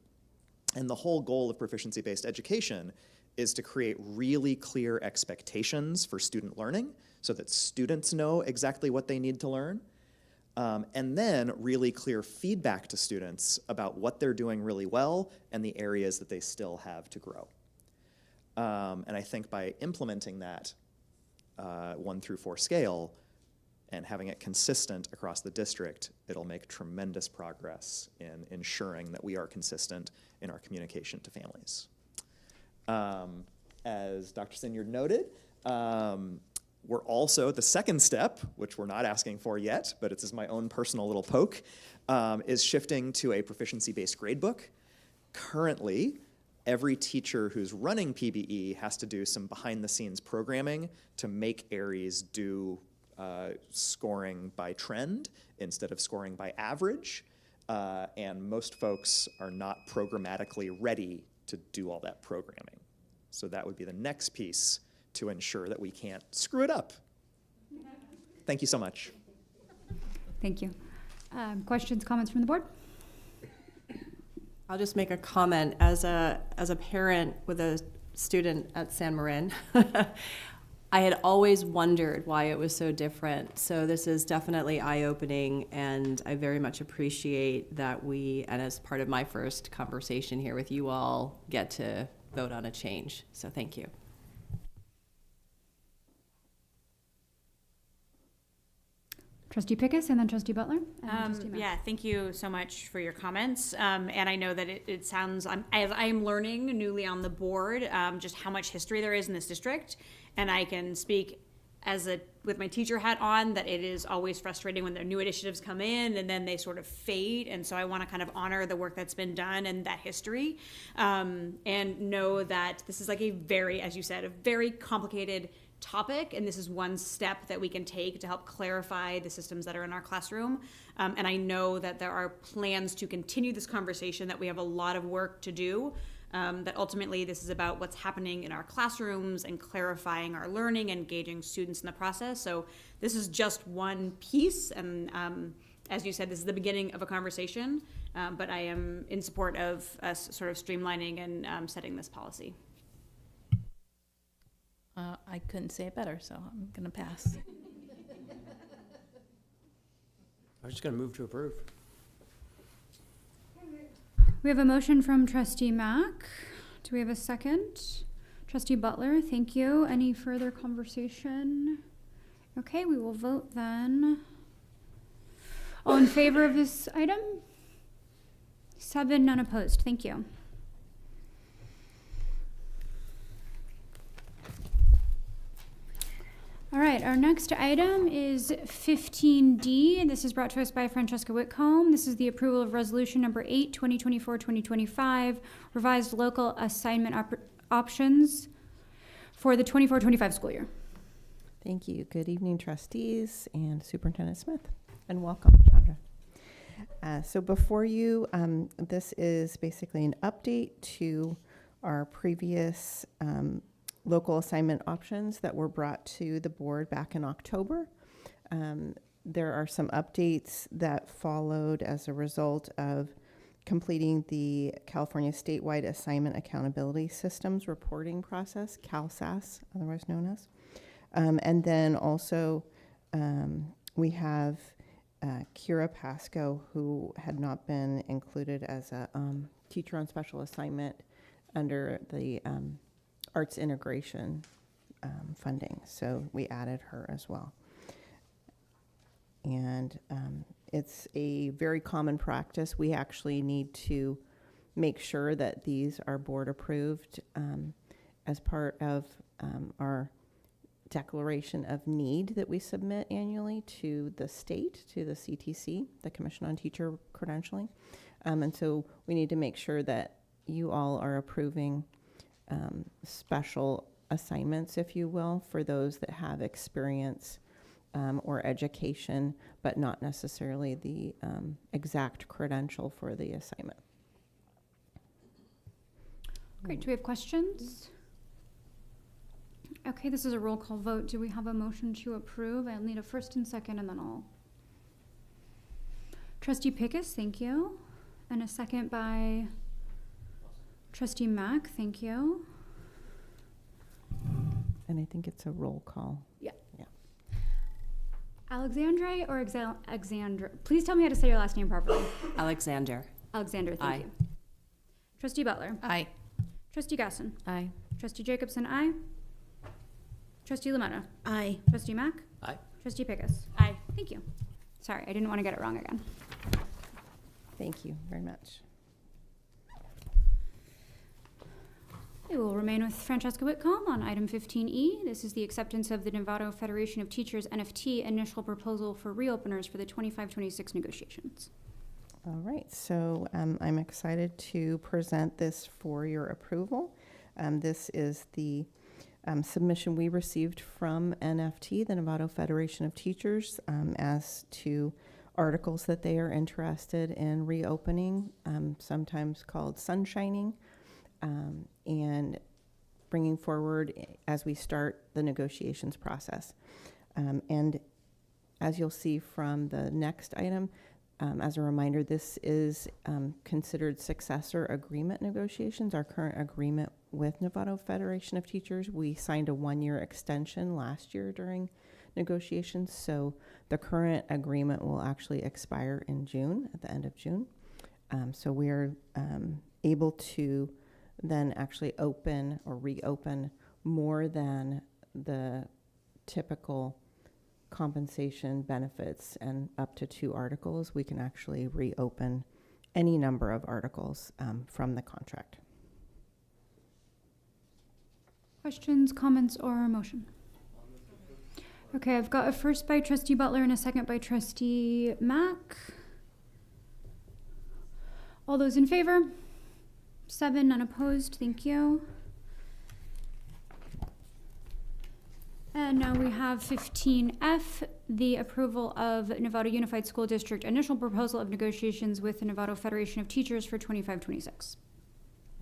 And the whole goal of proficiency-based education is to create really clear expectations for student learning so that students know exactly what they need to learn, and then really clear feedback to students about what they're doing really well and the areas that they still have to grow. And I think by implementing that 1 through 4 scale and having it consistent across the district, it'll make tremendous progress in ensuring that we are consistent in our communication to families. As Dr. Sinyard noted, we're also, the second step, which we're not asking for yet, but it's my own personal little poke, is shifting to a proficiency-based gradebook. Currently, every teacher who's running PBE has to do some behind-the-scenes programming to make Aries do scoring by trend instead of scoring by average, and most folks are not programmatically ready to do all that programming. So that would be the next piece to ensure that we can't screw it up. Thank you so much. Thank you. Questions, comments from the board? I'll just make a comment. As a parent with a student at San Marin, I had always wondered why it was so different. So this is definitely eye-opening, and I very much appreciate that we, and as part of my first conversation here with you all, get to vote on a change. So thank you. Trustee Pickus and then Trustee Butler. And then Trustee Mack. Yeah, thank you so much for your comments. And I know that it sounds, as I am learning newly on the board, just how much history there is in this district. And I can speak with my teacher hat on that it is always frustrating when there are new initiatives come in and then they sort of fade. And so I want to kind of honor the work that's been done and that history, and know that this is like a very, as you said, a very complicated topic, and this is one step that we can take to help clarify the systems that are in our classroom. And I know that there are plans to continue this conversation, that we have a lot of work to do, that ultimately this is about what's happening in our classrooms and clarifying our learning, engaging students in the process. So this is just one piece, and as you said, this is the beginning of a conversation, but I am in support of us sort of streamlining and setting this policy. I couldn't say it better, so I'm going to pass. I was just going to move to approve. We have a motion from Trustee Mack. Do we have a second? Trustee Butler, thank you. Any further conversation? Okay, we will vote then. All in favor of this item? 7, none opposed. Thank you. All right, our next item is 15D, and this is brought to us by Francesca Whitcomb. This is the approval of resolution number 8, 2024-2025, revised local assignment options for the 24-25 school year. Thank you. Good evening, trustees and Superintendent Smith, and welcome, Chandra. So before you, this is basically an update to our previous local assignment options that were brought to the board back in October. There are some updates that followed as a result of completing the California Statewide Assignment Accountability Systems reporting process, CalSAS, otherwise known as. And then also we have Kira Pasco, who had not been included as a teacher on special assignment under the arts integration funding. So we added her as well. And it's a very common practice. We actually need to make sure that these are board approved as part of our declaration of need that we submit annually to the state, to the CTC, the Commission on Teacher Credentialing. And so we need to make sure that you all are approving special assignments, if you will, for those that have experience or education, but not necessarily the exact credential for the assignment. Great. Do we have questions? Okay, this is a roll call vote. Do we have a motion to approve? I'll need a first and second, and then I'll. Trustee Pickus, thank you. And a second by Trustee Mack, thank you. And I think it's a roll call. Yeah. Yeah. Alexandre or Alexandra? Please tell me how to say your last name properly. Alexander. Alexander, thank Aye. you. Trustee Butler. Aye. Trustee Gasson. Aye. Trustee Jacobson, aye. Trustee Lametta. Aye. Trustee Mack. Aye. Trustee Pickus. Aye. Thank you. Sorry, I didn't want to get it wrong again. Thank you very much. We will remain with Francesca Whitcomb on item 15E. This is the acceptance of the Novato Federation of Teachers NFT initial proposal for reopeners for the 25-26 negotiations. All right, so I'm excited to present this for your approval. This is the submission we received from NFT, the Novato Federation of Teachers, as to articles that they are interested in reopening, sometimes called sunshining, and bringing forward as we start the negotiations process. And as you'll see from the next item, as a reminder, this is considered successor agreement negotiations. Our current agreement with Novato Federation of Teachers, we signed a 1-year extension last year during negotiations, so the current agreement will actually expire in June, at the end of June. So we're able to then actually open or reopen more than the typical compensation benefits and up to 2 articles. We can actually reopen any number of articles from the contract. Questions, comments, or a motion? Okay, I've got a first by Trustee Butler and a second by Trustee Mack. All those in favor? 7, none opposed, thank you. And now we have 15F, the approval of Novato Unified School District initial proposal of negotiations with the Novato Federation of Teachers for 25-26.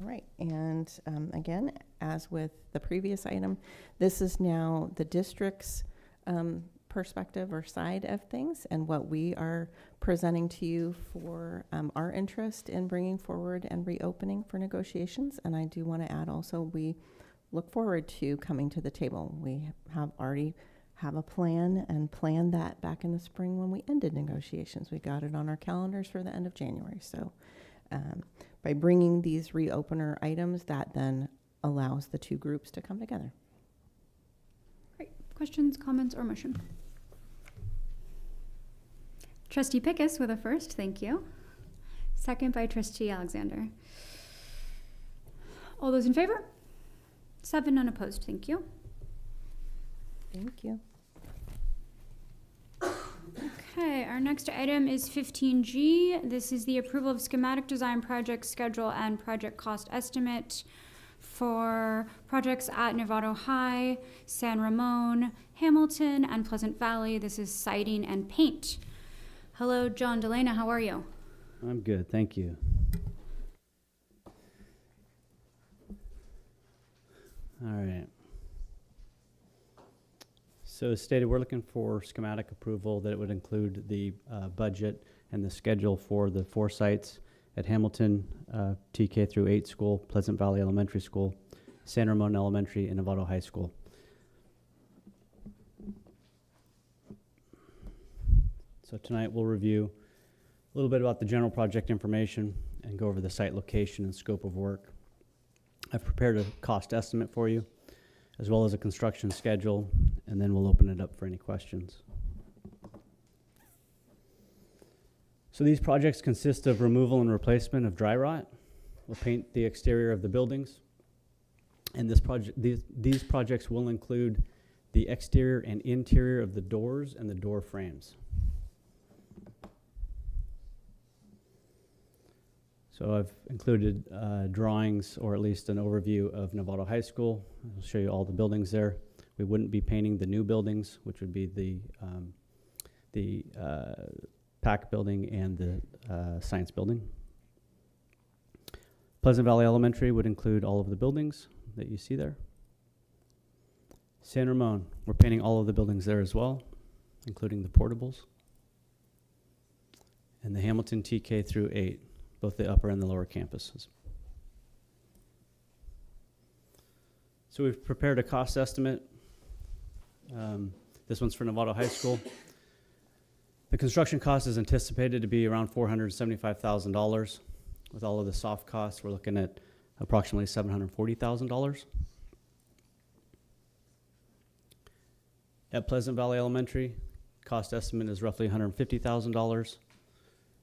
All right, and again, as with the previous item, this is now the district's perspective or side of things, and what we are presenting to you for our interest in bringing forward and reopening for negotiations. And I do want to add also, we look forward to coming to the table. We have already have a plan and planned that back in the spring when we ended negotiations. We got it on our calendars for the end of January. So by bringing these reopener items, that then allows the 2 groups to come together. Great. Questions, comments, or motion? Trustee Pickus with a first, thank you. Second by Trustee Alexander. All those in favor? 7, unopposed, thank you. Thank you. Okay, our next item is 15G. This is the approval of schematic design project schedule and project cost estimate for projects at Novato High, San Ramon, Hamilton, and Pleasant Valley. This is siding and paint. Hello, John Delana, how are you? I'm good, thank you. All right. So as stated, we're looking for schematic approval that it would include the budget and the schedule for the 4 sites at Hamilton TK through 8 school, Pleasant Valley Elementary School, San Ramon Elementary, and Novato High School. So tonight we'll review a little bit about the general project information and go over the site location and scope of work. I've prepared a cost estimate for you, as well as a construction schedule, and then we'll open it up for any questions. So these projects consist of removal and replacement of dry rot. We'll paint the exterior of the buildings, and these projects will include the exterior and interior of the doors and the door frames. So I've included drawings, or at least an overview of Novato High School. I'll show you all the buildings there. We wouldn't be painting the new buildings, which would be the PAC building and the science building. Pleasant Valley Elementary would include all of the buildings that you see there. San Ramon, we're painting all of the buildings there as well, including the portables. And the Hamilton TK through 8, both the upper and the lower campuses. So we've prepared a cost estimate. This one's for Novato High School. The construction cost is anticipated to be around $475,000. With all of the soft costs, we're looking at approximately $740,000. At Pleasant Valley Elementary, cost estimate is roughly $150,000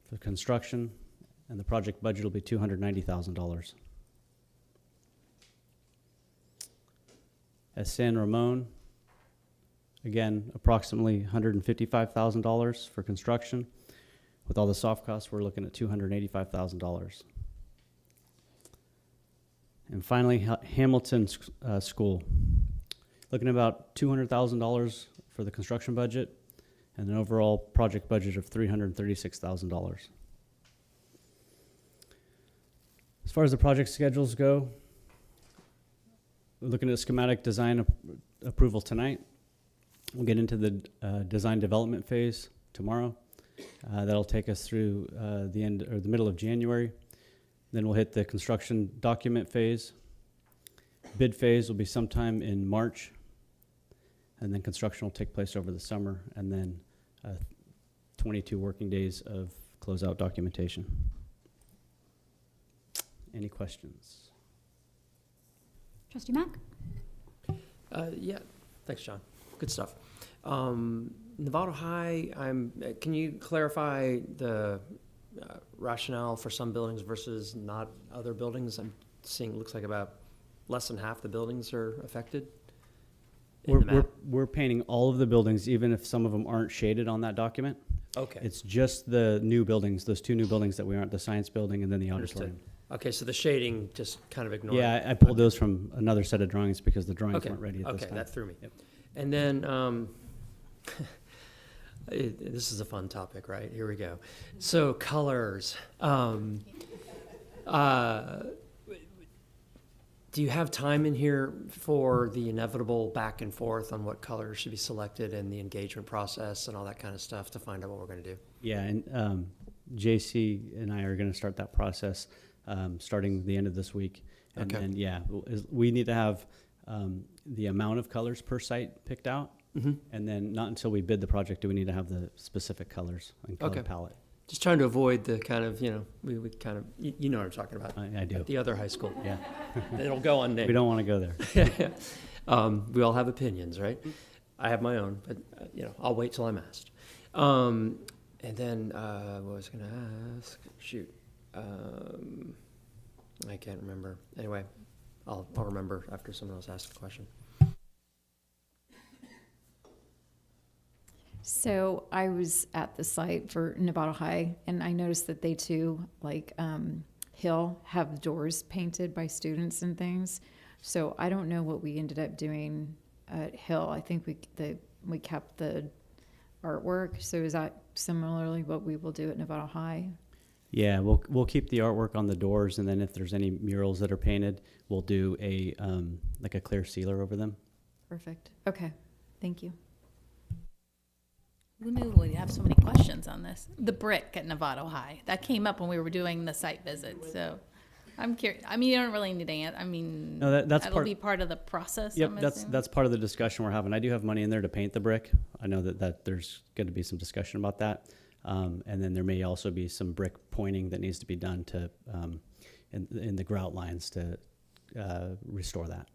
for construction, and the project budget will be $290,000. At San Ramon, again, approximately $155,000 for construction. With all the soft costs, we're looking at $285,000. And finally, Hamilton School, looking at about $200,000 for the construction budget and an overall project budget of $336,000. As far as the project schedules go, we're looking at schematic design approval tonight. We'll get into the design development phase tomorrow. That'll take us through the end or the middle of January. Then we'll hit the construction document phase. Bid phase will be sometime in March. And then construction will take place over the summer, and then 22 working days of closeout documentation. Any questions? Trustee Mack? Yeah, thanks, John. Good stuff. Novato High, can you clarify the rationale for some buildings versus not other buildings? I'm seeing it looks like about less than half the buildings are affected. We're painting all of the buildings, even if some of them aren't shaded on that document. Okay. It's just the new buildings, those 2 new buildings that we aren't, the science building and then the Understood. auditorium. Okay, so the shading just kind of ignored. Yeah, I pulled those from another set of drawings because the drawings weren't ready at this time. Okay, that threw me. Yep. And then, this is a fun topic, right? Here we go. So colors. Do you have time in here for the inevitable back and forth on what colors should be selected and the engagement process and all that kind of stuff to find out what we're going to do? Yeah, and JC and I are going to start that process starting the end of this week. And then, yeah, we need to have the amount of colors per site picked out. Mm-hmm. And then not until we bid the project do we need to have the specific colors and color palette. Just trying to avoid the kind of, we kind of, you know what I'm talking about. I do. At the other high school. Yeah. It'll go unnamed. We don't want to go there. We all have opinions, right? I have my own, but, I'll wait till I'm asked. And then, what was I going to ask? Shoot. I can't remember. Anyway, I'll remember after someone else asks a question. So I was at the site for Novato High, and I noticed that they too, like Hill, have doors painted by students and things. So I don't know what we ended up doing at Hill. I think we kept the artwork. So is that similarly what we will do at Novato High? Yeah, we'll keep the artwork on the doors, and then if there's any murals that are painted, we'll do a like a clear sealer over them. Perfect. Okay, thank you. Who knew we'd have so many questions on this? The brick at Novato High. That came up when we were doing the site visit, so I'm curious. I mean, you don't really need to answer. I mean, no, that'll be part of the process. Yep, that's part of the discussion we're having. I do have money in there to paint the brick. I know that there's going to be some discussion about that. And then there may also be some brick pointing that needs to be done to in the grout lines to restore that.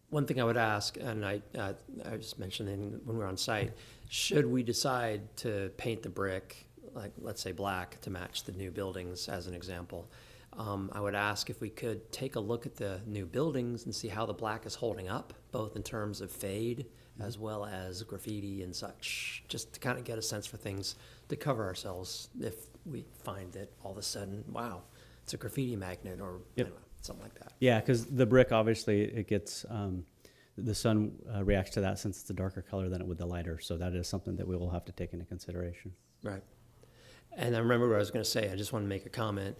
One thing I would ask, and I was mentioning when we were on site, should we decide to paint the brick, like let's say black, to match the new buildings as an example, I would ask if we could take a look at the new buildings and see how the black is holding up, both in terms of fade as well as graffiti and such, just to kind of get a sense for things to cover ourselves if we find that all of a sudden, wow, it's a graffiti magnet or something like that. Yeah, because the brick, obviously, it gets, the sun reacts to that since it's a darker color than it would the lighter. So that is something that we will have to take into consideration. Right. And I remember what I was going to say. I just want to make a comment.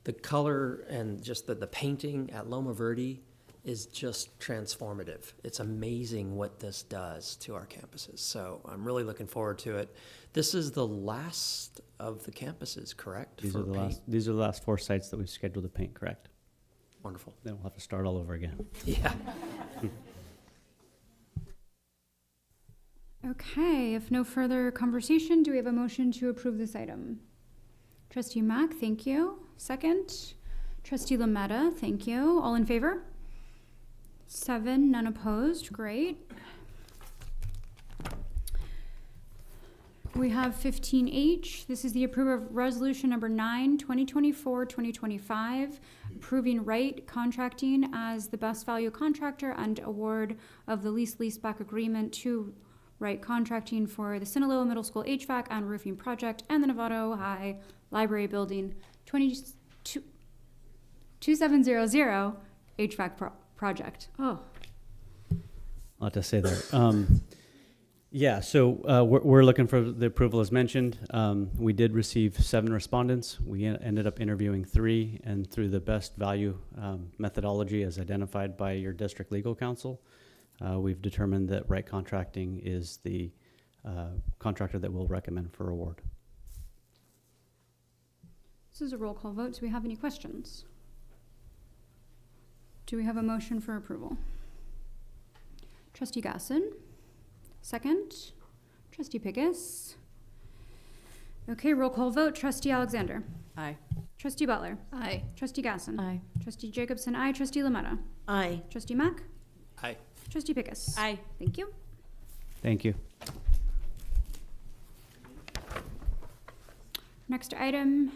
The color and just the painting at Loma Verde is just transformative. It's amazing what this does to our campuses. So I'm really looking forward to it. This is the last of the campuses, correct? These for are the paint? these are the last 4 sites that we've scheduled to paint, correct? Wonderful. Then we'll have to start all over again. Yeah. Okay, if no further conversation, do we have a motion to approve this item? Trustee Mack, thank you. Second. Trustee Lametta, thank you. All in favor? 7, none opposed. Great. We have 15H. This is the approval of resolution number 9, 2024-2025, approving Wright Contracting as the best value contractor and award of the leaseback agreement to Wright Contracting for the Sinaloa Middle School HVAC and roofing project and the Novato High Library Building 2700 HVAC project. Oh. A lot to say there. Yeah, so we're looking for the approval as mentioned. We did receive 7 respondents. We ended up interviewing 3, and through the best value methodology as identified by your district legal counsel, we've determined that Wright Contracting is the contractor that we'll recommend for award. This is a roll call vote. Do we have any questions? Do we have a motion for approval? Trustee Gasson. Second. Trustee Pickus. Okay, roll call vote. Trustee Alexander. Aye. Trustee Butler. Aye. Trustee Gasson. Aye. Trustee Jacobson. Aye. Trustee Lametta. Aye. Trustee Mack. Aye. Trustee Pickus. Aye. Thank you. Thank you. Next item,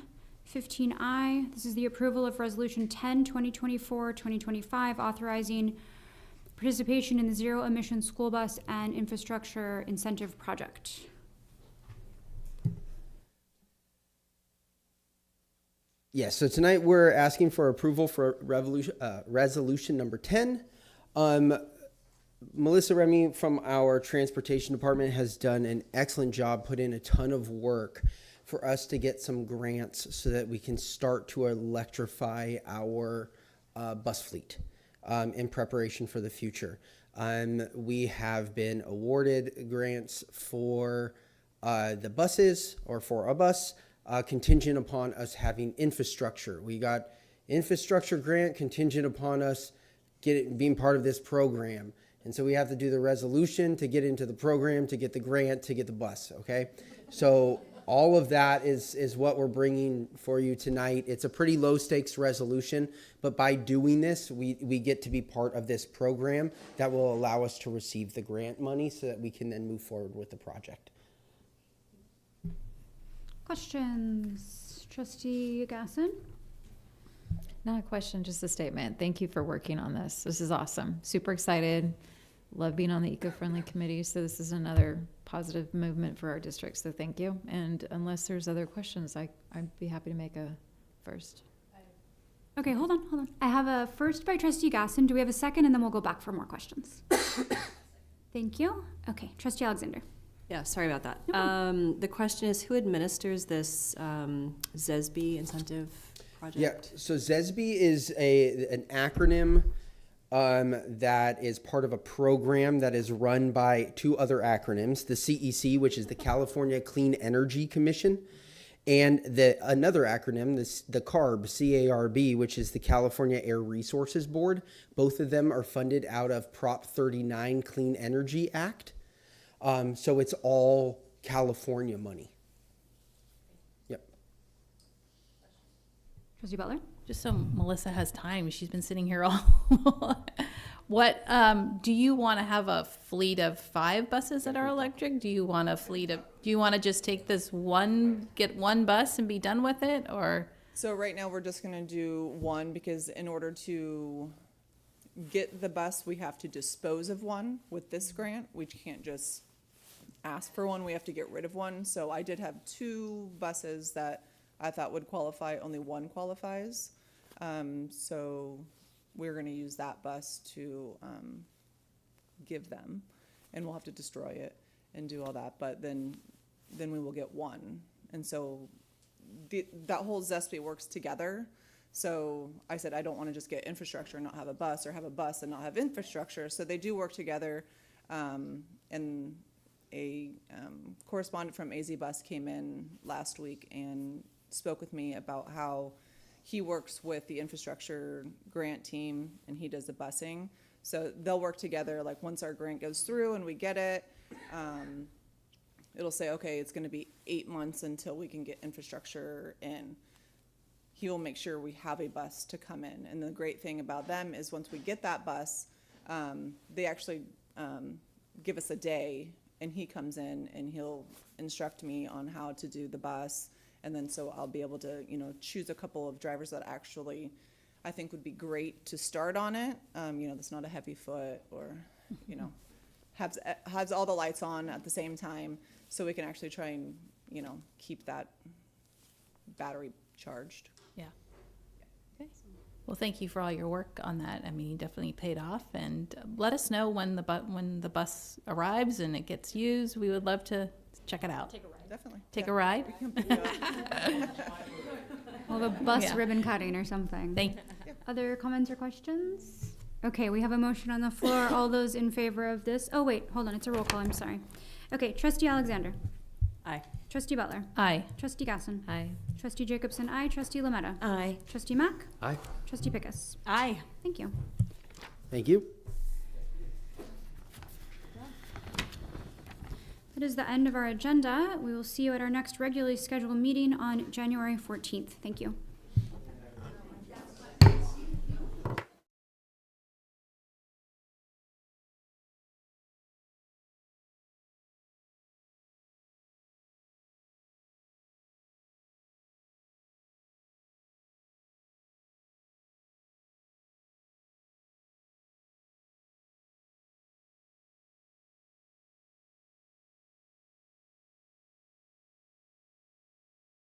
15I. This is the approval of Resolution 10, 2024-2025, authorizing participation in the Zero Emission School Bus and Infrastructure Incentive Project. Yes, so tonight we're asking for approval for resolution number 10. Melissa Remy from our transportation department has done an excellent job, put in a ton of work for us to get some grants so that we can start to electrify our bus fleet in preparation for the future. We have been awarded grants for the buses, or for a bus, contingent upon us having infrastructure. We got infrastructure grant contingent upon us being part of this program. And so we have to do the resolution to get into the program, to get the grant, to get the bus, okay? So all of that is what we're bringing for you tonight. It's a pretty low stakes resolution, but by doing this, we get to be part of this program that will allow us to receive the grant money so that we can then move forward with the project. Questions? Trustee Gasson? Not a question, just a statement. Thank you for working on this. This is awesome. Super excited. Love being on the eco-friendly committee. So this is another positive movement for our district. So thank you. And unless there's other questions, I'd be happy to make a first. Okay, hold on. I have a first by Trustee Gasson. Do we have a second? And then we'll go back for more questions. Thank you. Okay, Trustee Alexander. Yeah, sorry about that. The question is, who administers this ZESB incentive project? Yeah, so ZESB is an acronym that is part of a program that is run by 2 other acronyms, the CEC, which is the California Clean Energy Commission, and another acronym, the CARB, C-A-R-B, which is the California Air Resources Board. Both of them are funded out of Prop 39 Clean Energy Act. So it's all California money. Yep. Trustee Butler? Just so Melissa has time, she's been sitting here all. What do you want to have a fleet of 5 buses that are electric? Do you want do you want to just take get one bus and be done with it, or? So right now we're just going to do one, because in order to get the bus, we have to dispose of one with this grant. We can't just ask for one, we have to get rid of one. So I did have 2 buses that I thought would qualify, only one qualifies. So we're going to use that bus to give them, and we'll have to destroy it and do all that, but then we will get one. And so that whole ZESB works together. So I said, I don't want to just get infrastructure and not have a bus, or have a bus and not have infrastructure. So they do work together. And a correspondent from AZ Bus came in last week and spoke with me about how he works with the infrastructure grant team, and he does the busing. So they'll work together, like once our grant goes through and we get it, it'll say, okay, it's gonna be 8 months until we can get infrastructure in. He will make sure we have a bus to come in. And the great thing about them is once we get that bus, they actually give us a day, and he comes in and he'll instruct me on how to do the bus. And then so I'll be able to, choose a couple of drivers that actually I think would be great to start on it. That's not a heavy foot, or, has all the lights on at the same time, so we can actually try and, keep that battery charged. Yeah. Okay. Well, thank you for all your work on that. I mean, you definitely paid off, and let us know when the bus arrives and it gets used. We would love to check it out. Take a ride. Definitely. Take a ride? Well, the bus Yeah. ribbon cutting or something. Thank Other comments or questions? Okay, we have a motion on the floor. All those in favor of this? Oh, wait, hold on. It's a roll call. I'm sorry. Okay, Trustee Alexander. Aye. Trustee Butler. Aye. Trustee Gasson. Aye. Trustee Jacobson. Aye. Trustee Lametta. Aye. Trustee Mack. Aye. Trustee Pickus. Aye. Thank you. Thank you. That is the end of our agenda. We will see you at our next regularly scheduled meeting on January 14th. Thank you.